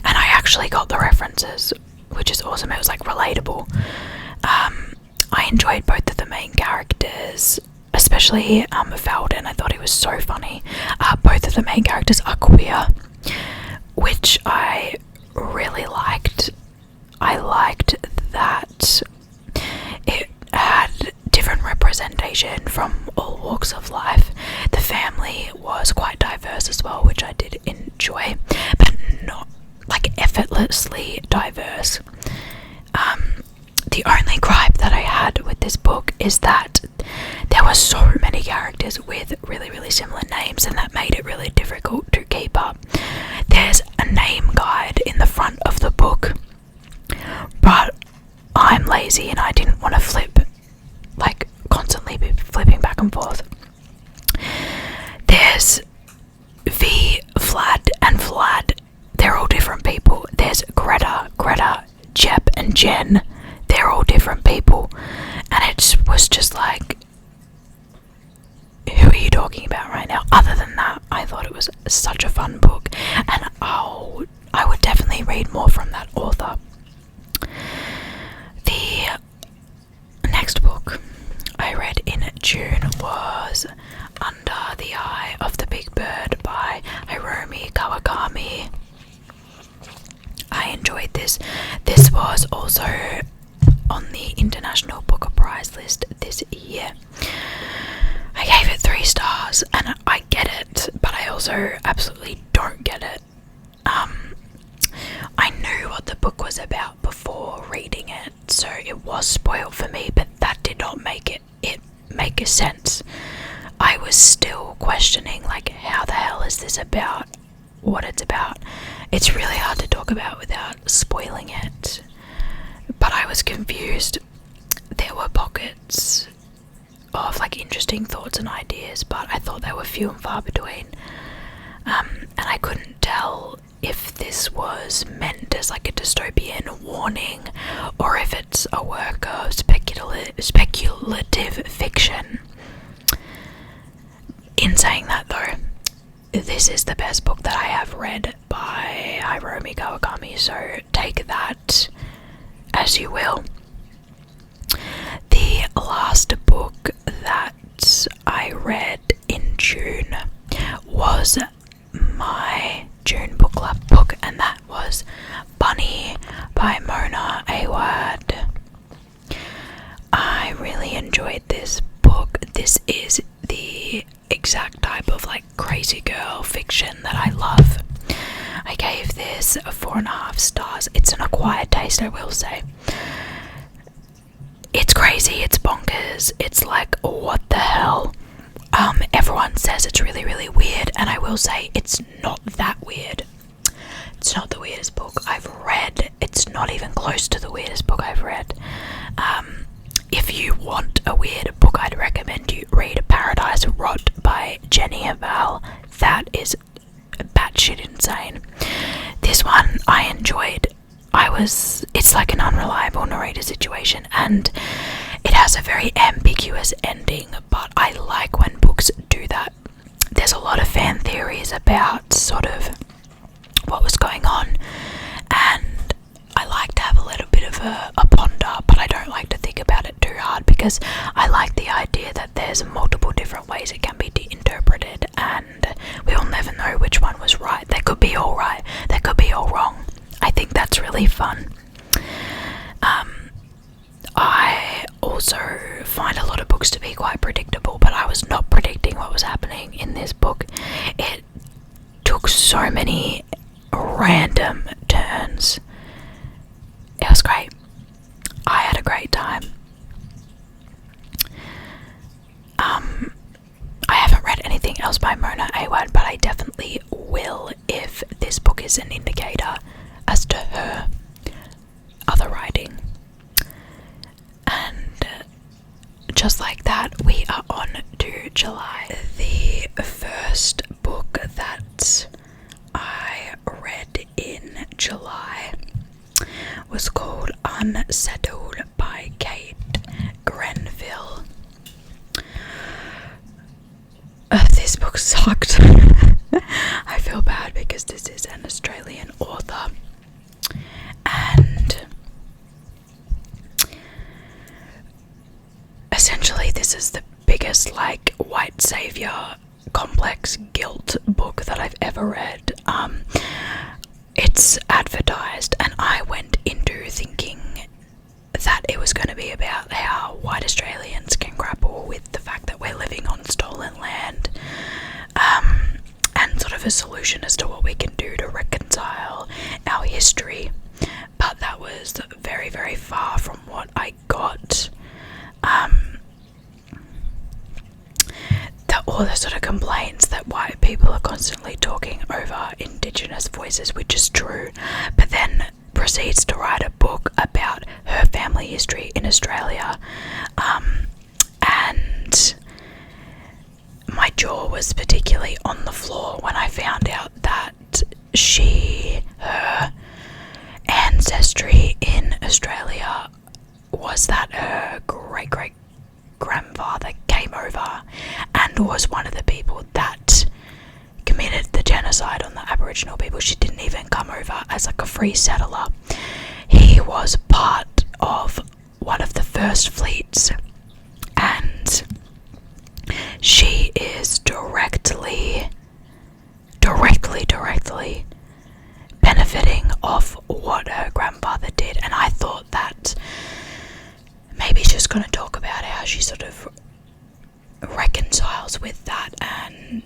and I actually got the references, which is awesome. It was like relatable. I enjoyed both of the main characters, especially especially Felden. I thought he was so funny. Both of the main characters are queer, which I really liked. I liked that it had different representation from all walks of life. The family was quite diverse as well, which I did enjoy, but not like effortlessly diverse. The only gripe that I had with this book is that there were so many characters with really, really similar names, and that made it really difficult to keep up. There's a name guide in the front of the book, but I'm lazy and I didn't want to constantly be flipping back and forth. There's V, Vlad, and Vlad. They're all different people. There's Greta, Jep, and Jen. They're all different people. And it was just like, who are you talking about right now? Other than that, I thought it was such a fun book, and I would definitely read more from that author. The next book I read in June was Under the Eye of the Big Bird by Hiromi Kawakami. I enjoyed this. This was also on the International Booker Prize list this year. I gave it 3 stars, and I get it, but I also absolutely don't get it. I knew what the book was about before reading it, so it was spoiled for me, but that did not make it make sense. I was still questioning, like, how the hell is this about, what it's about. It's really hard to talk about without spoiling it, but I was confused. There were pockets of like interesting thoughts and ideas, but I thought they were few and far between, and I couldn't tell if this was meant as like a dystopian warning or if it's a work of speculative fiction. In saying that though, this is the best book that I have read by Hiromi Kawakami, so take that as you will. The last book that I read in June was my June book club book, and that was Bunny by Mona Awad. I really enjoyed this book. This is the exact type of like crazy girl fiction that I love. I gave this 4.5 stars. It's an acquired taste, I will say. It's crazy, it's bonkers, it's like, what the hell? Everyone says it's really, really weird, and I will say it's not that weird. It's not the weirdest book I've read. It's not even close to the weirdest book I've read. If you want a weird book, I'd recommend you read Paradise Rot by Jenny Aval. That is batshit insane. This one I enjoyed. It's like an unreliable narrator situation, and it has a very ambiguous ending, but I like when books do that. There's a lot of fan theories about sort of what was going on, and I like to have a little bit of a ponder, but I don't like to think about it too hard, because I like the idea that there's multiple different ways it can be interpreted, and we will never know which one was right. They could be all right, they could be all wrong. I think that's really fun. I also find a lot of books to be quite predictable, but I was not predicting what was happening in this book. It took so many random turns. It was great. I had a great time. I haven't read anything else by Mona Awad, but I definitely will if this book is an indicator as to her other writing. And just like that, we are on to July. The first book that I read in July was called Unsettled by Kate Grenville. This book sucked. I feel bad because this is an Australian author, and essentially this is the biggest like white savior complex guilt book that I've ever read. It's advertised, and I went into thinking that it was going to be about how white Australians can grapple with the fact that we're living on stolen land, and sort of a solution as to what we can do to reconcile our history. But that was very, very far from what I got. All the sort of complaints that white people are constantly talking over Indigenous voices, which is true, but then proceeds to write a book about her family history in Australia. And my jaw was particularly on the floor when I found out that her ancestry in Australia was that her great grandfather came over and was one of the people that committed the genocide on the Aboriginal people. She didn't even come over as like a free settler. He was part of one of the first fleets, and she is directly benefiting off what her grandfather did. And I thought that maybe she's going to talk about how she sort of reconciles with that and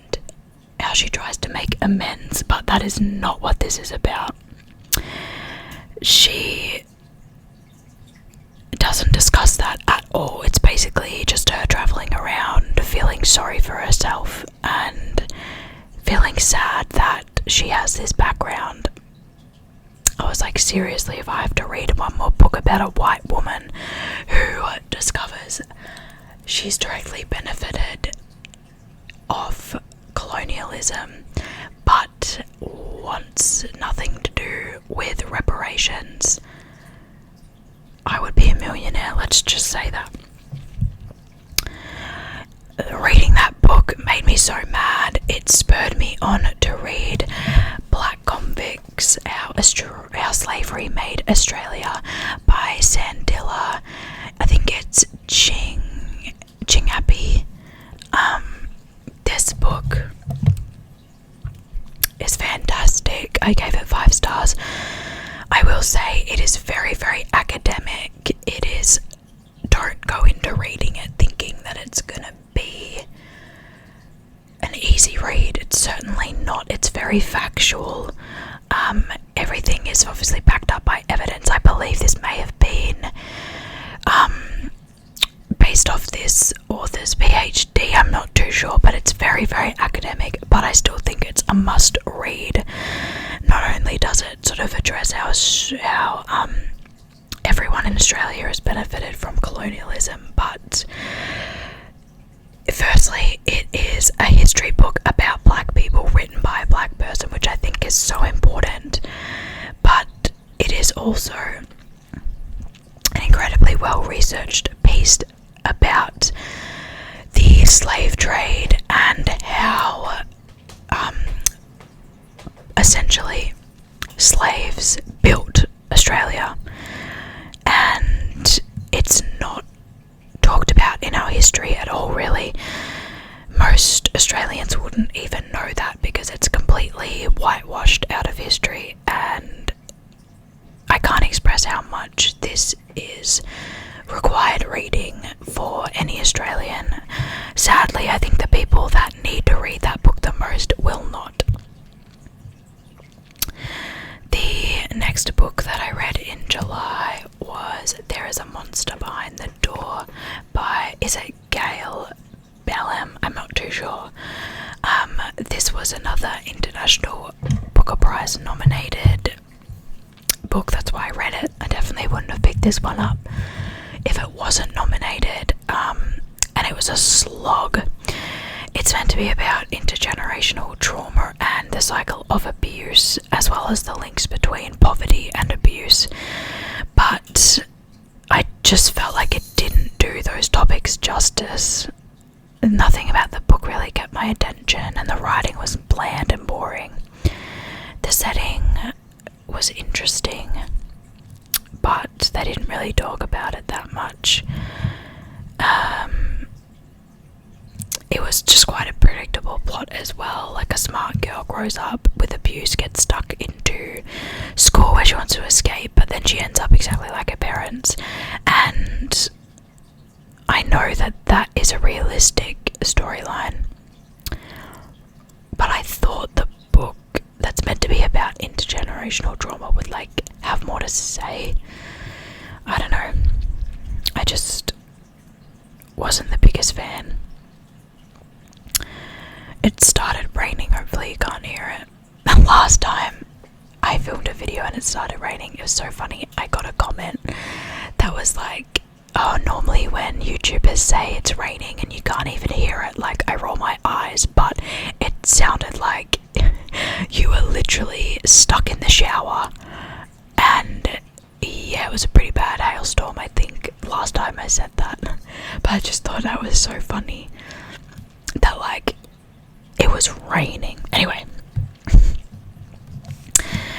how she tries to make amends, but that is not what this is about. She doesn't discuss that at all. It's basically just her travelling around feeling sorry for herself and feeling sad that she has this background. I was like, seriously, if I have to read one more book about a white woman who discovers she's directly benefited off colonialism but wants nothing to do with reparations, I would be a millionaire, let's just say that. Reading that book made me so mad. It spurred me on to read Black Convicts, How Slavery Made Australia by Sandilla. I think it's Chingapi. This book is fantastic. I gave it 5 stars. I will say it is very, very academic. It is, don't go into reading it thinking that it's gonna be an easy read. It's certainly not. It's very factual. Everything is obviously backed up by evidence. I believe this may have been based off this author's PhD. I'm not too sure, but it's very, very academic, but I still think it's a must read. Not only does it sort of address how everyone in Australia has benefited from colonialism, but firstly, it is a history book about black people written by a black person, which I think is so important. But it is also an incredibly well-researched piece about the slave trade and how essentially slaves built Australia, and it's not talked about in our history at all, really. Most Australians wouldn't even know that because it's completely whitewashed out of history, and I can't express how much this is required reading for any Australian. Sadly, I think the people that need to read that book the most will not. The next book that I read in July was There Is a Monster Behind the Door by, is it Gail Bellem? I'm not too sure. This was another International Booker Prize nominated book. That's why I read it. I definitely wouldn't have picked this one up if it wasn't nominated, and it was a slog. It's meant to be about intergenerational trauma and the cycle of abuse, as well as the links between poverty and abuse, but I just felt like it didn't do those topics justice. Nothing about the book really kept my attention, and the writing was bland and boring. The setting was interesting, but they didn't really talk about it that much. it's just quite a predictable plot as well. Like, a smart girl grows up with abuse, gets stuck into school where she wants to escape, but then she ends up exactly like her parents. And I know that that is a realistic storyline, but I thought the book that's meant to be about intergenerational trauma would like have more to say. I don't know. I just wasn't the biggest fan. It started raining, hopefully you can't hear it. Last time I filmed a video and it started raining, it was so funny. I got a comment that was like, oh, normally when YouTubers say it's raining and you can't even hear it, like, I roll my eyes, but it sounded like you were literally stuck in the shower. And yeah, it was a pretty bad hailstorm, I think, last time I said that. But I just thought that was so funny that, like, it was raining. Anyway,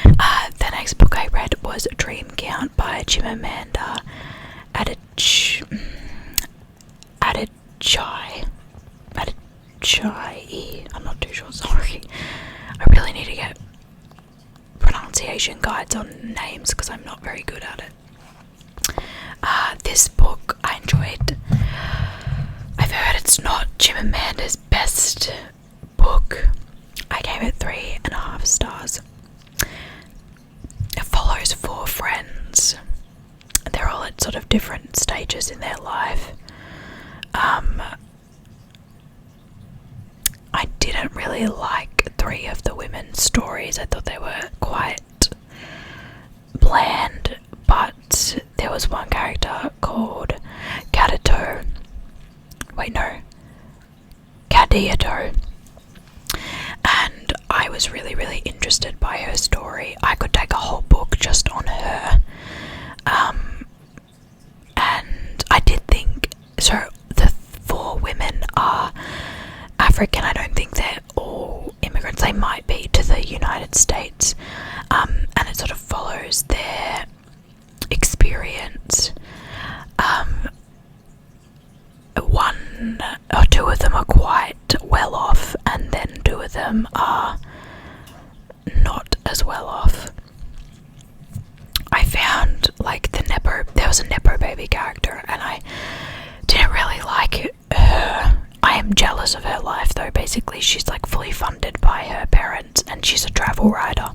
the next book I read was Dream Count by Chimamanda Adichie. I'm not too sure, sorry. I really need to get pronunciation guides on names because I'm not very good at it. This book I enjoyed. I've heard it's not Chimamanda's best book. I gave it 3.5 stars. It follows 4 friends. They're all at sort of different stages in their life. I didn't really like 3 of the women's stories. I thought they were quite bland, but there was one character called Cadiato, and I was really, really interested by her story. I could take a whole book just on her. And I did think, so the 4 women are African. I don't think they're all immigrants. They might be to the United States. And it sort of follows their experience. 1 or 2 of them are quite well off, and then 2 of them are not as well off. I found like there was a Nepo baby character, and I didn't really like her. I am jealous of her life though. Basically, she's like fully funded by her parents, and she's a travel writer,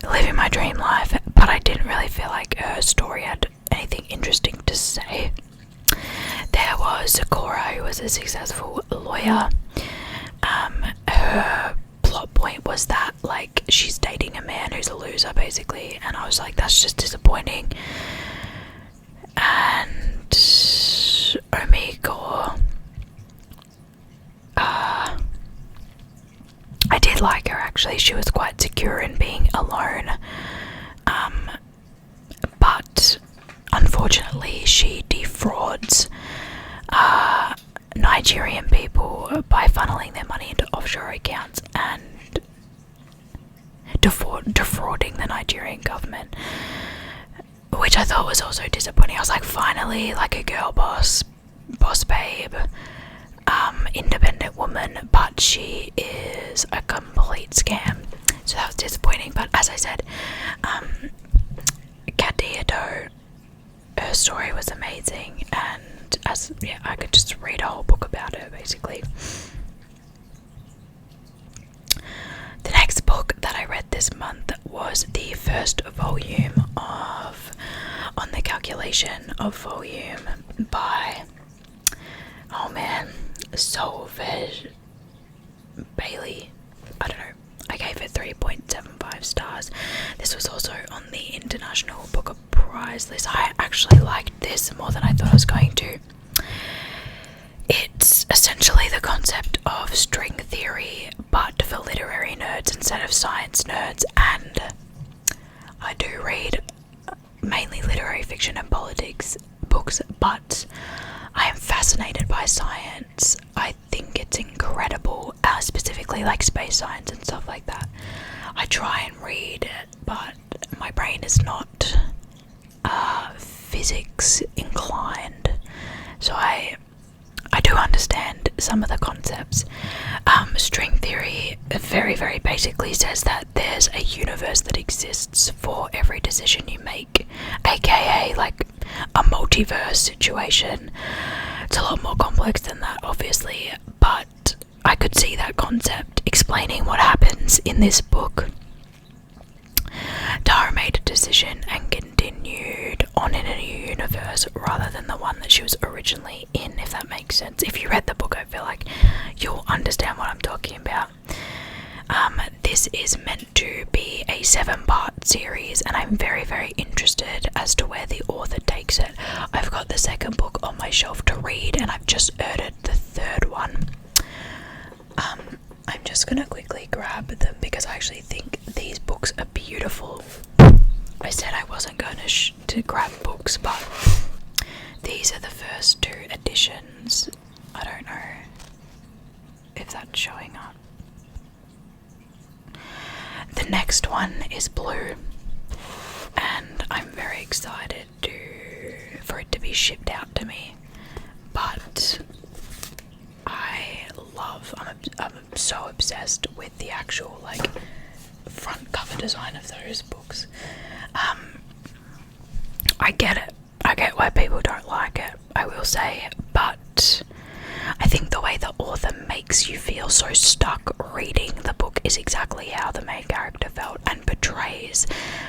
living my dream life, but I didn't really feel like her story had anything interesting to say. There was Sakura, who was a successful lawyer. Her plot point was that, like, she's dating a man who's a loser, basically, and I was like, that's just disappointing. And Omiko, I did like her, actually. She was quite secure in being alone, but unfortunately she defrauds Nigerian people by funneling their money into offshore accounts and defrauding the Nigerian government, which I thought was also disappointing. I was like, finally, like a girl boss babe, independent woman, but she is a complete scam. So that was disappointing. But as I said, Cadiato, her story was amazing, and I could just read a whole book about her, basically. The next book that I read this month was the first volume of On the Calculation of Volume by, oh man, Solveig Bailey. I don't know. I gave it 3.75 stars. This was also on the International Book of Prize list. I actually liked this more than I thought I was going to. It's essentially the concept of string theory, but for literary nerds instead of science nerds, and I do read mainly literary fiction and politics books, but I am fascinated by science. I think it's incredible, specifically like space science and stuff like that. I try and read it, but my brain is not physics inclined, so I do understand some of the concepts. String theory very, very basically says that there's a universe that exists for every decision you make, aka like a multiverse situation. It's a lot more complex than that, obviously, but I could see that concept explaining what happens in this book. Tara made a decision and continued on in a new universe rather than the one that she was originally in, if that makes sense. If you read the book, I feel like you'll understand what I'm talking about. This is meant to be a 7-part series, and I'm very, very interested as to where the author takes it. I've got the second book on my shelf to read, and I've just ordered the third one. I'm just gonna quickly grab them because I actually think these books are beautiful. I said I wasn't going to grab books, but these are the first 2 editions. I don't know if that's showing up. The next one is blue, and I'm very excited for it to be shipped out to me. But I'm so obsessed with the actual like front cover design of those books. I get it. I get why people don't like it, I will say, but I think the way the author makes you feel so stuck reading the book is exactly how the main character felt and portrays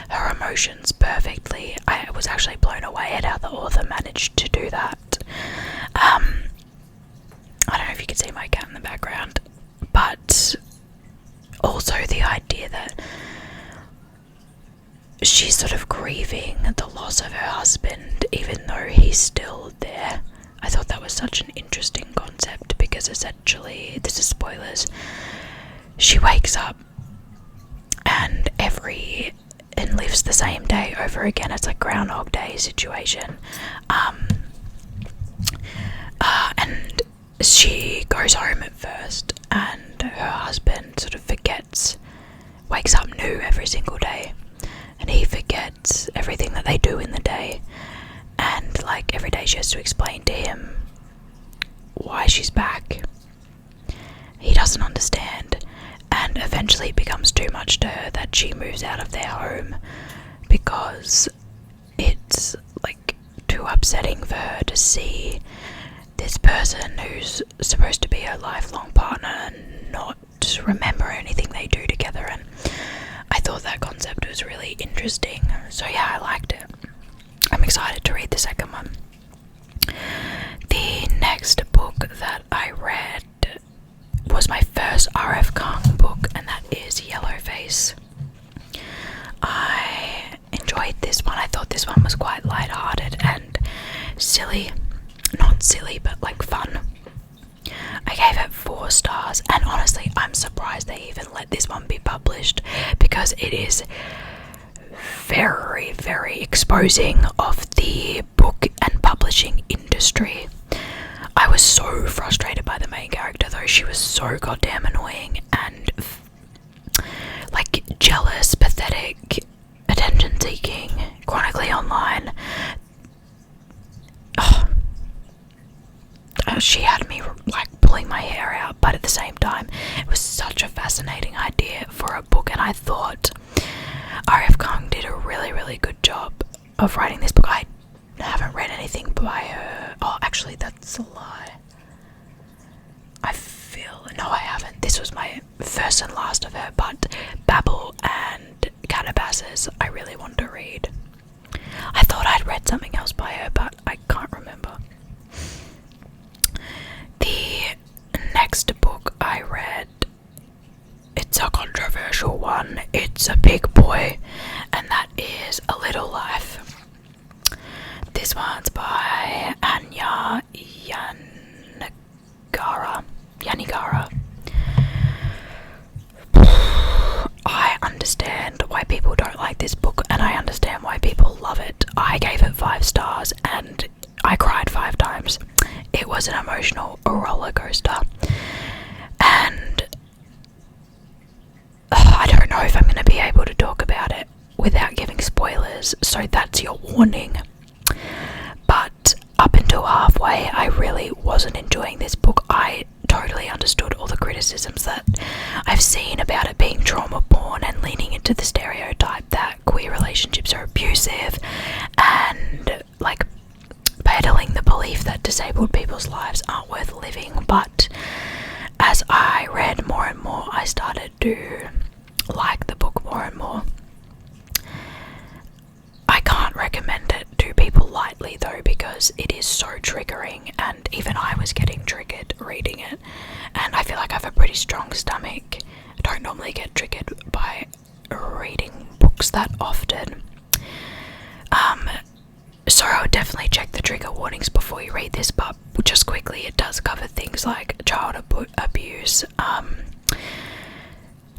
her emotions perfectly. I was actually blown away at how the author managed to do that. I don't know if you can see my cat in the background, but also the idea that she's sort of grieving the loss of her husband even though he's still there. I thought that was such an interesting concept because essentially, this is spoilers, she wakes up and lives the same day over again. It's like Groundhog Day situation. And she goes home at first and her husband sort of wakes up new every single day, and he forgets everything that they do in the day, and like every day she has to explain to him why she's back. He doesn't understand, and eventually it becomes too much to her that she moves out of their home because it's like too upsetting for her to see this person who's supposed to be her lifelong partner not remember anything they do together. And I thought that concept was really interesting, so yeah, I liked it. I'm excited to read the second one. The next book that I read was my first R.F. Kung book, and that is Yellowface. I enjoyed this one. I thought this one was quite light-hearted and silly. Not silly, but like fun. I gave it 4 stars, and honestly, I'm surprised they even let this one be published because it is very, very exposing of the book and publishing industry. I was so frustrated by the main character though. She was so goddamn annoying and like jealous, pathetic, attention-seeking, chronically online. She had me like pulling my hair out, but at the same time it was such a fascinating idea for a book, and I thought R.F. Kung did a really, really good job of writing this book. I haven't read anything by her. Oh, actually, that's a lie. No, I haven't. This was my first and last of her, but Babel and Calabasas I really want to read. I thought I'd read something else by her, but I can't remember. The next book I read, it's a controversial one. It's a big boy, and that is A Little Life. This one's by Anya Yanigara. I understand why people don't like this book, and I understand why people love it. I gave it 5 stars, and I cried 5 times. It was an emotional roller coaster, and I don't know if I'm going to be able to talk about it without giving spoilers, so that's your warning. But up until halfway, I really wasn't enjoying this book. I totally understood all the criticisms that I've seen about it being trauma porn and leaning into the stereotype that queer relationships are abusive, and like peddling the belief that disabled people's lives aren't worth living. But as I read more and more, I started to like the book more and more. I can't recommend it to people lightly though, because it is so triggering, and even I was getting triggered reading it, and I feel like I have a pretty strong stomach. I don't normally get triggered by reading books that often. So I would definitely check the trigger warnings before you read this, but just quickly, it does cover things like child abuse,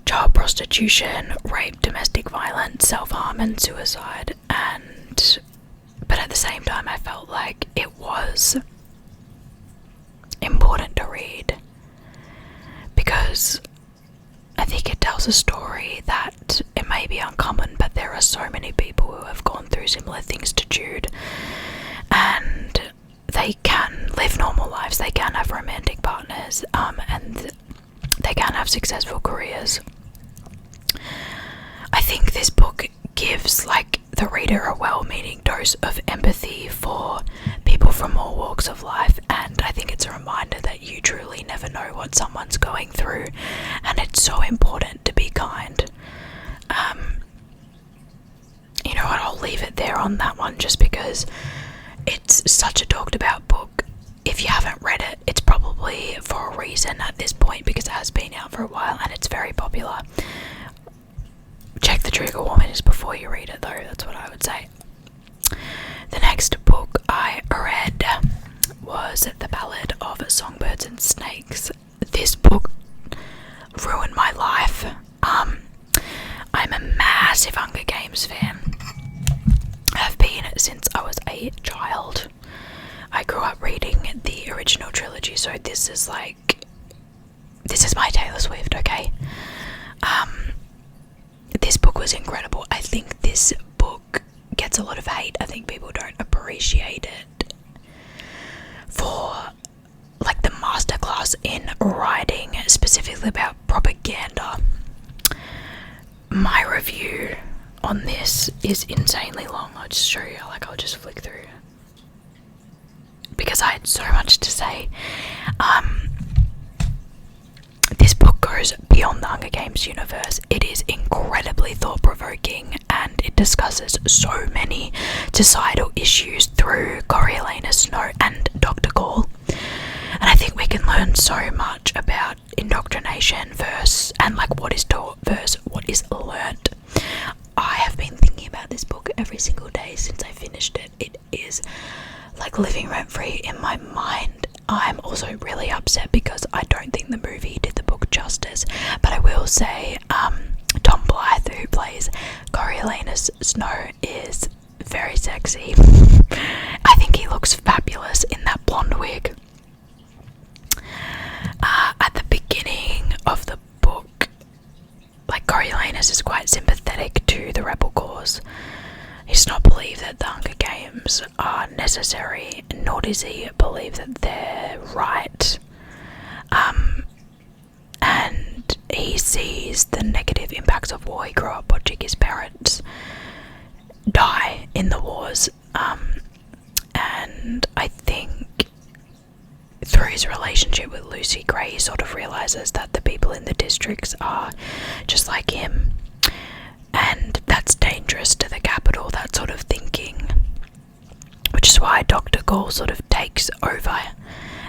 child prostitution, rape, domestic violence, self-harm and suicide, but at the same time I felt like it was important to read because I think it tells a story that it may be uncommon, but there are so many people who have gone through similar things to Jude, and they can live normal lives, they can have romantic partners, and they can have successful careers. I think this book gives like the reader a well-meaning dose of empathy for people from all walks of life, and I think it's a reminder that you truly never know what someone's going through, and it's so important to be kind. You know what, I'll leave it there on that one, just because it's such a talked about book. If you haven't read it, it's probably for a reason at this point, because it has been out for a while and it's very popular. Check the trigger warnings before you read it though, that's what I would say. The next book I read was The Ballad of Songbirds and Snakes. This book ruined my life. I'm a massive Hunger Games fan. I've been since I was a child. I grew up reading the original trilogy, so this is my Taylor Swift, okay? This book was incredible. I think this book gets a lot of hate. I think people don't appreciate it for like the masterclass in writing, specifically about propaganda. My review on this is insanely long. I'll just show you, I'll just flick through because I had so much to say. This book goes beyond the Hunger Games universe. It is incredibly thought-provoking, and it discusses so many societal issues through Coriolanus Snow and Dr. Gall. And I think we can learn so much about indoctrination versus, and like what is taught versus what is learnt. I have been thinking about this book every single day since I finished it. It is like living rent-free in my mind. I'm also really upset because I don't think the movie did the book justice, but I will say Tom Blythe, who plays Coriolanus Snow, is very sexy. I think he looks fabulous in that blonde wig. At the beginning of the book, like, Coriolanus is quite sympathetic to the rebel cause. He does not believe that the Hunger Games are necessary, nor does he believe that they're right. And he sees the negative impacts of war. He grew up watching his parents die in the wars. And I think through his relationship with Lucy Gray, he sort of realizes that the people in the districts are just like him. And that's dangerous to the capital, that sort of thinking. Which is why Dr. Gall sort of takes over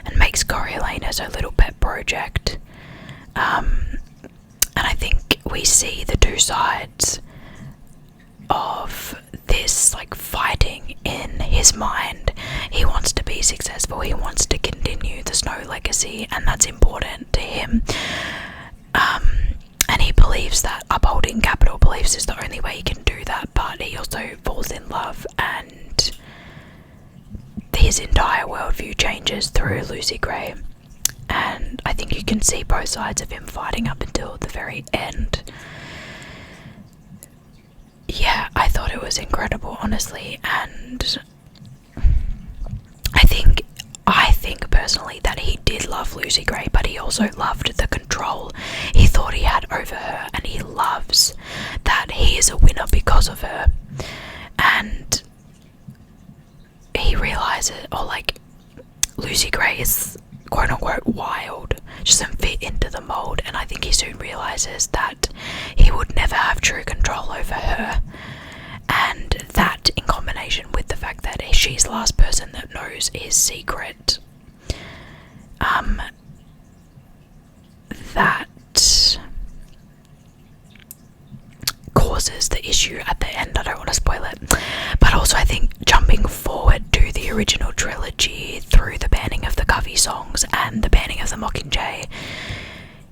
and makes Coriolanus a little pet project. And I think we see the two sides of this, like, fighting in his mind. He wants to be successful, he wants to continue the Snow legacy, and that's important to him. And he believes that upholding capital beliefs is the only way he can do that, but he also falls in love, and his entire worldview changes through Lucy Gray. And I think you can see both sides of him fighting up until the very end. Yeah, I thought it was incredible, honestly, and I think personally that he did love Lucy Gray, but he also loved the control he thought he had over her, and he loves that he is a winner because of her. And he realizes, or like, Lucy Gray is quote unquote wild. She doesn't fit into the mold, and I think he soon realizes that he would never have true control over her. And that, in combination with the fact that she's the last person that knows his secret, that causes the issue at the end. I don't want to spoil it, but also I think jumping forward to the original trilogy through the banning of the Covey songs and the banning of the Mockingjay,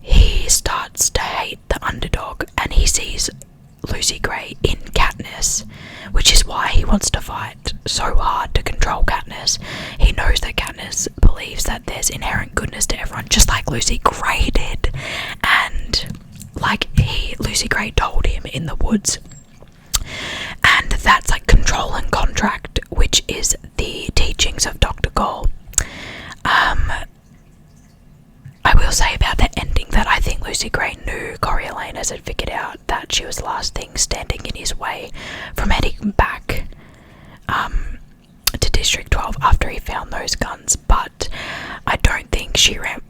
he starts to hate the underdog, and he sees Lucy Gray in Katniss, which is why he wants to fight so hard to control Katniss. He knows that Katniss believes that there's inherent goodness to everyone, just like Lucy Gray did, and like Lucy Gray told him in the woods. And that's like control and contract, which is the teachings of Dr. Gall. I will say about the ending that I think Lucy Gray knew Coriolanus had figured out that she was the last thing standing in his way from heading back to District 12 after he found those guns, but I don't think she ran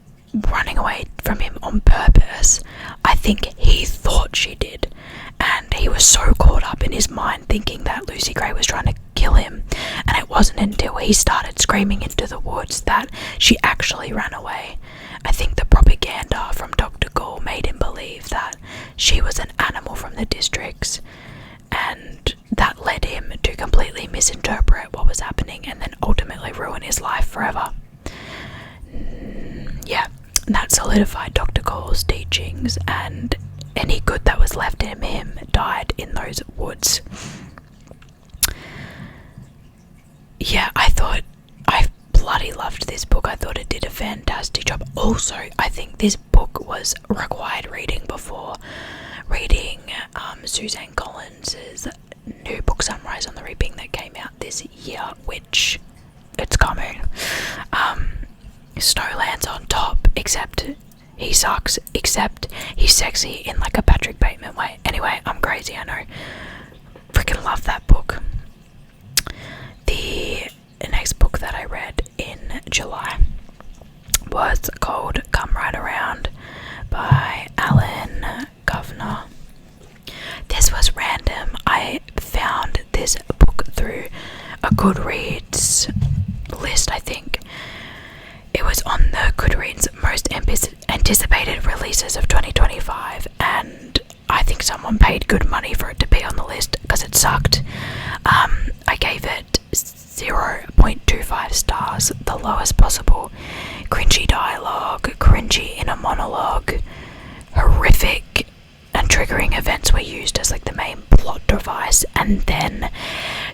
running away from him on purpose. I think he thought she did, and he was so caught up in his mind thinking that Lucy Gray was trying to kill him, and it wasn't until he started screaming into the woods that she actually ran away. I think the propaganda from Dr. Gall made him believe that she was an animal from the districts, and that led him to completely misinterpret what was happening and then ultimately ruin his life forever. Yeah, that solidified Dr. Gall's teachings, and any good that was left in him died in those woods. Yeah, I bloody loved this book. I thought it did a fantastic job. Also, I think this book was required reading before reading Suzanne Collins's new book Sunrise on the Reaping that came out this year, which it's coming. Snowland's on top, except he sucks, except he's sexy in like a Patrick Bateman way. Anyway, I'm crazy, I know. Freaking love that book. The next book that I read in July was called Come Right Around by Alan Governor. This was random. I found this book through a Goodreads list, I think. It was on the Goodreads most anticipated releases of 2025, and I think someone paid good money for it to be on the list because it sucked. I gave it 0.25 stars, the lowest possible. Cringy dialogue, cringy inner monologue, horrific and triggering events were used as like the main plot device, and then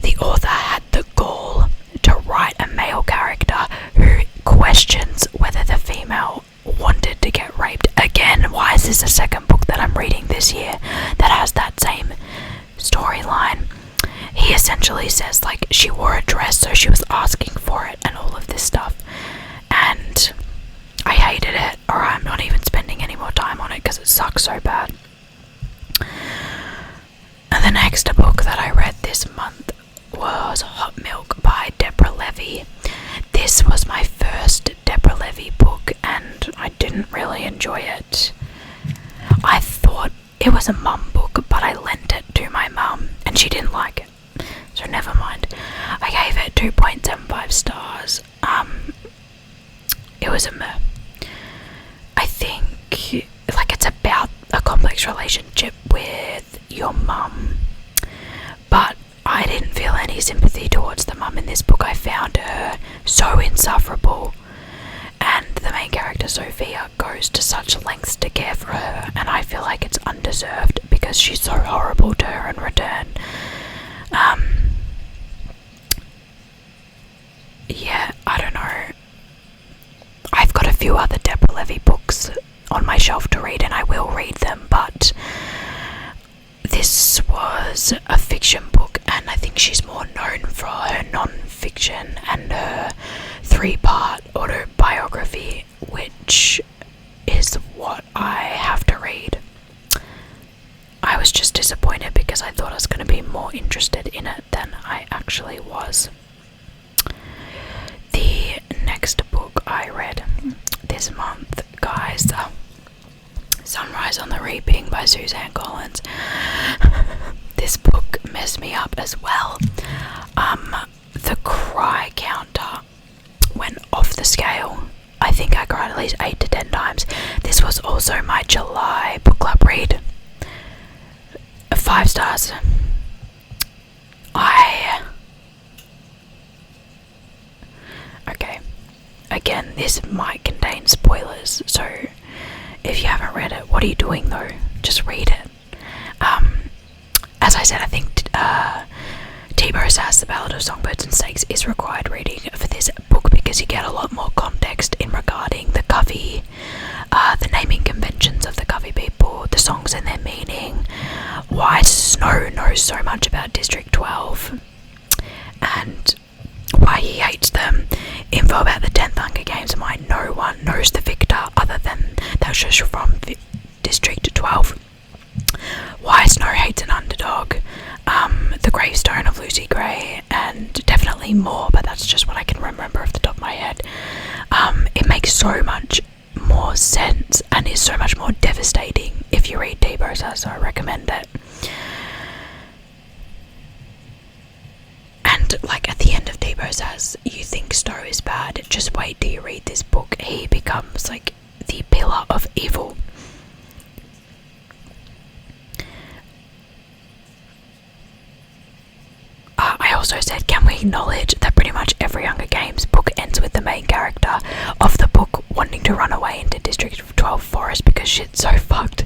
the author had the gall to write a male character who questions whether the female wanted to get raped. Again, why is this the second book that I'm reading this year that has that same storyline? He essentially says like she wore a dress so she was asking for it and all of this stuff, and I hated it, or I'm not even spending any more time on it because it sucks so bad. And the next book that I read this month was Hot Milk by Deborah Levy. This was my first Deborah Levy book, and I didn't really enjoy it. I thought it was a mum book, but I lent it to my mum and she didn't like it, so never mind. I gave it 2.75 stars. It was a meh. I think like it's about a complex relationship with your mum, but I didn't feel any sympathy towards the mum in this book. I found her so insufferable, and the main character Sophia goes to such lengths to care for her, and I feel like it's undeserved because she's so horrible to her in return. Yeah, I don't know. I've got a few other Deborah Levy books on my shelf to read, and I will read them, but this was a fiction book, and I think she's more known for her non-fiction and her 3-part autobiography, which is what I have to read. I was just disappointed because I thought I was going to be more interested in it than I actually was. The next book I read this month, guys, Sunrise on the Reaping by Suzanne Collins. This book messed me up as well. The cry counter went off the scale. I think I cried at least 8 to 10 times. This was also my July book club read. 5 stars. Okay. Again, this might contain spoilers, so if you haven't read it, what are you doing though? Just read it. As I said, I think Tebow Sass, The Ballad of Songbirds and Snakes is required reading for this book because you get a lot more context in regarding the Covey, the naming conventions of the Covey people, the songs and their meaning, why Snow knows so much about District 12, and why he hates them, info about the 10th Hunger Games and why no one knows the victor other than those just from District 12, why Snow hates an underdog, the gravestone of Lucy Gray, and definitely more, but that's just what I can remember off the top of my head. It makes so much more sense and is so much more devastating if you read Tebow Sass, so I recommend it. And like at the end of Tebow Sass, you think Stowe is bad, just wait till you read this book. He becomes like the pillar of evil. I also said, can we acknowledge that pretty much every Hunger Games book ends with the main character of the book wanting to run away into District 12 forest because shit's so fucked.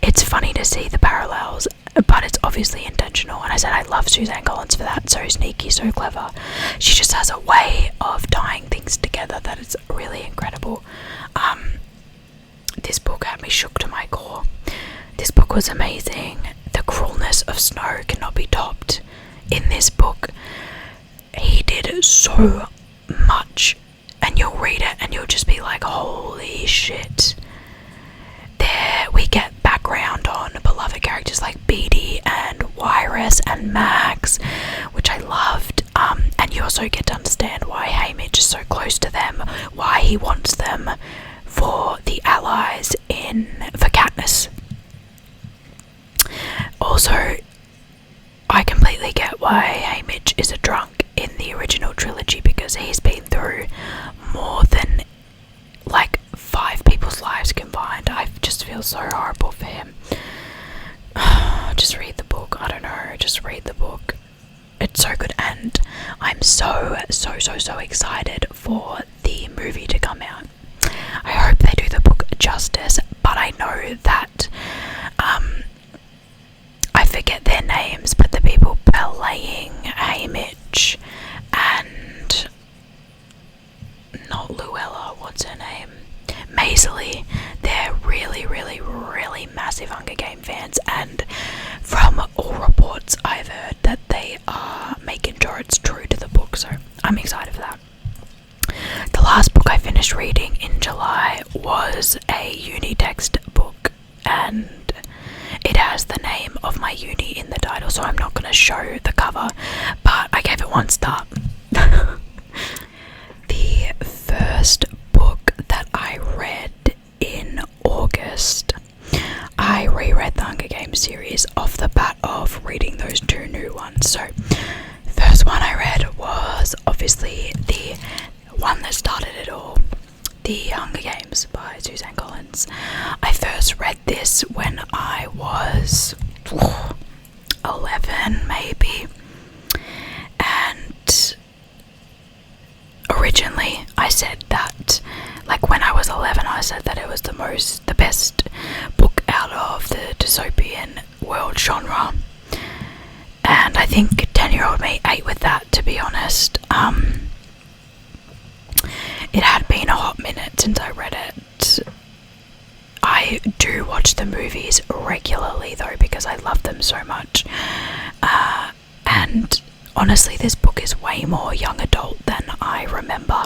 It's funny to see the parallels, but it's obviously intentional, and I said I love Suzanne Collins for that. So sneaky, so clever. She just has a way of tying things together that is really incredible. This book had me shook to my core. This book was amazing. The cruelness of Snow cannot be topped. In this book, he did so much, and you'll read it and you'll just be like, holy shit. There we get background on beloved characters like Beatty and Wyrus and Max, which I loved, and you also get to understand why Haymitch is so close to them, why he wants them for the allies for Katniss. Also, I completely get why Haymitch is a drunk in the original trilogy, because he's been through more than like 5 people's lives combined. I just feel so horrible for him. Just read the book. I don't know, just read the book. It's so good, and I'm so excited for the movie to come out. I hope they do the book justice, but I know that I forget their names, but the people playing Haymitch and not Luella, what's her name? Maisley, they're really massive Hunger Game fans, and from all reports I've heard that they are making sure it's true to the book, so I'm excited for that. The last book I finished reading in July was a uni text book, and it has the name of my uni in the title, so I'm not going to show the cover, but I gave it 1 star. The first book that I read in August, I reread the Hunger Games series off the bat of reading those 2 new ones. So, first one I read was obviously the one that started it all, The Hunger Games by Suzanne Collins. I first read this when I was 11 maybe, and originally I said that, like when I was 11, I said that it was the best book out of the dystopian world genre, and I think 10-year-old me ate with that, to be honest. It had been a hot minute since I read it. I do watch watch the movies regularly though, because I love them so much. And honestly, this book is way more young adult than I remember.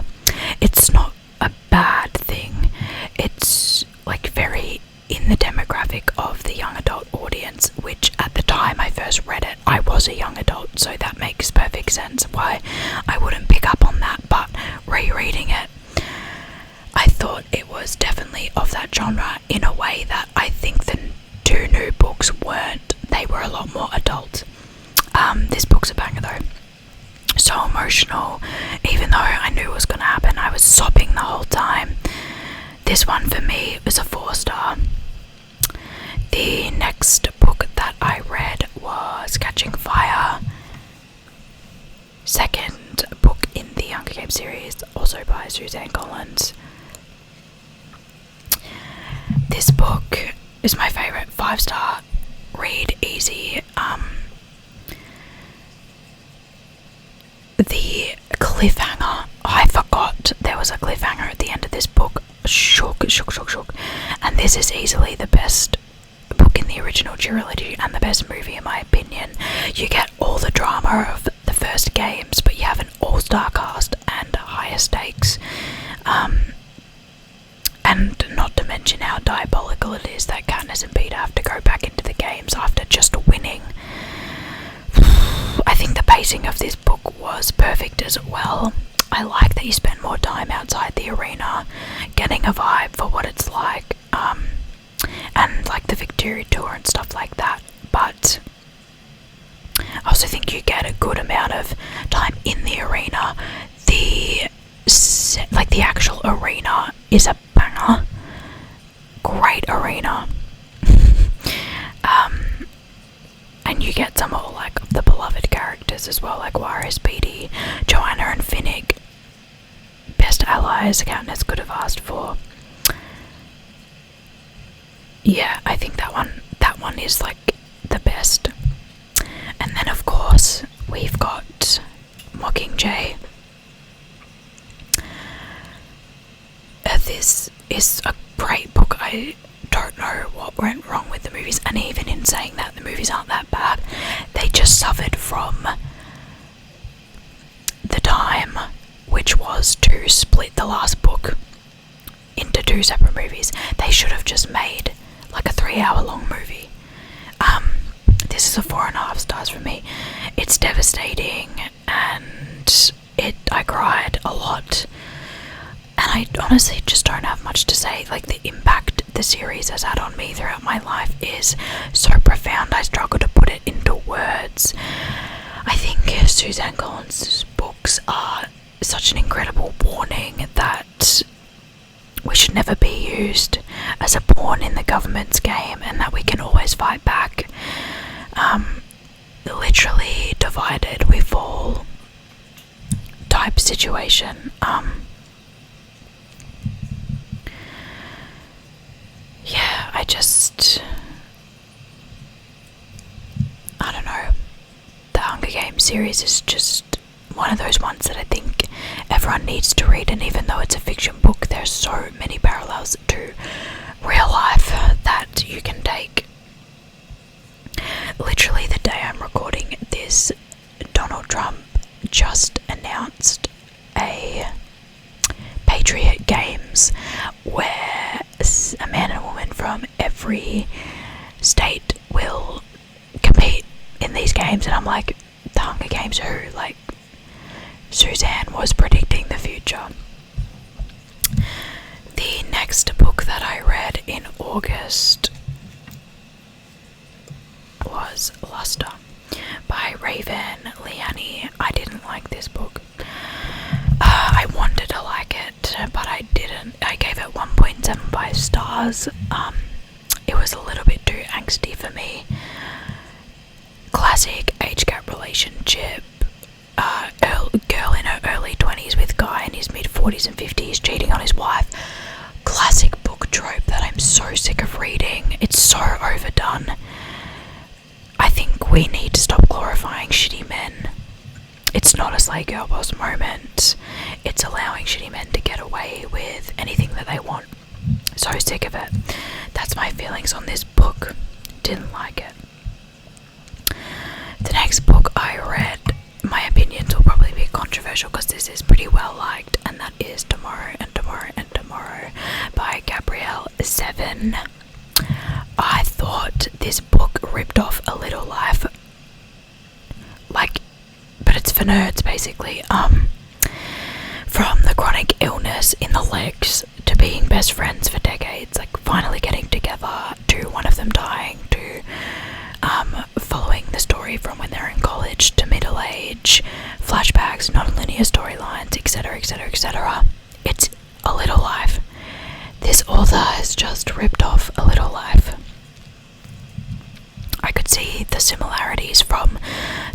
It's not a bad thing. It's like very in the demographic of the young adult audience, which at the time I first read it, I was a young adult, so that makes perfect sense why I wouldn't pick up on that. But rereading it, I thought it was definitely of that genre in a way that I think the two new books weren't. They were a lot more adult. This book's a banger though. So emotional, even though I knew it was going to happen. I was sobbing the whole time. This one for me was a 4-star. The next book that I read was Catching Fire. Second book in the Hunger Games series, also by Suzanne Collins. This book is my favourite, 5-star, read, easy. The cliffhanger, I forgot there was a cliffhanger at the end of this book. Shook. And this is easily the best book in the original trilogy and the best movie in my opinion. You get all the drama of the first games, but you have an all-star cast and higher stakes. And not to mention how diabolical it is that Katniss and Peter have to go back into the games after just winning. I think the pacing of this book was perfect as well. I like that you spend more time outside the arena, getting a vibe for what it's like, and like the Victoria tour and stuff like that. But I also think you get a good amount of time in the arena. The actual arena is a banger. Great arena. And you get some of like the beloved characters as well, like Warrior Speedy, Joanna and Finnick. Best allies Katniss could have asked for. Yeah, I think that one is like the best. And then of course we've got Mockingjay. This is a great book. I don't know what went wrong with the movies, and even in saying that, the movies aren't that bad. They just suffered from the time, which was to split the last book into 2 separate movies. They should have just made like a 3-hour long movie. This is a 4.5 stars for me. It's devastating, and I cried a lot. And I honestly just don't have much to say. Like, the impact the series has had on me throughout my life is so profound, I struggle to put it into words. I think Suzanne Collins' books are such an incredible warning that we should never be used as a pawn in the government's game, and that we can always fight back. Literally divided we fall type situation. Yeah, I don't know. The Hunger Games series is just one of those ones that I think everyone needs to read, and even though it's a fiction book, there's so many parallels to real life that you can take. Literally the day I'm recording this, Donald Trump just announced a Patriot Games where a man and a woman from every state will compete in these games, and I'm like, the Hunger Games who? Like, Suzanne was predicting the future. The next book that I read in August was Luster by Raven Leone. I didn't like this book. I wanted to like it, but I didn't. I gave it 1.75 stars. It was a little bit too angsty for me. Classic age gap relationship. Girl in her early 20s with guy in his mid 40s and 50s cheating on his wife. Classic book trope that I'm so sick of reading. It's so overdone. I think we need to stop glorifying shitty men. It's not a slay girl boss moment. It's allowing shitty men to get away with anything that they want. So sick of it. That's my feelings on this book. Didn't like it. The next book I read, my opinions will probably be controversial because this is pretty well liked, and that is Tomorrow and Tomorrow and Tomorrow by Gabrielle Zevin. I thought this book ripped off A Little Life, but it's for nerds basically. From the chronic illness in the legs to being best friends for decades, like finally getting together, to one of them dying, to following the story from when they're in college to middle age, flashbacks, non-linear storylines, etc, etc, etc. It's A Little Life. This author has just ripped off A Little Life. I could see the similarities from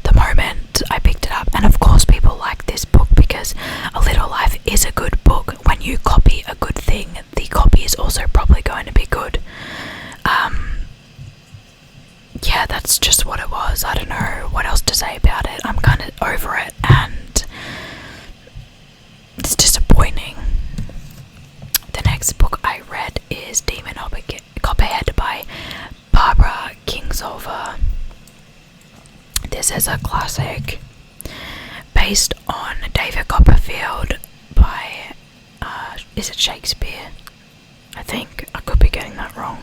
the moment I picked it up, and of course people like this book because A Little Life is a good book. When you copy a good thing, the copy is also probably going to be good. Yeah, that's just what it was. I don't know what else to say about it. I'm kind of over it, and it's disappointing. The next book I read is Demon Copperhead by Barbara Kingsolver. This is a classic based on David Copperfield by, is it Shakespeare? I think. I could be getting that wrong.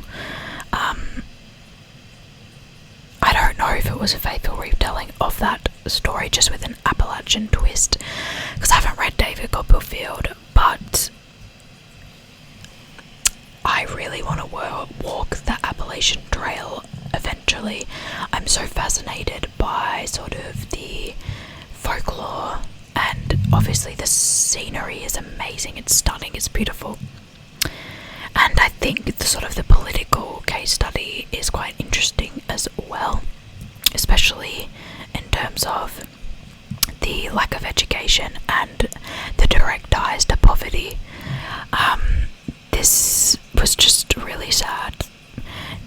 I don't know if it was a faithful retelling of that story, just with an Appalachian twist, because I haven't read David Copperfield, but I really want to walk the Appalachian Trail eventually. I'm so fascinated by sort of the folklore, and obviously the scenery is amazing, it's stunning, it's beautiful. And I think the sort of the political case study is quite interesting as well, especially in terms of the lack of education and the direct ties to poverty. This was just really sad.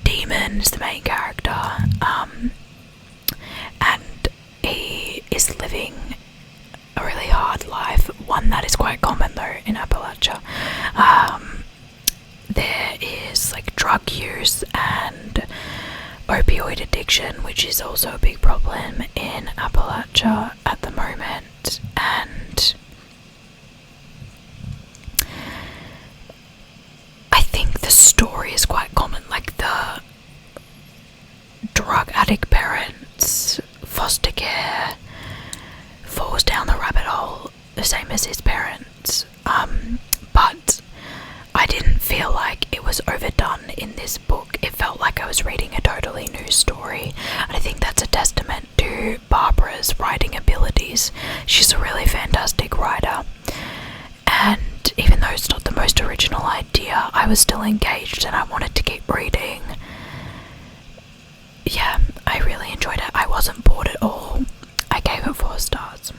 Demon is the main character, and he is living a really hard life, one that is quite common though in Appalachia. There is like drug use and opioid addiction, which is also a big problem in Appalachia at the moment, and I think the story is quite common, like the drug addict parents, foster care, falls down the rabbit hole the same as his parents, but I didn't feel like it was overdone in this book. It felt like I was reading a totally new story, and I think that's a testament to Barbara's writing abilities. She's a really fantastic writer, and even though it's not the most original idea, I was still engaged and I wanted to keep reading. Yeah, I really enjoyed it. I wasn't bored at all. I gave it 4 stars.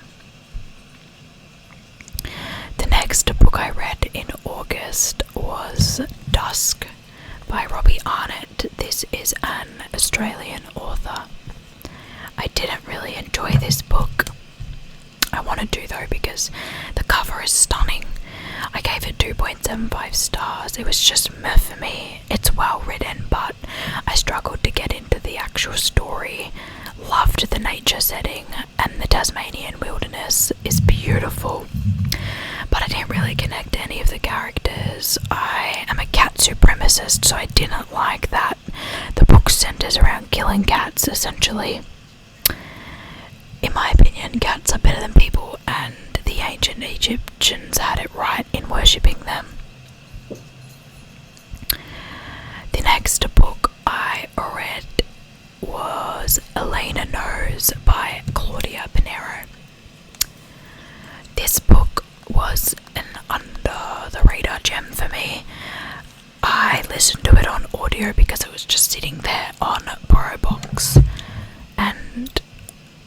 The next book I read in August was Dusk by Robbie Arnott. This is an Australian author. I didn't really enjoy this book. I want to do though because the cover is stunning. I gave it 2.75 stars. It was just meh for me. It's well written, but I struggled to get into the actual story. Loved the nature setting, and the Tasmanian wilderness is beautiful, but I didn't really connect to any of the characters. I am a cat supremacist, so I didn't like that. The book centers around killing cats, essentially. In my opinion, cats are better than people, and the ancient Egyptians had it right in worshipping them. The next book I read was Elena Knows by Claudia Pinero. This book was an under-the-radar gem for me. I listened to it on audio because it was just sitting there on BorrowBox, and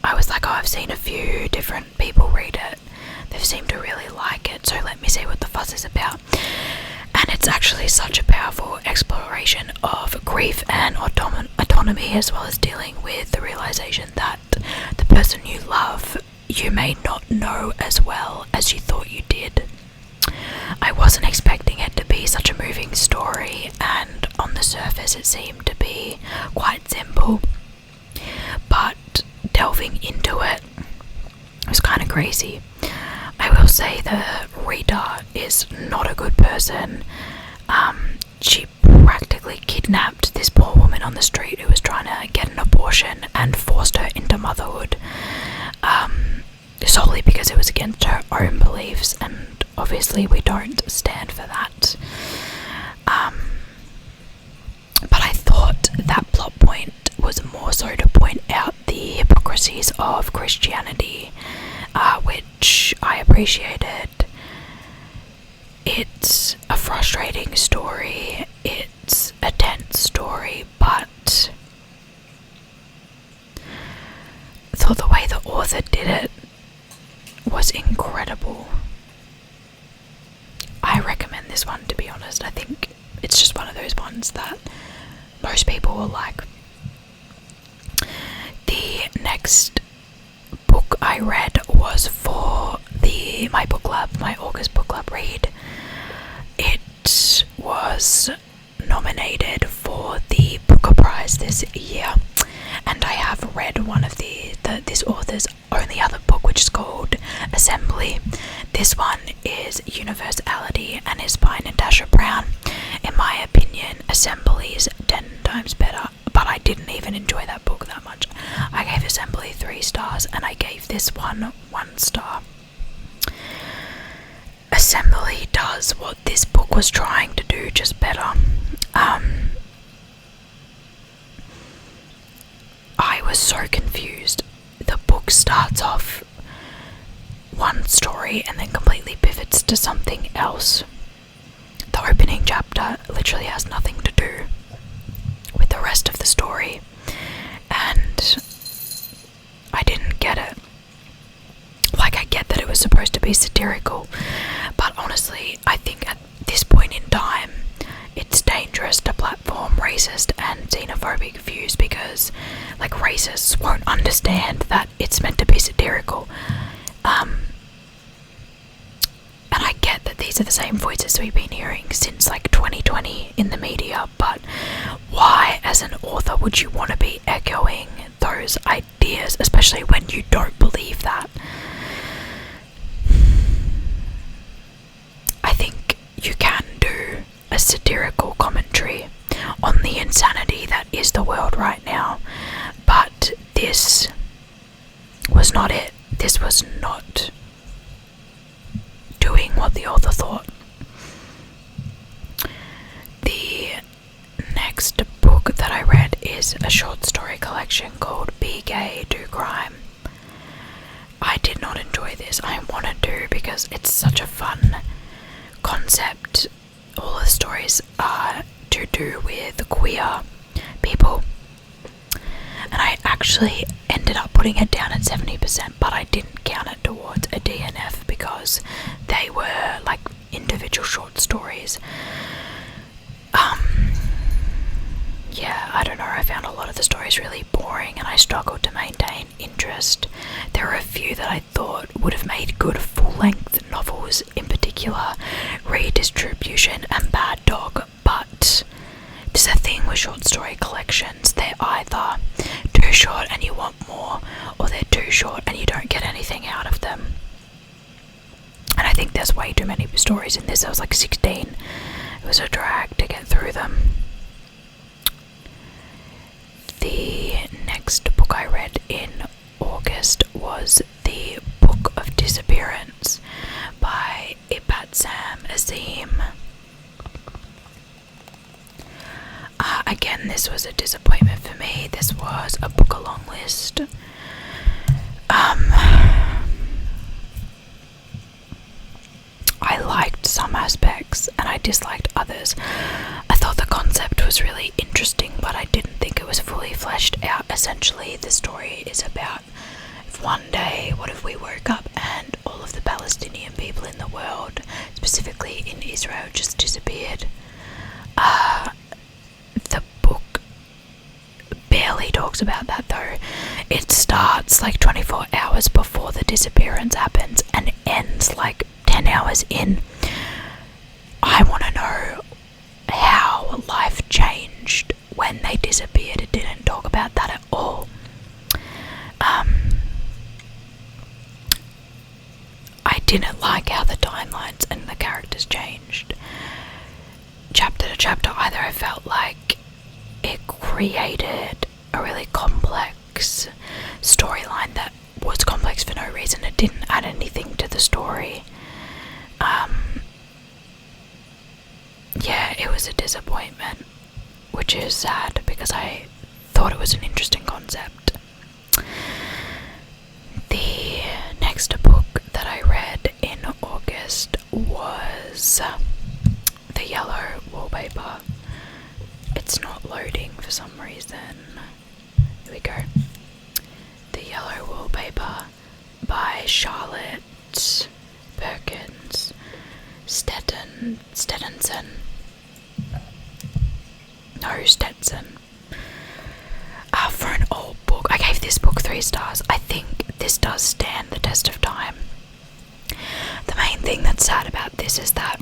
I was like, oh, I've seen a few different people read it. They've seemed to really like it, so let me see what the fuss is about. And it's actually such a powerful exploration of grief and autonomy, as well as dealing with the realization that the person you love, you may not know as well as you thought you did. I wasn't expecting it to be such a moving story. surface it seemed to be quite simple, but delving into it was kind of crazy. I will say the reader is not a good person. She practically kidnapped this poor woman on the street who was trying to get an abortion and forced her into motherhood, solely because it was against her own beliefs, and obviously we don't stand for that. But I thought that plot point was more so to point out the hypocrisies of Christianity, which I appreciated. It's a frustrating story, it's a tense story, but I thought the way the author did it was incredible. I recommend this one, to be honest. I think it's just one of those ones that most people will like. The next book I read was for my book club, my August book club read. It was nominated for the Booker Prize this year, and I have read one of this author's only other book, which is called Assembly. This one is Universality and is by Natasha Brown. In my opinion, Assembly is 10 times better, but I didn't even enjoy that book that much. I gave Assembly 3 stars and I gave this one 1 star. Assembly does what this book was trying to do, just better. I was so confused. The book starts off one story and then completely pivots to something else. The opening chapter literally has nothing to do with the rest of the story, and I didn't get it. Like, I get that it was supposed to be satirical, but honestly, I think at this point in time, it's dangerous to platform racist and xenophobic views, because, like, racists won't understand that it's meant to be satirical. And I get that these are the same voices we've been hearing since, like, 2020 in the media, but why, as an author, would you want to be echoing those ideas, especially when you don't believe that? I think you can do a satirical commentary on the insanity that is the world right now, but this was not it. This was not doing what the author thought. The next book that I read is a short story collection called Be Gay, Do Crime. I did not enjoy this. I wanted to, because it's such a fun concept. All the stories are to do with queer people, and I actually ended up putting it down at 70%, but I didn't count it towards a DNF because they were like individual short stories. Yeah, I don't know, I found a lot of the stories really boring and I struggled to maintain interest. There are a few that I thought would have made good full-length novels, in particular Redistribution and Bad Dog, but there's a thing with short story collections. They're either too short and you want more, or they're too short and you don't get anything out of them. And I think there's way too many stories in this. There was like 16. It was a drag to get through them. The next book I read in August was The Book of Disappearance by Ibatsam Azim. Again, this was a disappointment for me. This was a book-along list. I liked some aspects and I disliked others. I thought the concept was really interesting, but I didn't think it was fully fleshed out. Essentially, the story is about if one day, what if we woke up and all of the Palestinian people in the world, specifically in Israel, just disappeared. The book barely talks about that though. It starts like 24 hours before the disappearance happens and ends like 10 hours in. I want to know how life changed didn't like how the timelines and the characters changed chapter to chapter. Either I felt like it created a really complex storyline that was complex for no reason. It didn't add anything to the story. Yeah, it was a disappointment, which is sad because I thought it was an interesting concept. The next book that I read in August was The Yellow Wallpaper. It's not loading for some reason. Here we go. The Yellow Wallpaper by Charlotte Perkins Stetson. For an old book, I gave this book 3 stars. I think this does stand the test of time. The main thing that's sad about this is that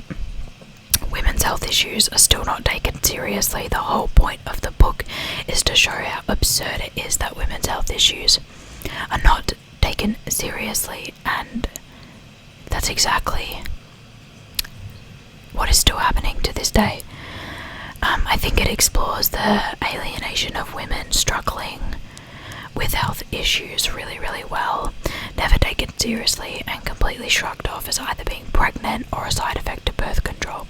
women's health issues are still not taken seriously. The whole point of the book is to show how absurd it is that women's health issues are not taken seriously, and that's exactly what is still happening to this day. I think it explores the alienation of women struggling with health issues really, really well, never taken seriously and completely shrugged off as either being pregnant or a side effect of birth control.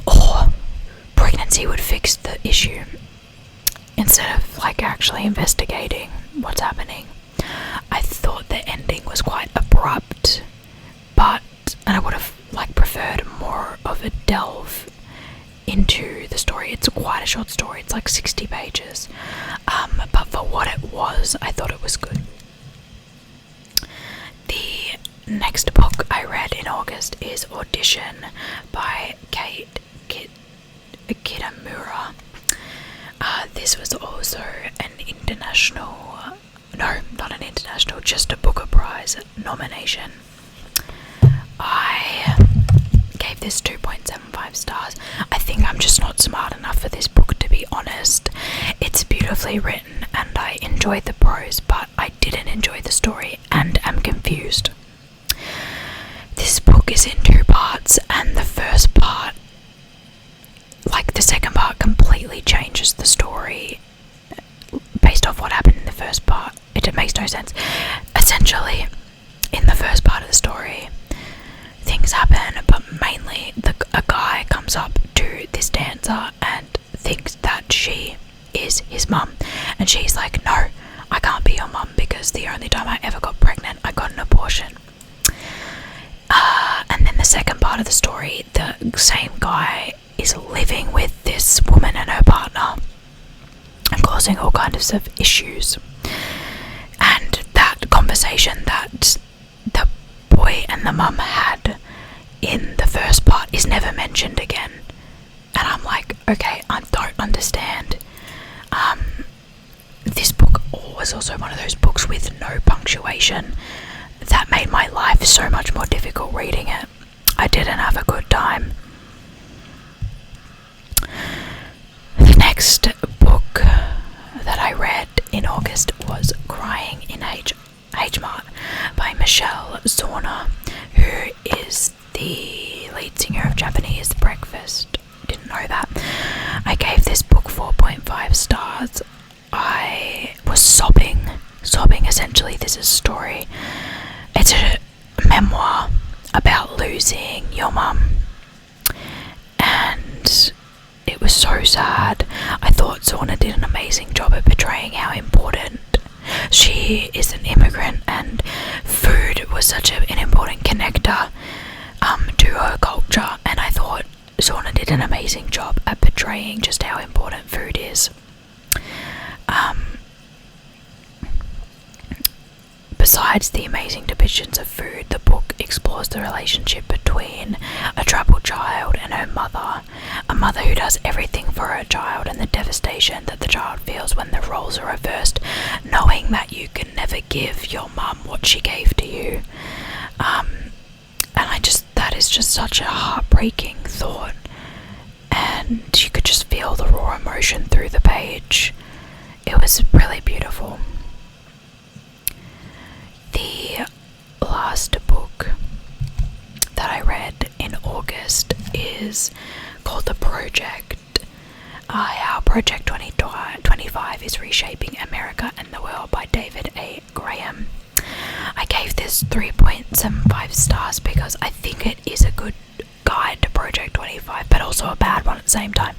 Or pregnancy would fix the issue instead of actually investigating what's happening. I thought the ending was quite abrupt, and I would have preferred more of a delve into the story. It's quite a short story, it's 60 pages, but for what it was, I thought it was good. The next book I read in August is Audition by Kate Kitamura. This was also just a Booker Prize nomination. I gave this 2.75 stars. I think I'm just not smart enough for this book, to be honest. It's beautifully written and I enjoyed the prose, but I didn't enjoy the story and am confused. This book is in 2 parts, and the first part, the second part, completely changes the story based off what happened in the first part. It makes no sense. Essentially, in the first part of the story, things happen, but mainly a guy comes up to this dancer and thinks that she is his mum, and she's like, no, I can't be your mum because the only time I ever got pregnant, I got an abortion. And then the second part of the story, the same guy is living with this woman and her partner and causing all kinds of issues. And that conversation that the boy and the mum had in the first part is never mentioned again. And I'm like, okay, I don't understand. This book was also one of those books with no punctuation. That made my life so much more difficult reading it. I didn't have a good time. The next book that I read in August was Crying in H Mart by Michelle Zorna, who is the lead singer of Japanese Breakfast. Didn't know that. I gave this book 4.5 stars. I was sobbing. Essentially, this is a story. It's a memoir about losing your mum, and it was so sad. I thought Zorna did an amazing job at portraying how important she is an immigrant, and food was such an important connector to her culture, and I thought Zorna did an amazing job at portraying just how important food is. Besides the amazing depictions of food, the book explores the relationship between a troubled child and her mother, a mother who does everything for her child, and the devastation that the child feels when the roles are reversed, knowing that you can never give your mum what she gave to you. That is just such a heartbreaking thought, and you could just feel the raw emotion through the page. It was really beautiful. The last book is called The Project. How Project 2025 is Reshaping America and the World by David A. Graham. I gave this 3.75 stars because I think it is a good guide to Project 25, but also a bad one at the same time.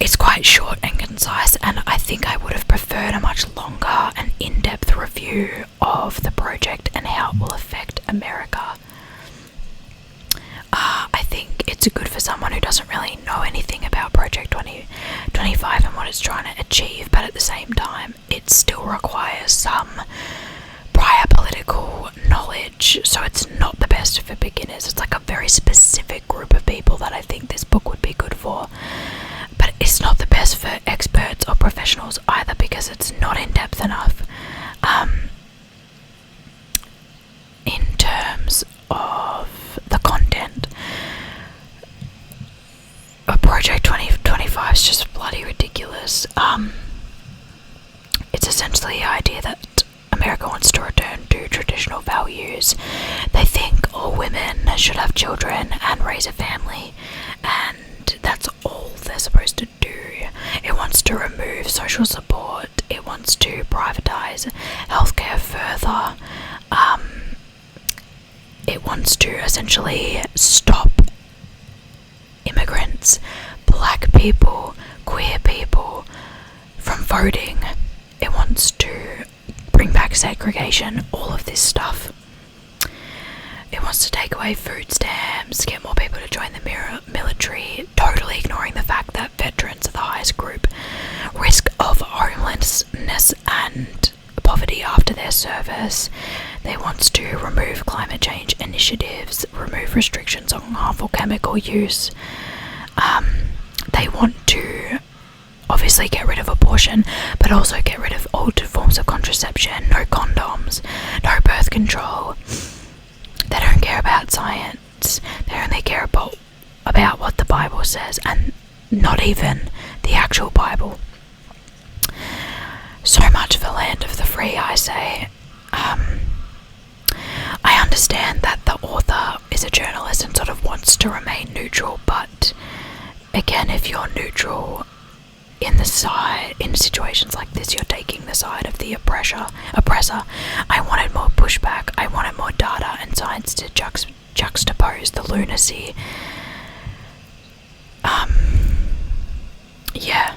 It's quite short and concise, and I think I would have preferred a much longer and in-depth review of the project and how it will affect America. I think it's good for someone who doesn't really know anything about Project 2025 and what it's trying to achieve, but at the same time, it still requires some prior political knowledge, so it's not the best for beginners. It's like a very specific group of people that I think this book would be good for, but it's not the best for experts or professionals either because it's not in-depth enough. In terms of the content, Project 2025 is just bloody ridiculous. It's essentially the idea that America wants to return to traditional values. They think all women should have children and raise a family, and that's all they're supposed to do. It wants to remove social support. It wants to privatize healthcare further. It wants to essentially stop immigrants, black people, queer people from voting. It wants to bring back segregation, all of this stuff. It wants to take away food stamps, get more people to join the military, totally ignoring the fact that veterans are the highest group risk of homelessness and poverty after their service. They want to remove climate change initiatives, remove restrictions on harmful chemical use. They want to obviously get rid of abortion, but also get rid of old forms of contraception, no condoms, no birth control. They don't care about science. They only care about what the Bible says, and not even the actual Bible. So much for land of the free, I say. I understand that the author is a journalist and sort of wants to remain neutral, but again, if you're neutral in situations like this, you're taking the side of the oppressor. I wanted more pushback. I wanted more data and science to juxtapose the lunacy. Yeah,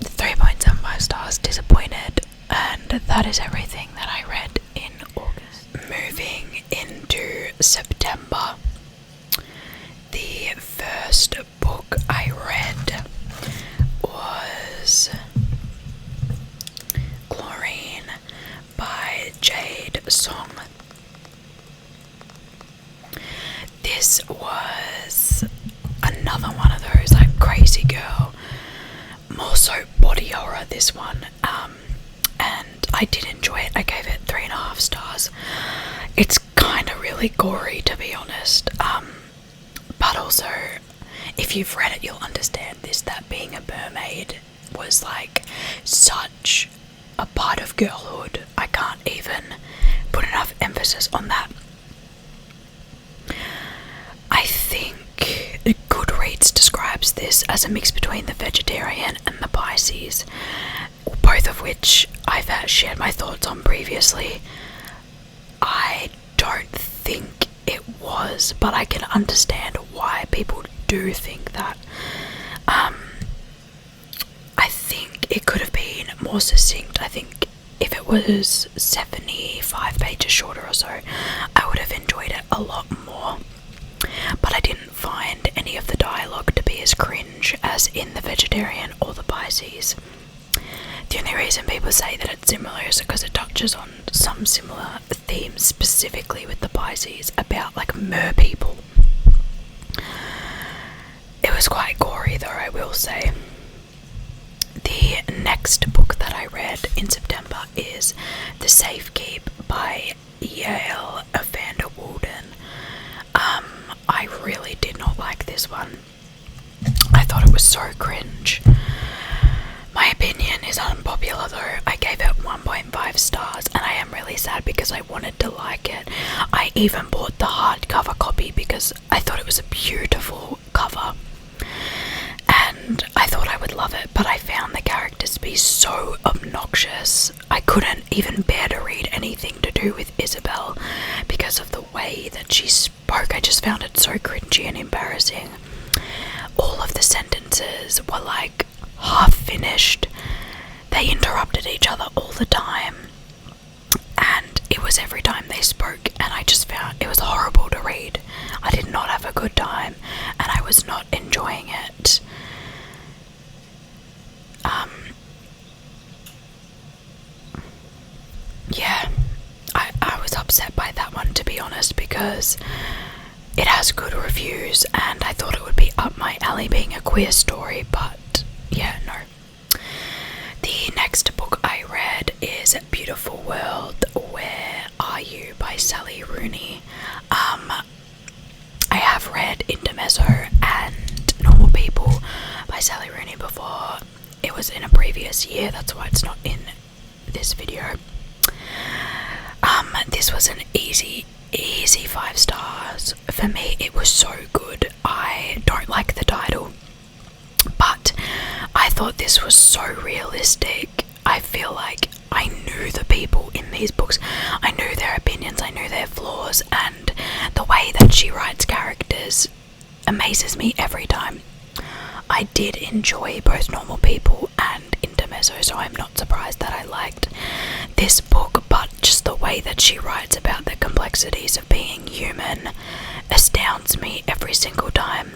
3.75 stars, disappointed, and that is everything that I read in August. Moving into September, the first book I read was Chlorine by Jade Song. This was another one of those like crazy girl, more so body horror, this one, and I did enjoy it. I gave it 3.5 stars. It's kind of really gory, to be honest, but also if you've read it, you'll understand this, that being a mermaid was like such a part of girlhood. I can't even put enough emphasis on that. I think Goodreads describes this as a mix between the vegetarian and the Pisces, both of which I've shared my thoughts on previously. I don't think it was, but I can understand why people do think that. I think it could have been more succinct. I think if it was 75 pages shorter or so, I would have enjoyed it a lot more. But I didn't find any of the dialogue to be as cringe as in the vegetarian or the Pisces. The only reason people say that it's similar is because it touches on some similar themes, specifically with the Pisces, about like mer people. It was quite gory though, I will say. The next book that I read in September is The Safe Keep by Yale Evander Walden. I really did not like this one. I thought it was so cringe. My opinion is unpopular though. I gave it 1.5 stars, and I am really sad because I wanted to like it. I even bought the hardcover copy because I thought it was a beautiful cover. And I thought I would love it, but I found the characters to be so obnoxious. I couldn't even bear to read anything to do with Isabel because of the way that she spoke. I just found it so cringy and embarrassing. All of the sentences were like half finished. They interrupted each other all the time, and it was every time they spoke, and I just found it was horrible to read. I did not have a good time, and I was not enjoying it. Yeah, I was upset by that one, to be honest, because it has good reviews, and I thought it would be up my alley being a queer story, but yeah, no. The next book I read is Beautiful World, Where Are You by Sally Rooney. I have read Intermezzo and Normal People by Sally Rooney before. It was in a previous year, that's why it's not in this video. This was an easy 5 stars. For me, it was so good. I don't like the title, but I thought this was so realistic. I feel like I knew the people in these books. I knew their opinions, I knew their flaws, and the way that she writes characters amazes me every time. I did enjoy both Normal People and Intermezzo, so I'm not surprised that I liked this book, but just the way that she writes about the complexities of being human astounds me every single time.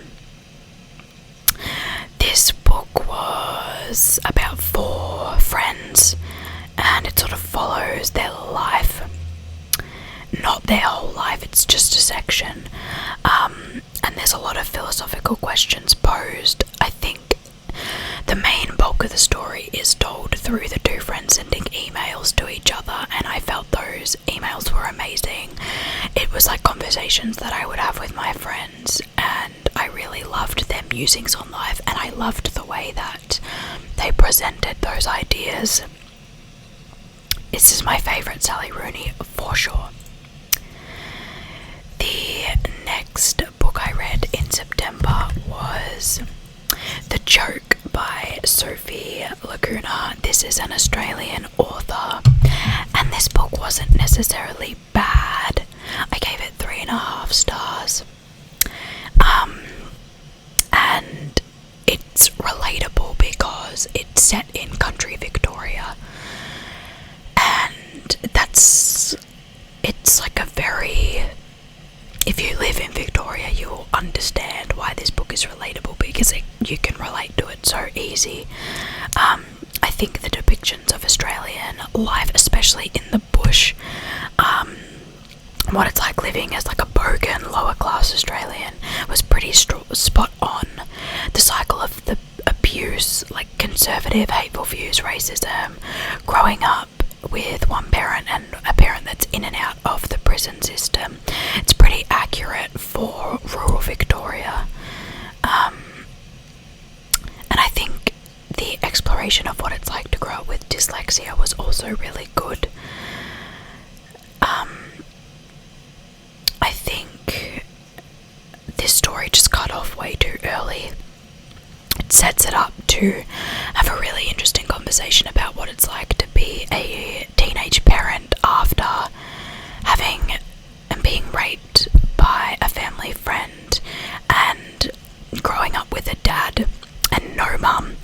This book was about 4 friends, and it sort of follows their life. Not their whole life, it's just a section. And there's a lot of philosophical questions posed. I think the main bulk of the story is told through the 2 friends sending emails to each other, and I felt those emails were amazing. It was like conversations that I would have with my friends, and I really loved their musings on life, and I loved the way that they presented those ideas. This is my favourite Sally Rooney for sure. The next book I read in September was The Joke by Sophie Laguna. This is an Australian author, and this book wasn't necessarily bad. I gave it 3.5 stars. And it's relatable because it's set in country Victoria, and it's like a very, if you live in Victoria, you'll understand why this book is relatable, because you can relate to it so easy. I think the depictions of Australian life, especially in the bush, what it's like living as like a bogan, lower class Australian, was pretty spot on. The cycle of the abuse, like conservative, hateful views, racism, growing up with one parent and a parent that's in and out of the prison system. It's pretty accurate for rural Victoria. And I think the exploration of what it's like to grow up with dyslexia was also really good. I think this story just cut off way too early. It sets it up to have a really interesting conversation about what it's like to be a teenage parent after having and being raped by a family friend, and growing up with a dad and no mum.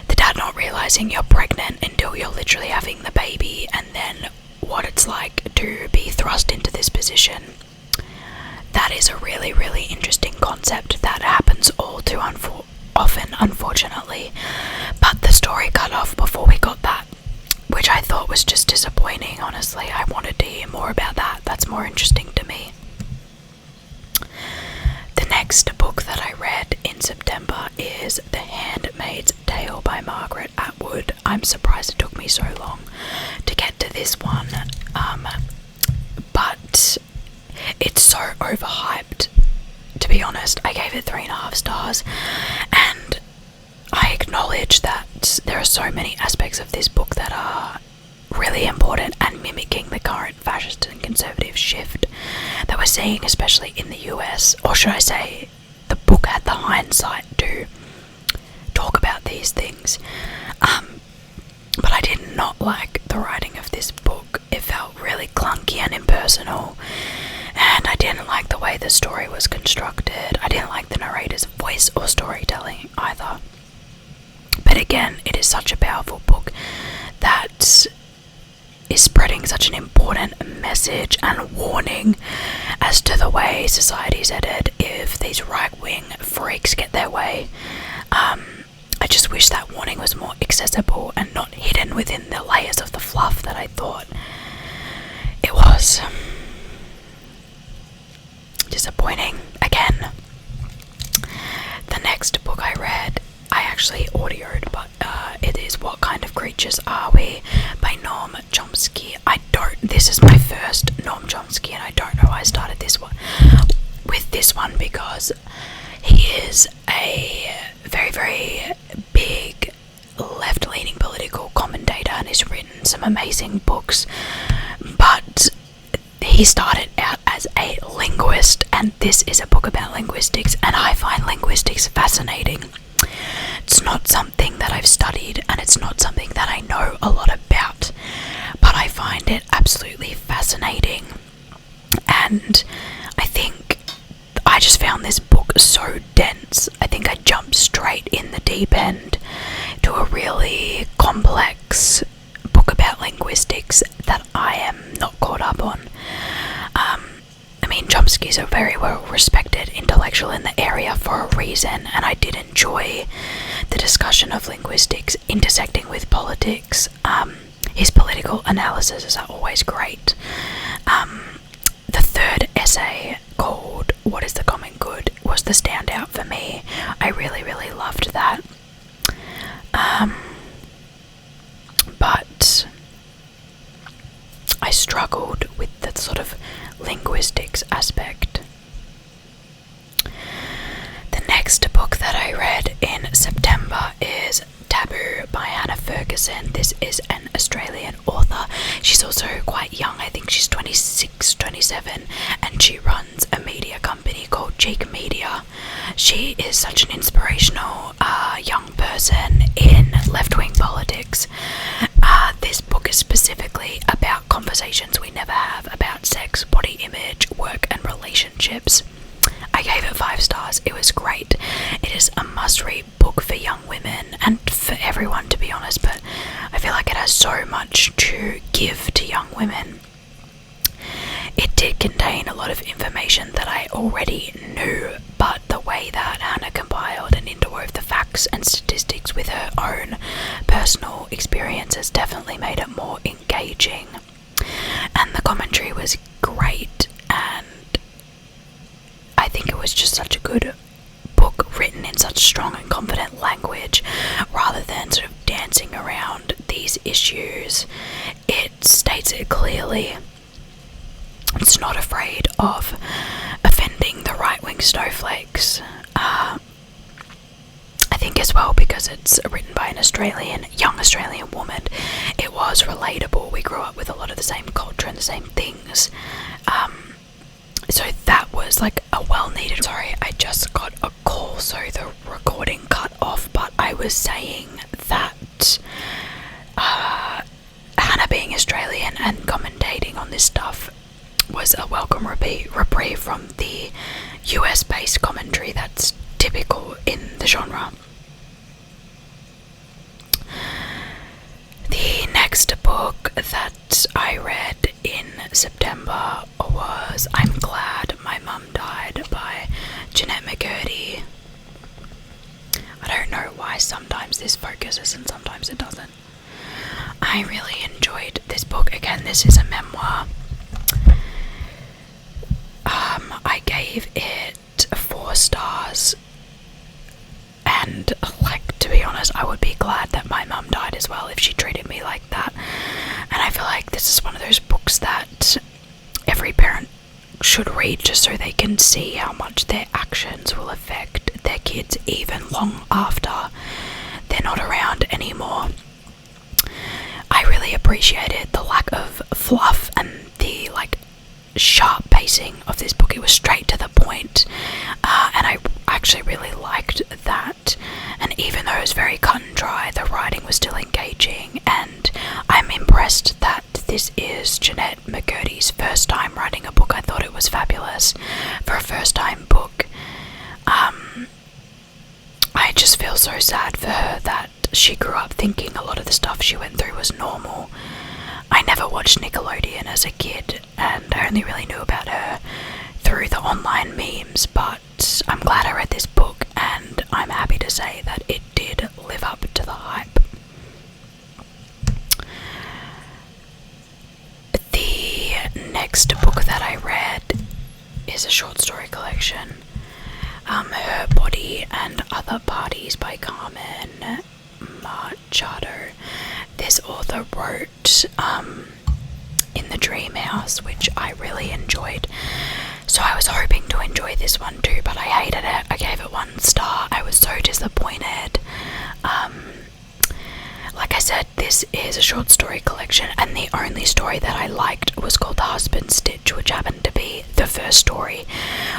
The dad not realizing you're pregnant until you're literally having the baby, and then what it's like to be thrust into this position. That is a really, really interesting concept that happens all too often, unfortunately. But the story cut off before we got that, which I thought was just disappointing, honestly. I wanted to hear more about that. That's more interesting to me. The next book that I read in September is The Handmaid's Tale by Margaret Atwood. I'm surprised it took me so long to get to this one, but it's so overhyped, to be honest. I gave it 3.5 stars, and I acknowledge that there are so many aspects of this book that are really important and mimicking the current fascist and conservative shift that we're seeing, especially in the US, or should I say the book book had the hindsight to talk about these things. But I did not like the writing of this book. It felt really clunky and impersonal, and I didn't like the way the story was constructed. I didn't like the narrator's voice or storytelling either. But again, it is such a powerful book that is spreading such an important message and warning as to the way society's headed if these right-wing freaks get their way. I just wish that warning was more accessible and not hidden within the layers of the fluff that I thought it was. Disappointing again. The next book I read, I actually audioed, but it is What Kind of Creatures Are We by Noam Chomsky. This is my first Noam Chomsky, and I don't know why I started this one because he is a very, very big left-leaning political commentator and has written some amazing books, but he started out as a linguist, and this is a book about linguistics, and I find linguistics fascinating. It's not something that I've studied, and it's not something that I know a lot about, but I find it absolutely fascinating. And I think I just found this book so dense. I think I jumped straight in the deep end to a really complex book about linguistics that I am not caught up on. I mean, Chomsky's a very well-respected intellectual in the area for a reason, and I did enjoy the discussion of linguistics intersecting with politics. His political analyses are always great. The third essay, called What is the Common Good, was the standout for me. I really, really loved that. But I struggled with the sort of linguistics aspect. The next book that I read in September is Taboo by Hannah Ferguson. This is an Australian author. She's also quite young. I think she's 26, 27, and she runs a media company called Cheek Media. She is such an inspirational young person in left-wing politics. This book is specifically about conversations we never have about sex, body image, work, and relationships. I gave it 5 stars. It was great. It is a must-read book for young women and for everyone, to be honest, but I feel like it has so much to give to young women. It did contain a lot of information that I already knew, but the way that Hannah compiled and interwove the facts and statistics with her own personal experiences definitely made it more engaging. And the commentary was great, and I think it was just such a good book, written in such strong and confident language, rather than sort of dancing around these issues. It states it clearly. It's not afraid of offending the right-wing snowflakes. I think as well, because it's written by an young Australian woman, it was relatable. We grew up with a lot of the same culture and the same things. So that was like a well-needed... Sorry, I just got a call, so the recording cut off, but I was saying that Hannah being Australian and commentating on this stuff was a welcome reprieve from the US-based commentary that's typical in the genre. The next book that I read in September was I'm Glad My Mum Died by Jeanette McCurdy. I don't know why sometimes this focuses and sometimes it doesn't. I really enjoyed this book. Again, this is a memoir. I gave it 4 stars, and like, to be honest, I would be glad that my mum died as well if she treated me like that. And I feel like this is one of those books that every parent should read, just so they can see how much their actions will affect their kids even long after they're not around anymore. I really appreciated the lack of fluff and the sharp pacing of this book. It was straight to the point, and I I actually really liked that, and even though it was very cut and dry, the writing was still engaging, and I'm impressed that this is Jeanette McCurdy's first time writing a book. I thought it was fabulous for a first time book. I just feel so sad for her that she grew up thinking a lot of the stuff she went through was normal. I never watched Nickelodeon as a kid, and I only really knew about her through the online memes, but I'm glad I read this book, and I'm happy to say that it did live up to the hype. The next book that I read is a short story collection, Her Body and Other Parties by Carmen Machado. This author wrote In the Dream House, which I really enjoyed. So I was hoping to enjoy this one too, but I hated it. I gave it 1 star. I was so disappointed. Like I said, this is a short story collection, and the only story that I liked was called The Husband's Stitch, which happened to be the first story,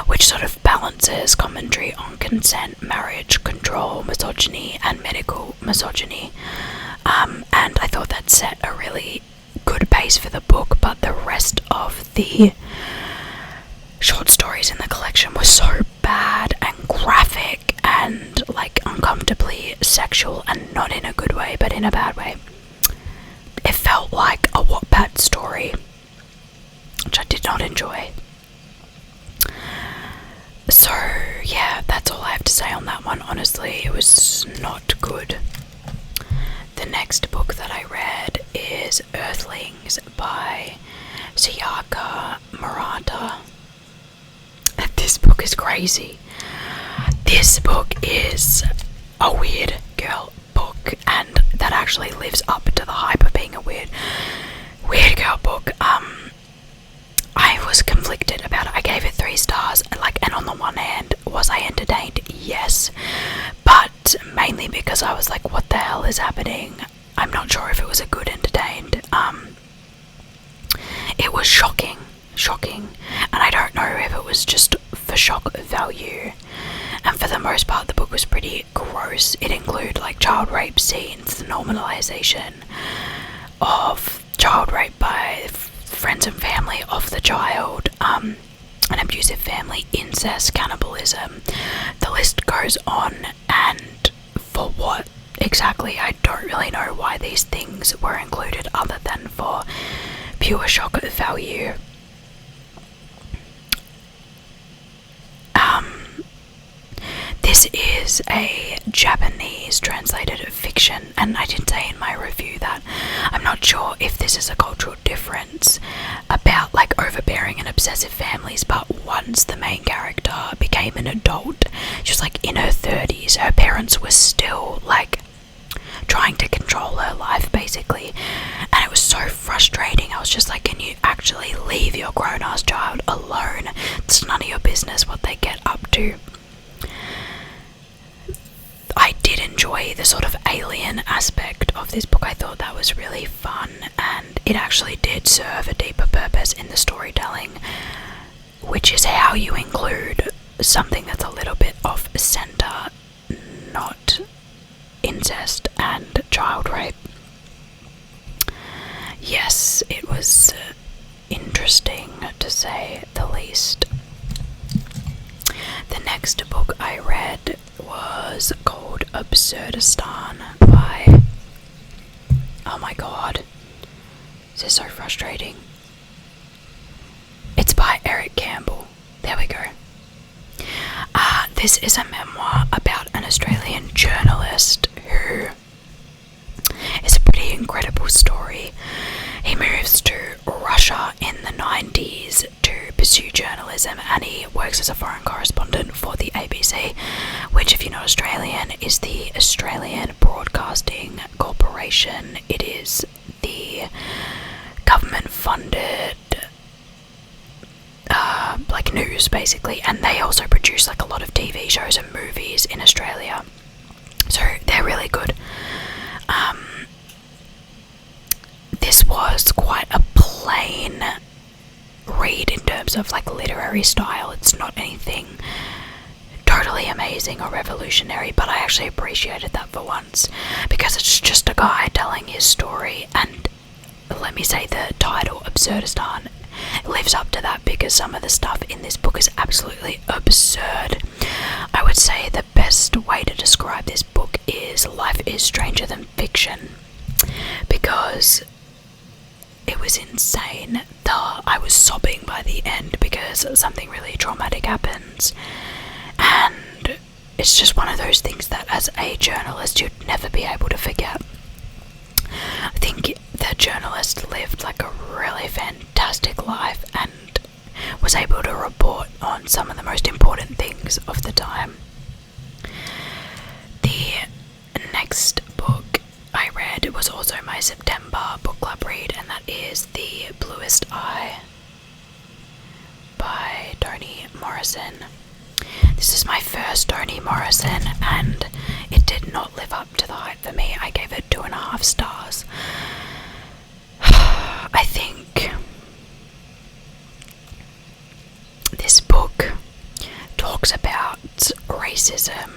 which sort of balances commentary on consent, marriage, control, misogyny, and medical misogyny. And I thought that set a really good pace for the book, but the rest of the short stories in the collection were so bad and graphic and like uncomfortably sexual, and not in a good way but in a bad way. It felt like a Wattpad story, which I did not enjoy. So yeah, that's all I have to say on that one. Honestly, it was not good. The next book that I read is Earthlings by Sayaka Murata. This book is crazy. This book is a weird girl book, and that actually lives up to the hype of being a weird girl book. I was conflicted about it. I gave it 3 stars, and on the one hand, was I entertained? Yes, but mainly because I was like, what the hell is happening? I'm not sure if it was a good entertained. It was shocking, and I don't know if it was just for shock value. And for the most part, the book was pretty gross. It included like child rape scenes, the normalization of child rape by friends and family of the child, an abusive family, incest, cannibalism. The list goes on, and for what exactly, I don't really know why these things were included other than for pure shock value. This is a Japanese translated fiction, and I did say in my review that I'm not sure if this is a cultural difference about like overbearing and obsessive families, but once the main character became an adult, she was like in her 30s, her parents were still like trying to control her life basically, and it was so frustrating. I was just like, can you actually leave your grown-ass child alone? It's none of your business what they get up to. I did enjoy the sort of alien aspect of this book. I thought that was really fun, and it actually did serve a deeper purpose in the storytelling, which is how you include something that's a little bit off center, not incest and child rape. Yes, it was interesting to say the least. The next book I read was called Absurdistan by... Oh my god. This is so frustrating. It's by Eric Campbell. There we go. This is a memoir about an Australian journalist who is a pretty incredible story. He moves to Russia in the 90s to pursue journalism, and he works as a foreign correspondent for the ABC, which, if you're not Australian, is the Australian Broadcasting Corporation. It is the government-funded like news basically, and they also produce like a lot of TV shows and movies in Australia, so they're really good. This was quite a plain read in terms of like literary style. It's not anything totally really amazing or revolutionary, but I actually appreciated that for once, because it's just a guy telling his story, and let me say the title, Absurdistan, lives up to that, because some of the stuff in this book is absolutely absurd. I would say the best way to describe this book is life is stranger than fiction, because it was insane. I was sobbing by the end because something really traumatic happens, and it's just one of those things that as a journalist you'd never be able to forget. I think the journalist lived like a really fantastic life and was able to report on some of the most important things of the time. The next book I read was also my September book club read, and that is The Bluest Eye by Toni Morrison. This is my first Toni Morrison, and it did not live up to the hype for me. I gave it 2.5 stars. I think this book talks about racism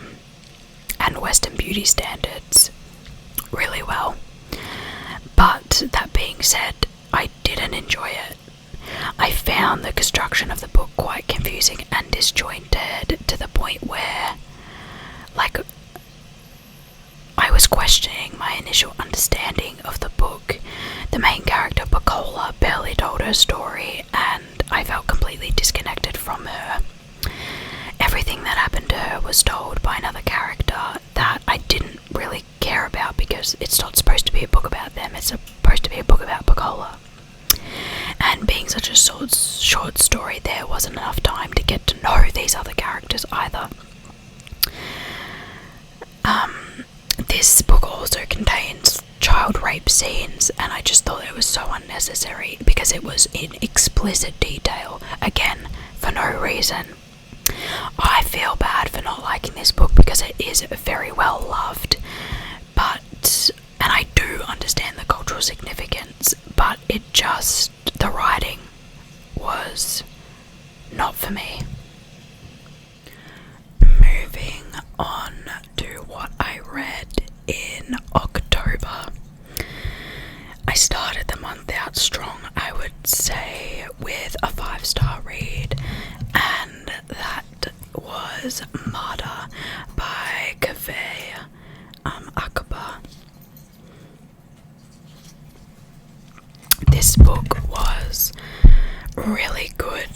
and Western beauty standards really well, but that being said, I didn't enjoy it. I found the construction of the book quite confusing and disjointed, to the point where, like, I was questioning my initial understanding of the book. The main character, Bacola, barely told her story, and I felt completely disconnected from her. Everything that happened to her was told by another character that I didn't really care about, because it's not supposed to be a book about them, it's supposed to be a book about Bacola. And being such a short story, there wasn't enough time to get to know these other characters either. This book also contains child rape scenes, and I just thought it was so unnecessary because it was in explicit detail, again, for no reason. I feel bad for not liking this book because it is very well loved, and I do understand the cultural significance, but the writing was not for me. Moving on to what I read in October. I started the month out strong, I would say, with a 5-star read, and that was Martyr by Kaveh Akbar. This book was really good.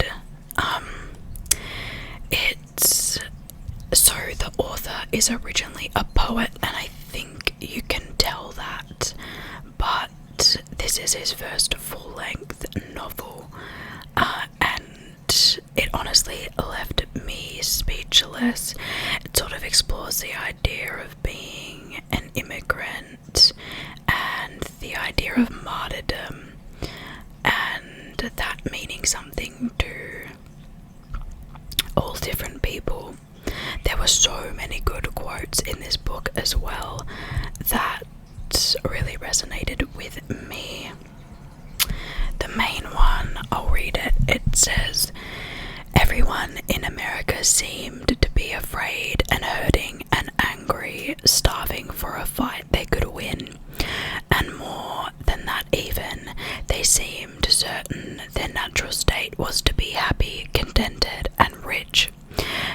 The author is originally a poet, and I think you can tell that, but this is his first full-length novel, and it honestly left me speechless. It sort of explores the idea of being an immigrant and the idea of martyrdom, and that meaning something to all different people. There were so many good quotes in this book as well that really resonated with me. The main one, I'll read it. It says, "Everyone in America seemed to be afraid and hurting and angry, starving for a fight they could win. And more than that even, they seemed certain their natural state was to be happy, contented, and rich.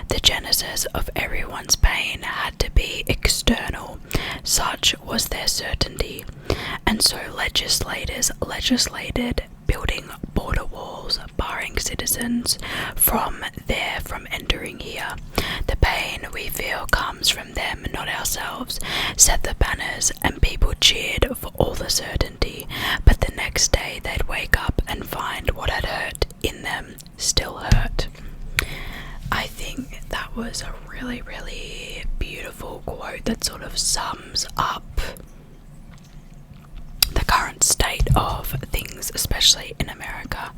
The genesis of everyone's pain had to be external, such was their certainty, and so legislators legislated, building border walls, barring citizens from entering here. The pain we feel comes from them, not ourselves, said the banners, and people cheered for all the certainty, but the next day they'd wake up and find what had hurt in them still hurt." I think that was a really, really beautiful quote that sort of sums up the current state of things, especially in America.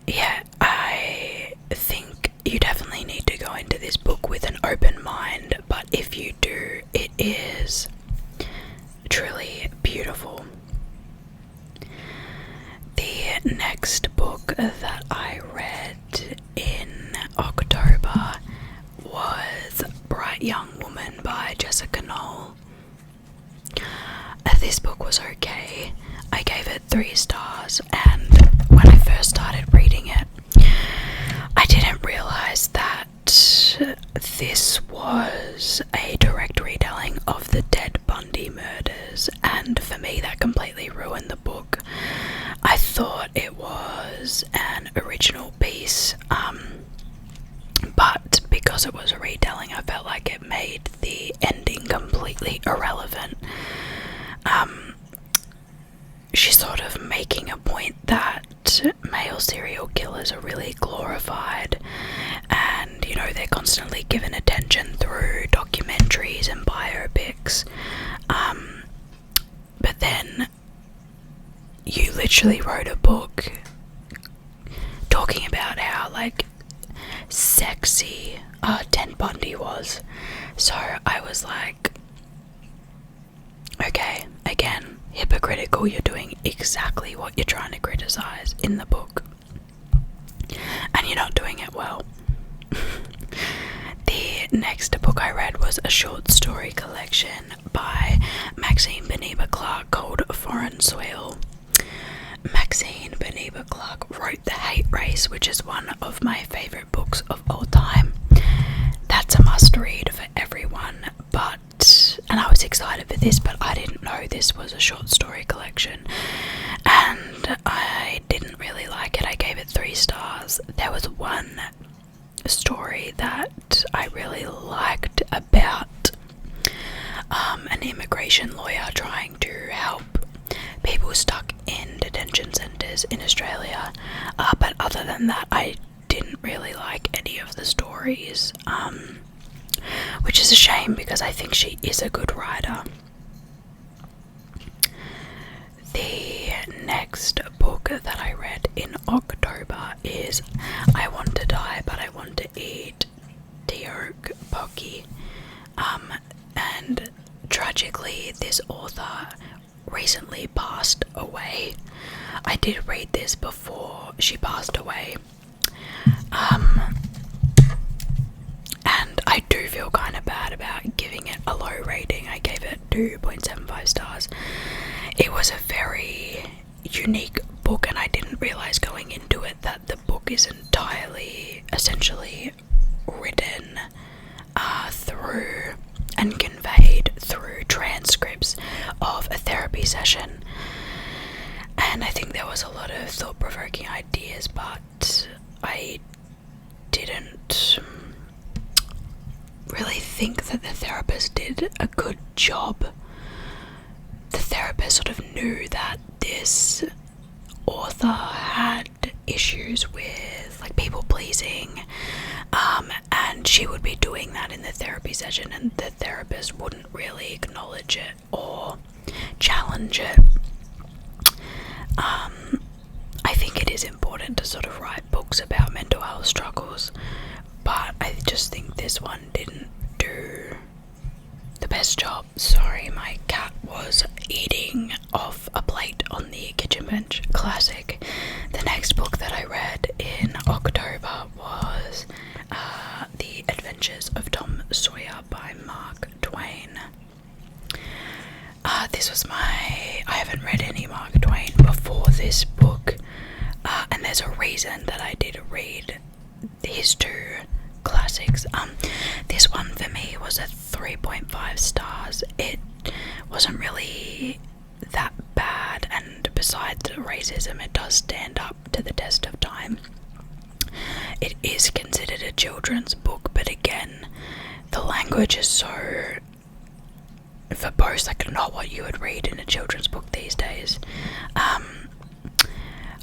Yeah, I think you definitely need to go into this book with an open mind, but if you do, it is truly beautiful. The next book that I read in October Young Woman by Jessica Knoll. This book was okay. I gave it 3 stars, and when I first started reading it, I didn't realise that this was a direct retelling of the Ted Bundy murders, and for me that completely ruined the book. I thought it was an original piece, but because it was a retelling, I felt like it made the ending completely irrelevant. She's sort of making a point that male serial killers are really glorified, and you know, they're constantly given attention through documentaries and biopics, but then you literally wrote a book talking about how like sexy Ted Bundy was. So I was like, okay, again, hypocritical. You're doing exactly what you're trying to criticize in the book, and you're not doing it well. The next book I read was a short story collection by Maxine Beneba Clark called Foreign Soil. Maxine Beneba Clark wrote The Hate Race, which is one of my favourite books of all time. That's a must read for everyone, and I was excited for this, but I didn't know this was a short story collection, and I didn't really like it. I gave it 3 stars. There was one story that I really liked about an immigration lawyer trying to help people stuck in detention centres in Australia, but other than that I didn't really like any of the stories, which is a shame because I think she is a good writer. The next book that I read in October is I Want to Die But I Want to Eat, Teok Poki, and tragically this author recently passed away. I did read this before she passed away, and I do feel kind of bad about giving it a low rating. I gave it 2.75 stars. It was a very unique book, and I didn't realise going into it that the book is entirely, essentially written through and conveyed through transcripts of a therapy session. And I think there was a lot of thought-provoking ideas, but I didn't really think that the therapist did a good job. The therapist sort of knew that this author had issues with like people pleasing, and she would be doing that in the therapy session, and the therapist wouldn't really acknowledge it or challenge it. I think it is important to sort of write books about mental health struggles, but I just think this one didn't do the best job. Sorry, my cat was eating off a plate on the kitchen bench. Classic. The next book that I read in October was The Adventures of Tom Sawyer by Mark Twain. This was I haven't read any Mark Twain before this book, and there's a reason that I did read his 2 classics. This one for me was a 3.5 stars. It wasn't really that bad, and besides the racism, it does stand up to the test of time. It is considered a children's book, but again, the language is so verbose, like not what you would read in a children's book these days.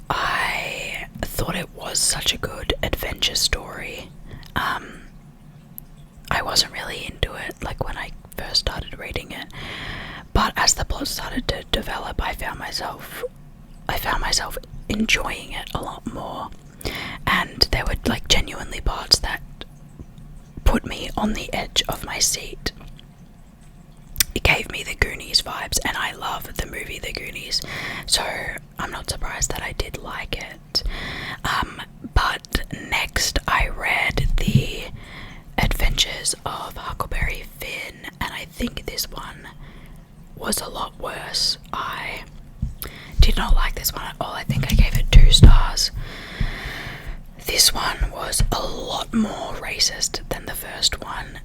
I thought it was such a good adventure story. I wasn't really into it like when I first started reading it, but as the plot started to develop, I found myself enjoying it a lot more, and there were like genuinely parts that put me on the edge of my seat. It gave me the Goonies vibes, and I love the movie The Goonies, so I'm not surprised that I did like it. But next I read The Adventures Adventures of Huckleberry Finn, and I think this one was a lot worse. I did not like this one at all. I think I gave it 2 stars. This one was a lot more racist than the first one.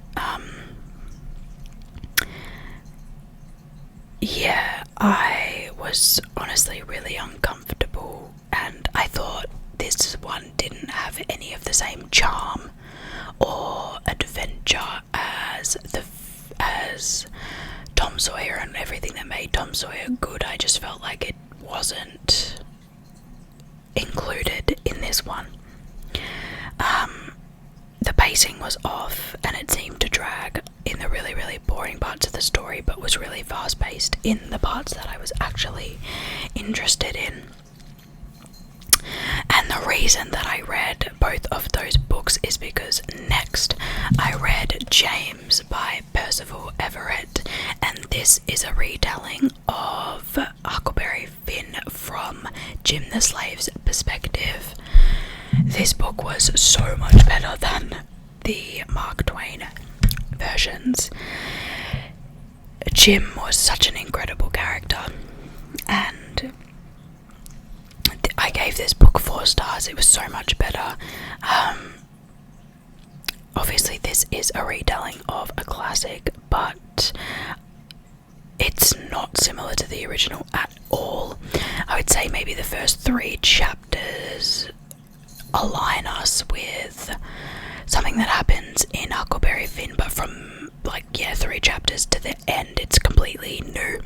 Yeah, I was honestly really uncomfortable, and I thought this one didn't have any of the same charm or adventure as Tom Sawyer and everything that made Tom Sawyer good. I just felt like it wasn't included in this one. The pacing was off, and it seemed to drag in the really, really boring parts of the story, but was really fast-paced in the parts that I was actually interested in. And the reason that I read both of those books is because next I read James by Percival Everett, and this is a retelling of Huckleberry Finn from Jim the Slave's perspective. This book was so much better than the Mark Twain versions. Jim was such an incredible character, and I gave this book 4 stars. It was so much better. Obviously this is a retelling of a classic, but it's not similar to the original at all. I would say maybe the first 3 chapters align us with something that happens in Huckleberry Finn, but from 3 chapters to the end it's completely new.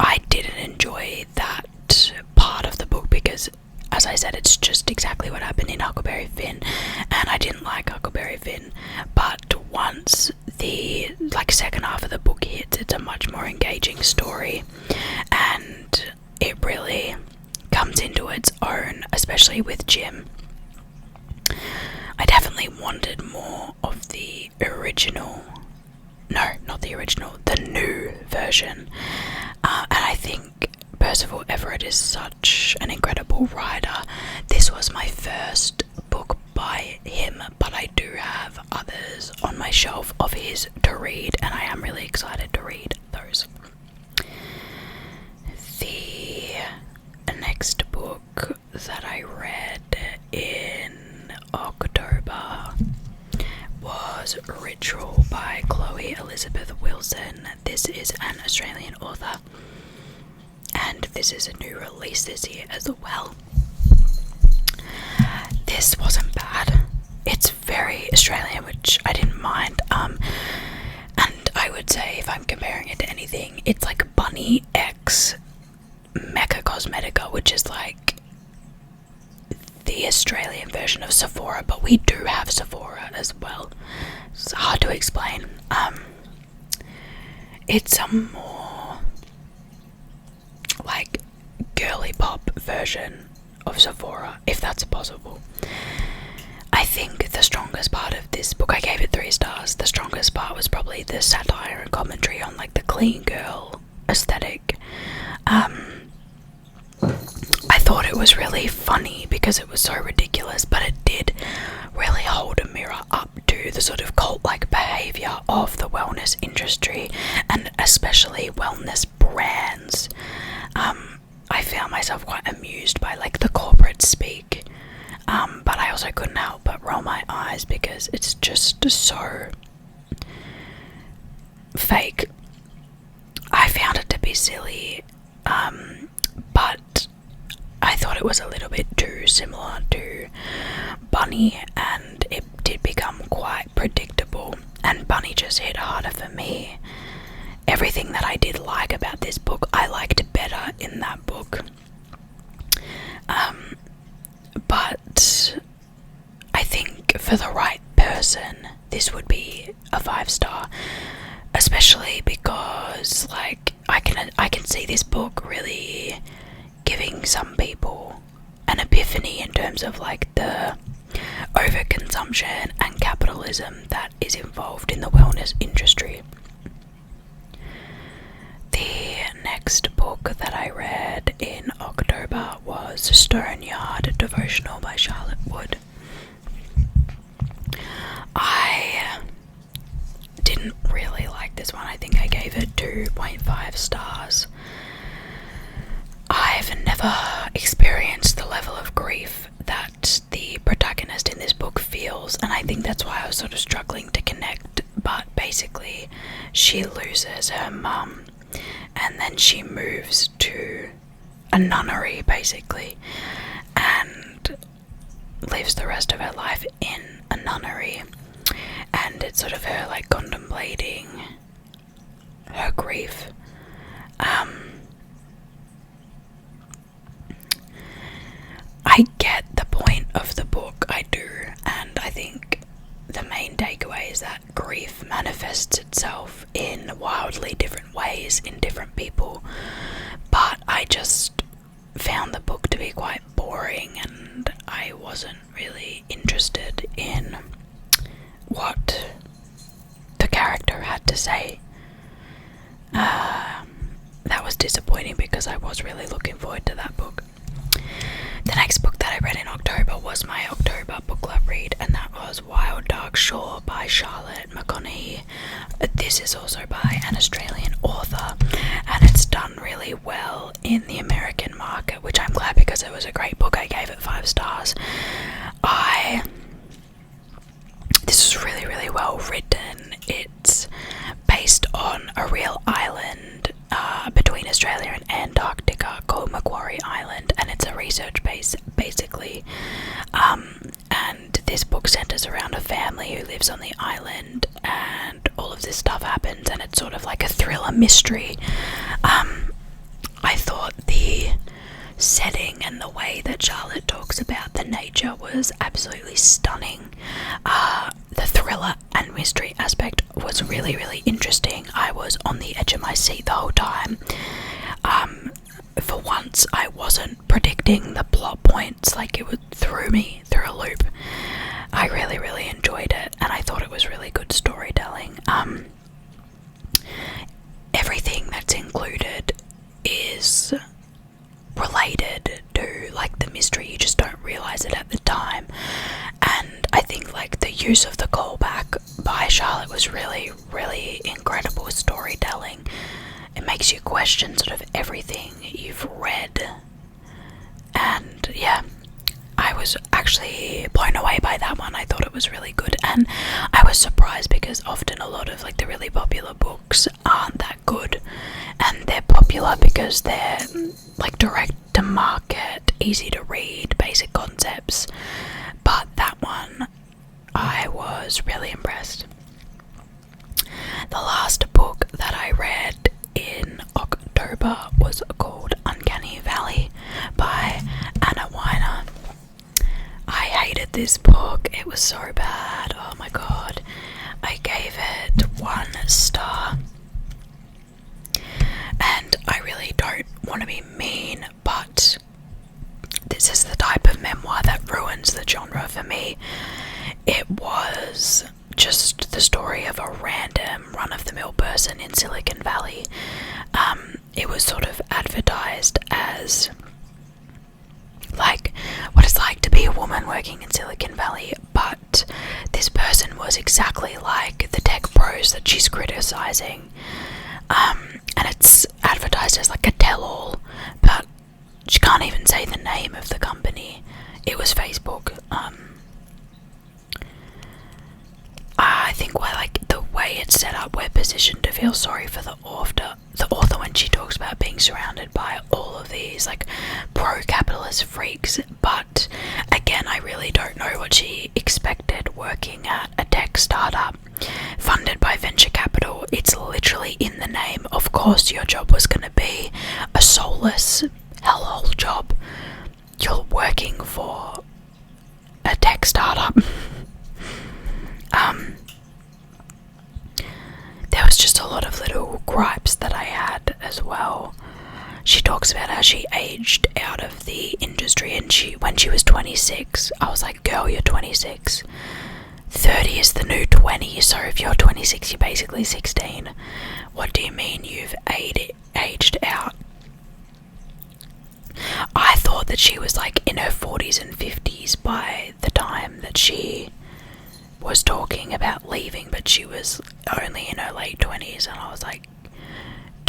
I didn't enjoy that part of the book because, as I said, it's just exactly what happened in Huckleberry Finn, and I didn't like Huckleberry Finn. But once the second half of the book hits, it's a much more engaging story, and it really comes into its own, especially with Jim. I definitely wanted more of the original. No, not the original, the new version. And I think Percival Everett is such an incredible writer. This was my first book by him, but I do have others on my shelf of his to read, and I am really excited to read those. The next book that I read in October was Ritual by Chloe Elizabeth Wilson. This is an Australian author, and this is a new release this year as well. This wasn't bad. It's very Australian, which I didn't mind. And I would say, if I'm comparing it to anything, it's like Bunny X Mecha Cosmetica, which is like the Australian version of Sephora, but we do have Sephora as well. It's hard to explain. It's a more girly pop version of Sephora, if that's possible. I think the strongest part of this book, I gave it 3 stars. The strongest part was probably the satire and commentary on the clean girl aesthetic. I thought it was really funny because it was so ridiculous, but it did really hold a mirror up to the sort of cult-like behaviour of the wellness industry, and especially wellness brands. I found myself quite amused by the corporate speak, but I also couldn't help but roll my eyes because it's just so fake. I found it to be silly, but I thought it was a little bit too similar to Bunny, and it did become quite predictable, and Bunny just hit harder for me. Everything that I did like about this book, I liked better in that book. But I think for the right person, this would be a 5-star, especially because I can see this book really giving some people an epiphany in terms of the overconsumption and capitalism that is involved in the wellness industry. The next book that I read in October was Stoneyard Devotional by Charlotte Wood. 2.5 stars. I've never experienced the level of grief that the protagonist in this book feels, and I think that's why I was sort of struggling to connect. But basically, she loses her mum, and then she moves to a nunnery, basically, and lives the rest of her life in a nunnery. And it's sort of her like contemplating her grief. I get the point of the book, I do, and I think the main takeaway is that grief manifests itself in wildly different ways in different people, but I just found the book to be quite boring, and I wasn't really interested in what the character had to say. That was disappointing because I was really looking forward to that book. The next book that I read in October was my October book club read, and that was Wild Dark Shore by Charlotte McConaughey. This is also by an Australian author, and it's done really well in the American market, which I'm glad because it was a great book. I gave it 5 stars. This was really, really well written. It's based on a real island between Australia and Antarctica called Macquarie Island, and it's a research base basically, and this book centers around a family who lives on the island, and all of this stuff happens, and it's sort of like a thriller mystery. I thought the setting and the way that Charlotte talks about the nature was absolutely stunning. The thriller and mystery aspect was really, really interesting. I was on the edge of my seat the whole time. For once, I wasn't predicting the plot points, like it threw me through a loop. I really, really enjoyed it, and I thought it was really good storytelling. Everything that's included is related to like the mystery, you just don't realize it at the time. And I think like the use of the callback by Charlotte was really, really incredible storytelling. It makes you question sort of everything you've read, and yeah, I was actually blown away by that one. I thought it was really good, and I was surprised because often a lot of like the really popular books aren't that good, and they're popular because they're like direct to market, easy to read, basic concepts. But that one, I was really impressed. The last book that I read in October was called Uncanny Valley by Anna Weiner. I hated this book. It was so bad. Oh my god. I gave it 1 star. And I really don't want to be mean, but this is the type of memoir that ruins the genre for me. It was just the story of a random run-of-the-mill person in Silicon Valley. It was sort of advertised as like what it's like to be a woman working in Silicon Valley, but this person was exactly like the tech pros that she's criticizing. And it's advertised as like a tell-all, but she can't even say the name of the company. It was Facebook. I think the way it's set up, we're positioned to feel sorry for the author when she talks about being surrounded by all of these like pro-capitalist freaks. But again, I really don't know what she expected working at a tech startup funded by venture capital. It's literally in the name. Of course your job was going to be a soulless hellhole job. You're working for a tech startup. There was just a lot of little gripes that I had as well. She talks about how she aged out of the industry, and when she was 26, I was like, girl, you're 26. 30 is the new 20, so if you're 26, you're basically 16. What do you mean you've aged out? I thought that she was like in her 40s and 50s by the time that she was talking about leaving, but she was only in her late 20s, and I was like,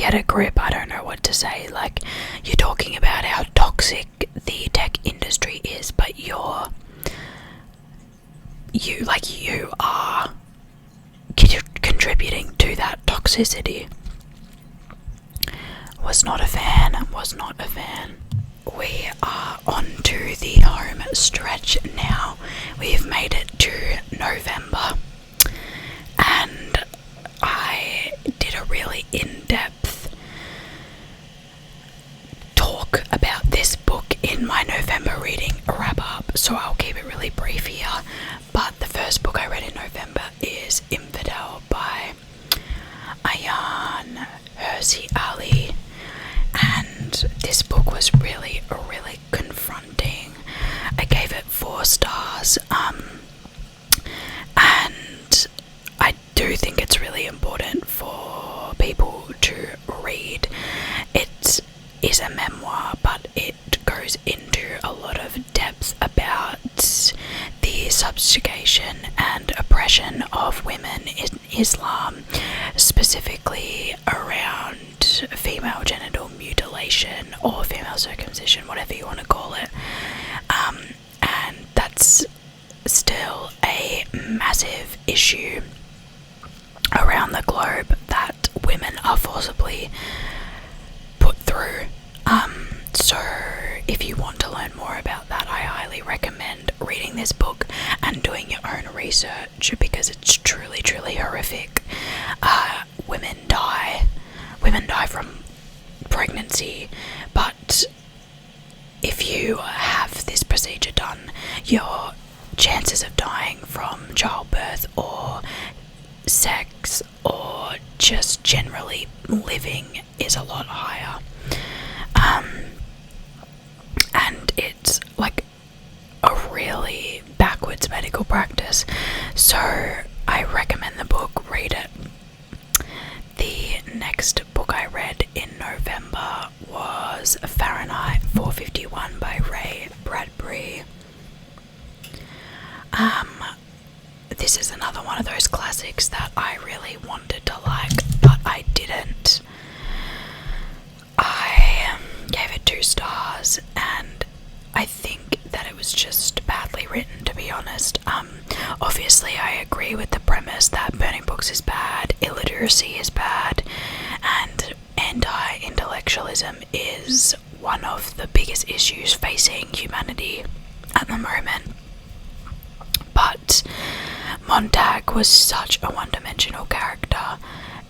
get a grip. I don't know what to say. Like, you're talking about how toxic the tech industry is, but you are contributing to that toxicity. Was not a fan. We are on to the home stretch now. We've made it to November, and I did a really in-depth talk about this book in my November reading wrap-up, so I'll keep it really brief here. But the first book I read in November is Infidel by Ayaan Hirsi Ali, and this book was really confronting. I gave it 4 stars, and I do think it's really important for people to read. It is a memoir, but it goes into a lot of depth about the subjugation and oppression of women in Islam, specifically around female genital mutilation or female circumcision, whatever you want to call it. And that's still a massive issue around the globe that women are forcibly put through. So if you want to learn more about that, I highly recommend reading this book and doing your own research, because it's truly horrific. Women die from pregnancy, but if you have this procedure done, your chances of dying from childbirth or sex or just generally living is a lot higher. And it's like a really backwards medical practice. So I recommend the book, read it. The next book I read in November was Fahrenheit 451 by Ray Bradbury. This is another one of those classics that I really wanted to like, but I didn't. I gave it 2 stars, and I think that it was just badly written, to be honest. Obviously I agree with the premise that burning books is bad, illiteracy is bad, and anti-intellectualism is one of the biggest issues facing humanity at the moment. But Montag was such a one-dimensional character,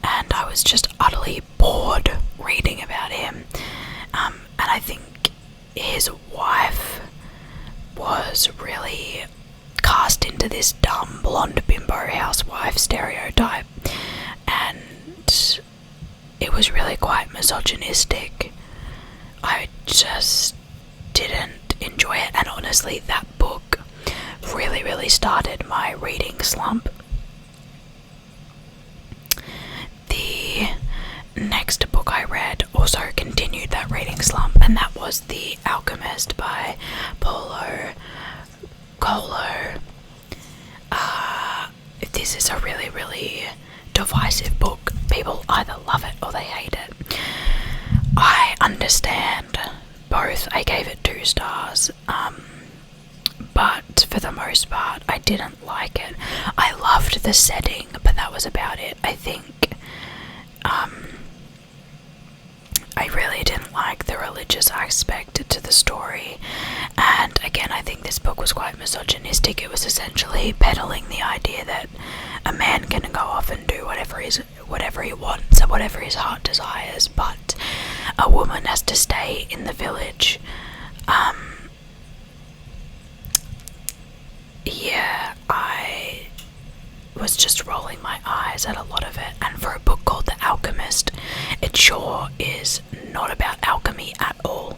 and I was just utterly bored reading about him. And I think his wife was really cast into this dumb blonde bimbo housewife stereotype, and it was really quite misogynistic. I just didn't enjoy it, and honestly that book really started my reading slump. The next book I read also continued that reading slump, and that was The Alchemist by Paulo Coelho. This is a really divisive book. People either love it or they hate it. I understand both. I gave it 2 stars, but for the most part I didn't like it. I loved the setting, but that was about it. I think I really didn't like the religious aspect to the story, and again I think this book was quite misogynistic. It was essentially peddling the idea that a man can go off and do whatever he wants and whatever his heart desires, but a woman has to stay in the village. Yeah, I was just rolling my eyes at a lot of it, and for a book called The Alchemist, it sure is not about alchemy at all.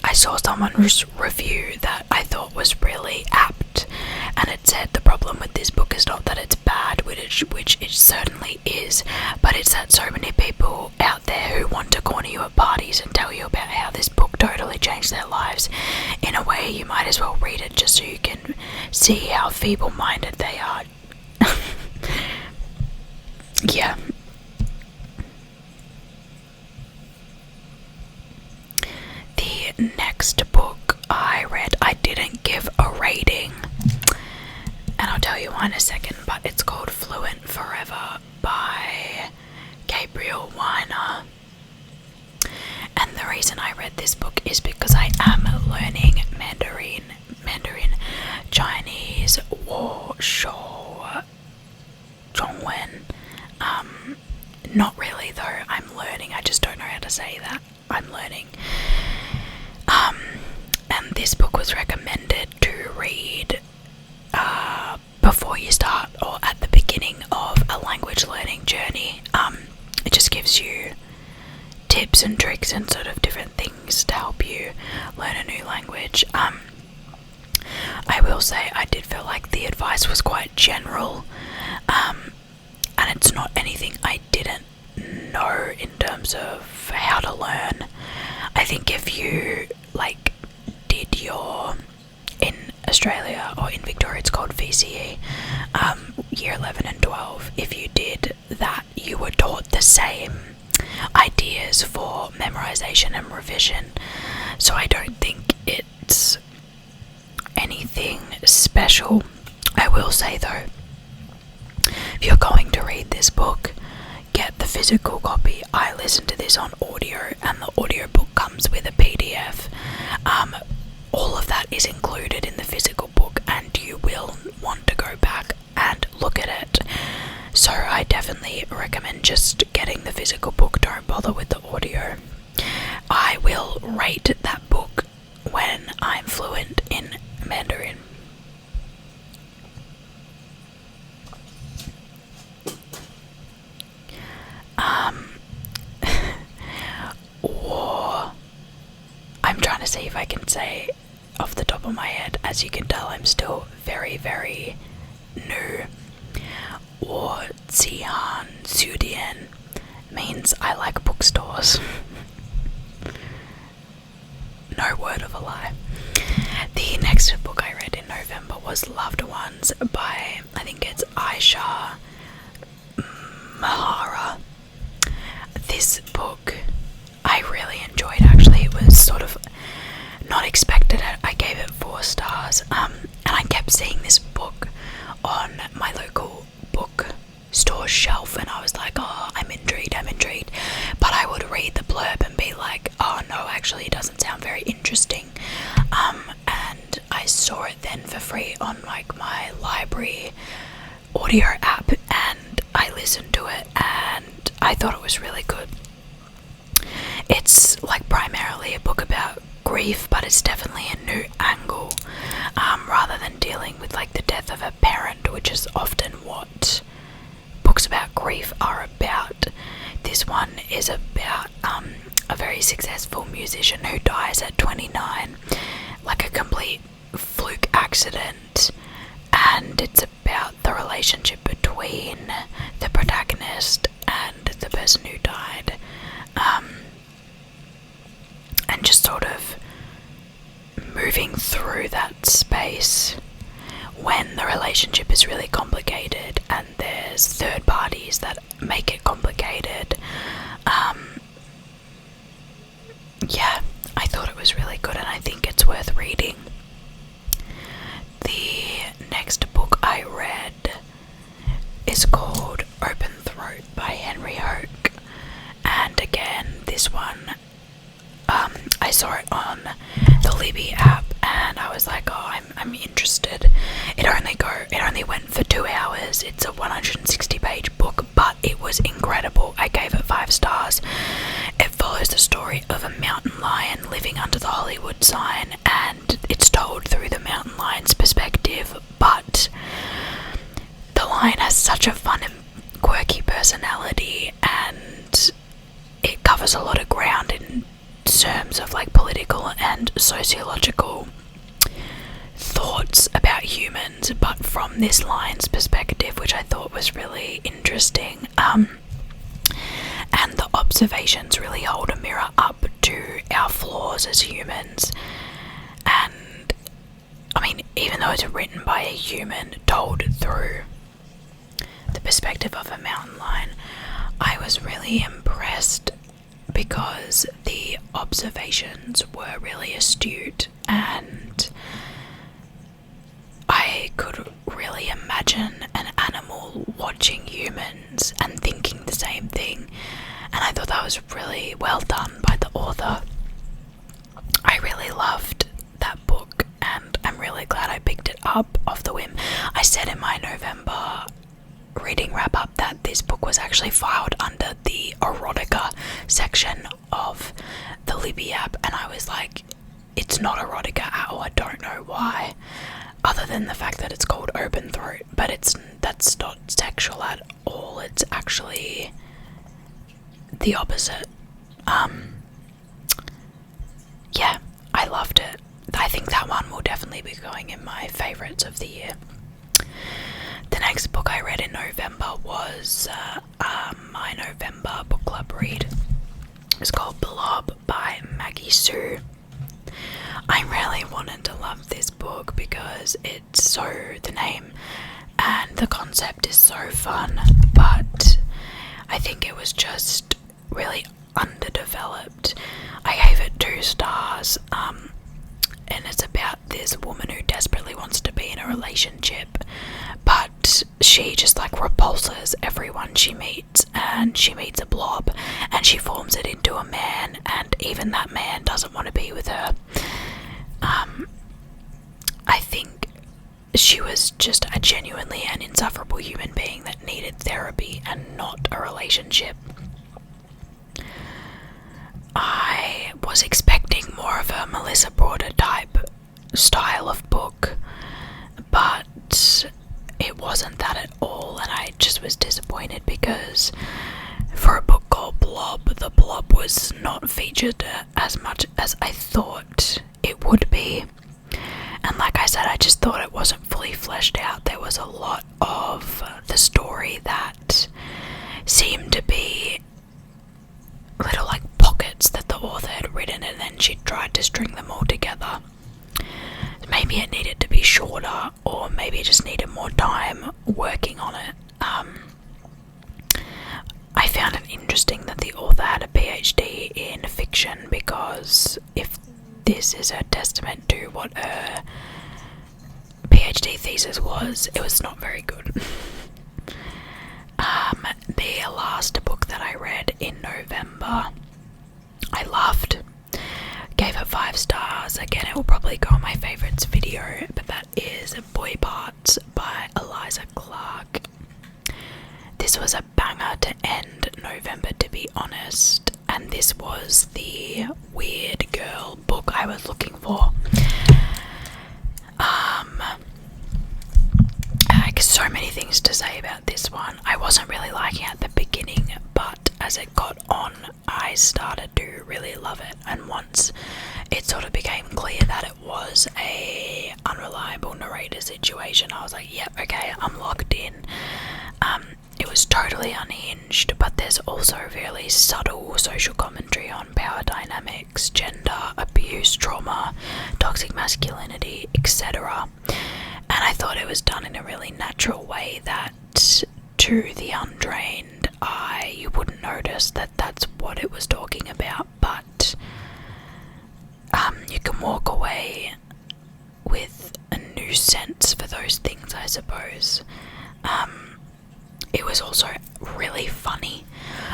I saw someone's review that I thought was really apt, and it said the problem with this book is not that it's bad, which it certainly is, but it's that so many people out there who want to corner you at parties and tell you about how this book totally changed their lives. In a way, you might as well read it just so you can see how feeble-minded they are. yeah. The next book I read, I didn't give a rating, and I'll tell you why in a second, but it's called Fluent Forever by Gabriel Weiner. And the reason I read this book is because I am learning Mandarin, Chinese, Shou, Zhongwen. Not really though, I'm learning, I just don't know how to say that. I'm learning. And this book was recommended to read before you start or at the beginning of a language learning journey. It just gives you tips and tricks and sort of different things to help you learn a new language. I will say I did feel like the advice was quite general, and it's not anything I didn't know in terms of how to learn. I think if you did your, in Australia or in Victoria it's called VCE, year 11 and 12, if you did that you were taught the same ideas for memorization and revision, so I don't think it's anything special. I will say though, if you're going to read this book, get the physical copy. I listened to this on audio and the audiobook comes with a PDF. All of that is included in the physical book and you will want to go back and look at it. So I definitely recommend just getting the physical book, don't bother with the audio. I will rate that book when I'm fluent in Mandarin. Or I'm trying to see if I can say off the top of my head, as you can tell I'm still very, very new. Or Zihan Sudian means I like bookstores. No word of a lie. The next book I read in November was Loved Ones by, I think it's Aisha Mahara. This book I really enjoyed actually. It was sort of not expected it. I gave it 4 stars. And I kept seeing this book on my local bookstore shelf and I was like, oh, I'm intrigued. But I would read the blurb and be like, oh no, actually it doesn't sound very interesting. And I saw it then for free on my library audio app and I listened to it and I thought it was really good. It's primarily a book about grief, but it's definitely a new angle, rather than dealing with the death of a parent, which is often what books about grief are about. This one is about a very successful musician who dies at 29, like a complete fluke accident, and it's about the relationship between the protagonist and the person who died, and just sort of moving through that space when the relationship is really complicated and there's third parties that make it complicated. Yeah, I thought it was really good and I think it's worth reading. The next book I read is called Open Throat by Henry Hoke, and again this one I saw it on the Libby app and I was like, oh, I'm interested. It only went for 2 hours. It's a 160-page book, but it was incredible. I gave it 5 stars. It follows the story of a mountain lion living under the Hollywood sign, and it's told through the mountain lion's perspective, but the lion has such a fun and quirky personality, and it covers a lot of ground in terms of political and sociological thoughts about humans, but from this lion's perspective, which I thought was really interesting. And the observations really hold a mirror up to our flaws as humans. And I mean, even though it's written by a human, told through the Perspective of a Mountain Lion, I was really impressed because the observations were really astute, and I could really imagine an animal watching humans and thinking the same thing, and I thought that was really well done by the author. I really loved that book, and I'm really glad I picked it up off the whim. I said in my November reading wrap up that this book was actually filed under the erotica section of the Libby app, and I was like, it's not erotica at all. I don't know why, other than the fact that it's called Open Throat, but that's not sexual at all. It's actually the opposite. Yeah, I loved it. I think that one will definitely be going in my favourites of the year. The next book I read in November was my November book club read. It's called Blob by Maggie Sue. I really wanted to love this book because the name and the concept is so fun, but I think it was just really underdeveloped. I gave it 2 stars, and it's about this woman who desperately wants to be in a relationship, but she just like repulses everyone she meets, and she meets a blob and she forms it into a man, and even that man doesn't want to be with her. I think she was just a genuinely an insufferable human being that needed therapy and not a relationship. I was expecting more of a Melissa Broader type style of book, but it wasn't that at all, and I just was disappointed because for a book called Blob, the blob was not featured as much as I thought it would be. And like I said, I just thought it wasn't fully fleshed out. There was a lot of the story that seemed to be little like pockets that the author had written, and then she tried to string them all together. Maybe it needed to be shorter, or maybe it just needed more time working on it. I found it interesting that the author had a PhD in fiction, because if this is a testament to what her PhD thesis was, it was not very good. The last book that I read in November, I loved. Gave it 5 stars. Again, it will probably go on my favourites video, but that is Boy Parts by Eliza Clark. This was a banger to end November, to be honest, and this was the weird girl book I was looking for. So many things to say about this one. I wasn't really liking it at the beginning, but as it got on, I started to really love it, and once it sort of became clear that it was a unreliable narrator situation, I was like, yep, okay, I'm locked in. It was totally unhinged, but there's also really subtle social commentary on power dynamics, gender, abuse, trauma, toxic masculinity, etc. And I thought it was done in a really natural way that, to the untrained eye, you wouldn't notice that that's what it was talking about, but you can walk away with a new sense for those things, I suppose. It was also really funny.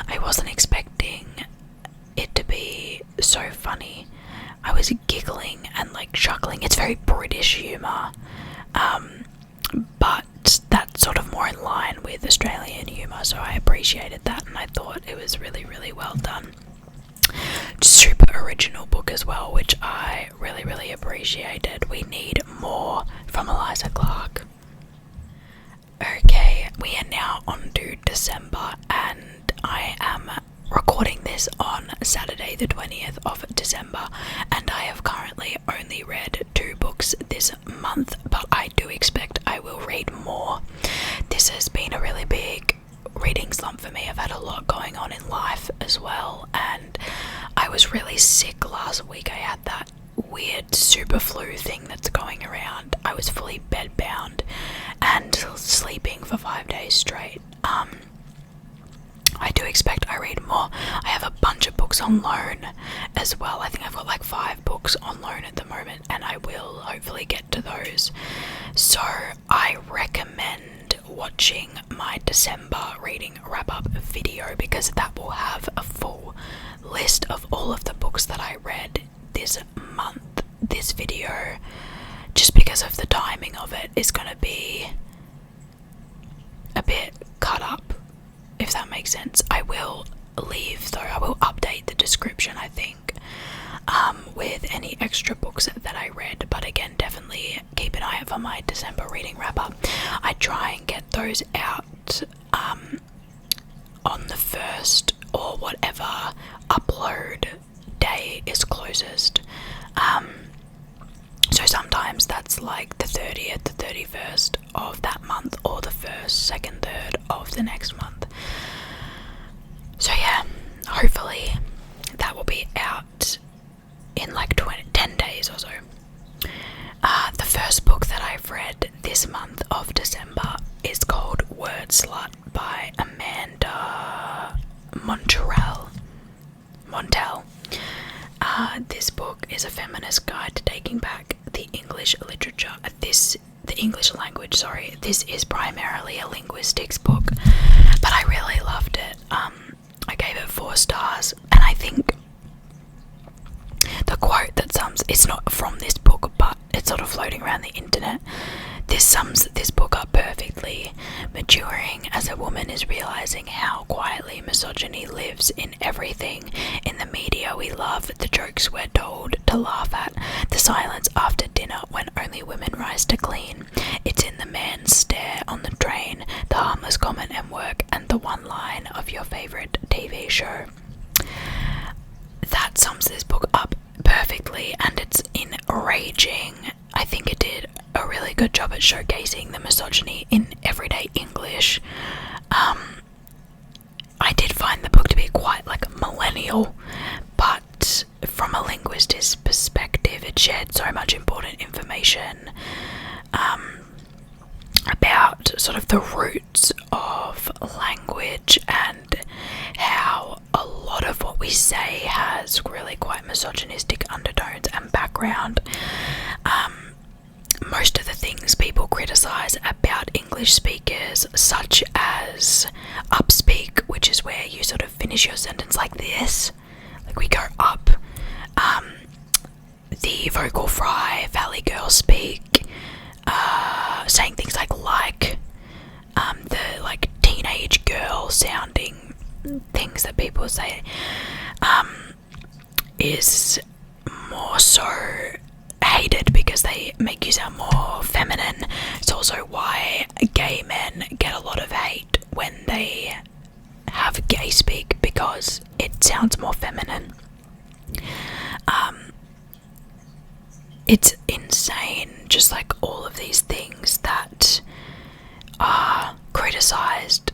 I wasn't expecting it to be so funny. I was giggling and like chuckling. It's very British humour, but that's sort of more in line with Australian humour, so I appreciated that, and I thought it was really, really well done. Super original book as well, which I really, really appreciated. We need more from Eliza Clark. Okay, we are now on to December, and I am recording this on Saturday the 20th of December, and I have currently only read 2 books this month, but I do expect I will read more. This has been a really big reading slump for me. I've had a lot going on in life as well, and I was really sick last week. I had that weird super flu thing that's going around. I was fully bedbound and sleeping for 5 days straight. expect I read more. I have a bunch of books on loan as well. I think I've got like 5 books on loan at the moment, and I will hopefully get to those. So I recommend watching my December reading wrap-up video, because that will have a full list of all of the books that I read this month. This video, just because of the timing of it, is going to be a bit cut up, if that makes sense. I will update the description, I think, with any extra books that I read. But again, definitely keep an eye out for my December reading wrap up. I try and get those out on the 1st or whatever upload day is closest. So sometimes that's like the 30th, the 31st of that month, or the 1st, 2nd, 3rd of the next month. So yeah, hopefully that will be out in like 10 days or so. The first book that I've read this month of December is called Word Slut by Amanda Montel. This book is a feminist guide to taking back the English language. This is primarily a linguistics book, but I really loved it. I gave it 4 stars, and I think the quote that it's not from this book, but it's sort of floating around the internet. This sums this book up perfectly. Maturing as a woman is realizing how quietly misogyny lives in everything. In the media we love, the jokes we're told to laugh at, the silence after dinner when only women rise to clean. It's in the man's stare on the train, the harmless comment at work, and the one line of your favourite TV show. That sums this book up perfectly, and it's enraging. I think it did a really good job at showcasing the misogyny in everyday English. I did find the book to be quite like millennial, but from a linguist's perspective, it shared so much important information about sort of the roots of language and how a lot of what we say has really quite misogynistic undertones and background. Most of the things people criticize about English speakers, such as upspeak, which is where you sort of finish your sentence like this, like we go up, the vocal fry, valley girl speak, saying things like, the like teenage girl sounding things that people say, is more so hated because they make you sound more feminine. It's also why gay men get a lot of hate when they have gay speak, because it sounds more feminine. It's insane, just like all of these things that are criticized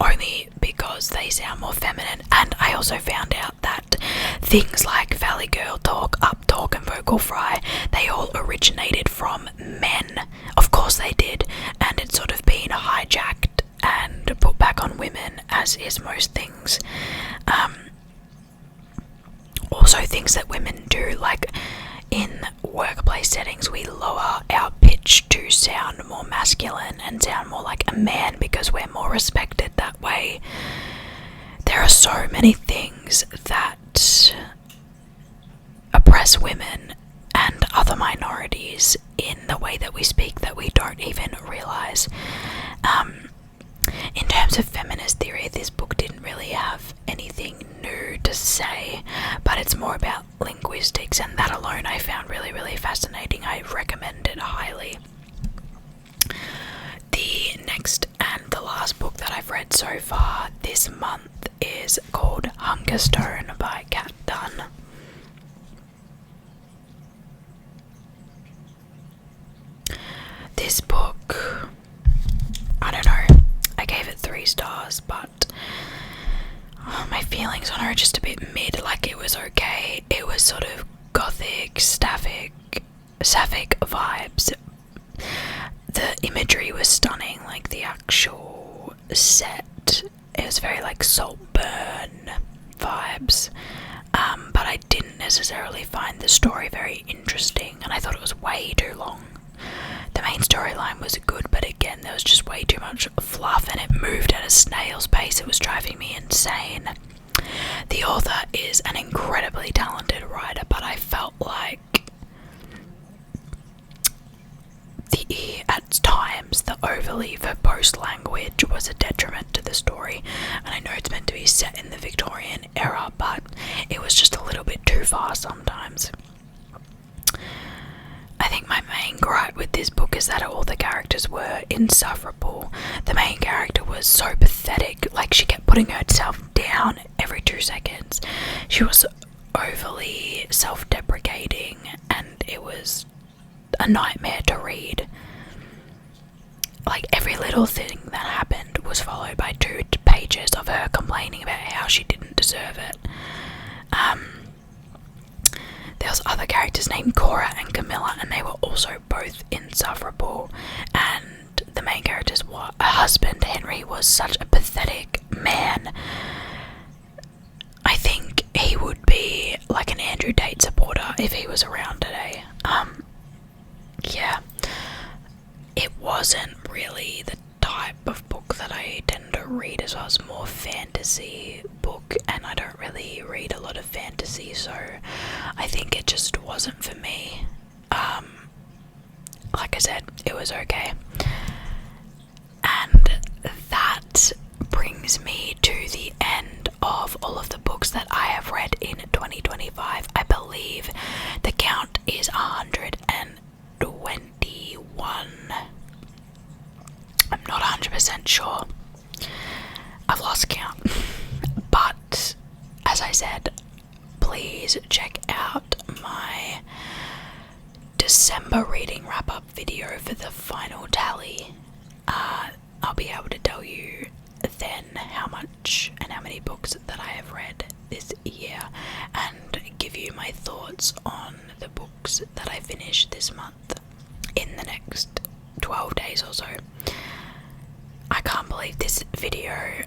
only because they sound more feminine. And I also found out that things like valley girl talk, up talk, and vocal fry, they all originated from men. Of course they did, and it's sort of been hijacked and put back on women, as is most things. Also things that women do, like in workplace settings, we lower our pitch to sound more masculine and sound more like a man because we're more respected that way. There are so many things that oppress women and other minorities in the way that we speak that we don't even realize. In terms of feminist theory, this book didn't really have anything new to say, but it's more about linguistics, and that alone I found really, really fascinating. I recommend it highly. The next and the last book that I've read so far this month is called Hungerstone by Kat Dunn. This book, I don't know, I gave it 3 stars, but my feelings on her are just a bit mid. Like, it was okay. It was sort of gothic, sapphic vibes. The imagery was stunning, like the actual set. It has very like Saltburn vibes, but I didn't necessarily find the story very interesting, and I thought it was way too long. The main storyline was good, but again, there was just way too much fluff, and it moved at a snail's pace. It was driving me insane. The author is an incredibly talented writer, but I felt like at times the overly verbose language was a detriment to the story. And I know it's meant to be set in the Victorian era, but it was just a little bit too far sometimes. I think my main gripe with this book is that all the characters were insufferable. The main character was so pathetic, like she kept putting herself down every 2 seconds. She was overly self-deprecating, and it was a nightmare to read. Like, every little thing that happened was followed by 2 pages of her complaining about how she didn't deserve it. There was other characters named Cora and Camilla, and they were also both insufferable. And the main character's husband, Henry, was such a pathetic man. I think he would be like an Andrew Tate supporter if he was around today. Yeah, it wasn't really the type of book that I tend to read, as well as more fantasy book, and I don't really read a lot of fantasy, so I think it just wasn't for me. Like I said, it was okay. And that brings me to the end of all of the books that I have read in 2025. I believe the count is 121. I'm not 100% sure. I've lost count. But, as I said, please check out my December reading wrap-up video for the final tally. I'll be able to tell you then how much and how many books that I have read this year, and give you my thoughts on the books that I finish this month in the next 12 days or so. I can't believe this video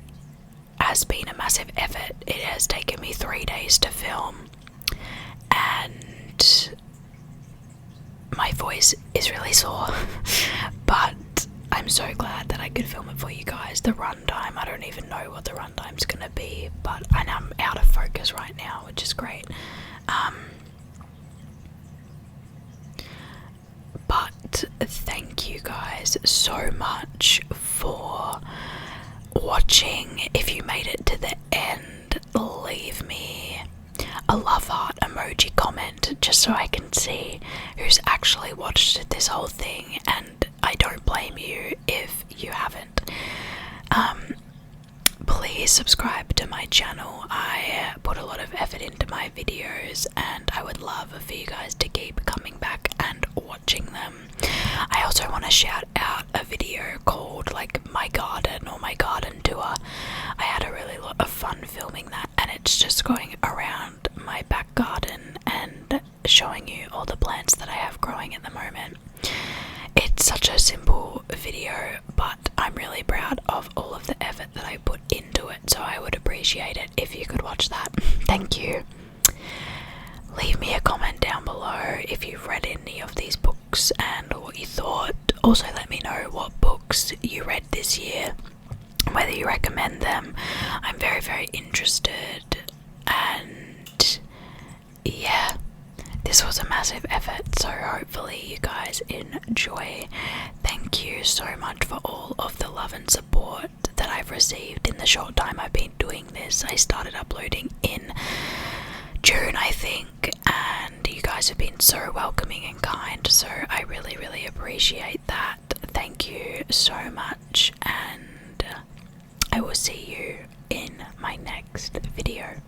has been a massive effort. It has taken me 3 days to film, and my voice is really sore, but I'm so glad that I could film it for you guys. The runtime, I don't even know what the runtime's gonna be, but I know I'm out of focus right now, which is great. But thank you guys so much for watching. If you made it to the end, leave me a love heart emoji comment just so I can see who's actually watched this whole thing, and I don't blame you if you haven't. Please subscribe to my channel. I put a lot of effort into my videos, and I would love for you guys to keep coming back and watching them. I also want to shout out a video called like my garden or my garden tour. I had a really lot of fun filming that, and it's just going around my back garden and showing you all the plants that I have growing at the moment. It's such a simple video, but I'm really proud of all of the effort that I put into it, so I would appreciate it if you could watch that. Thank you. Leave me a comment down below if you've read any of these books and what you thought. Also let me know what books you read this year, whether you recommend them. I'm very, very interested, and yeah, this was a massive effort, so hopefully you guys enjoy. Thank you so much for all of the love and support that I've received in the short time I've been doing this. I started uploading in June, I think, and you guys have been so welcoming and kind, so I really, really appreciate that. Thank you so much, and I will see you in my next video.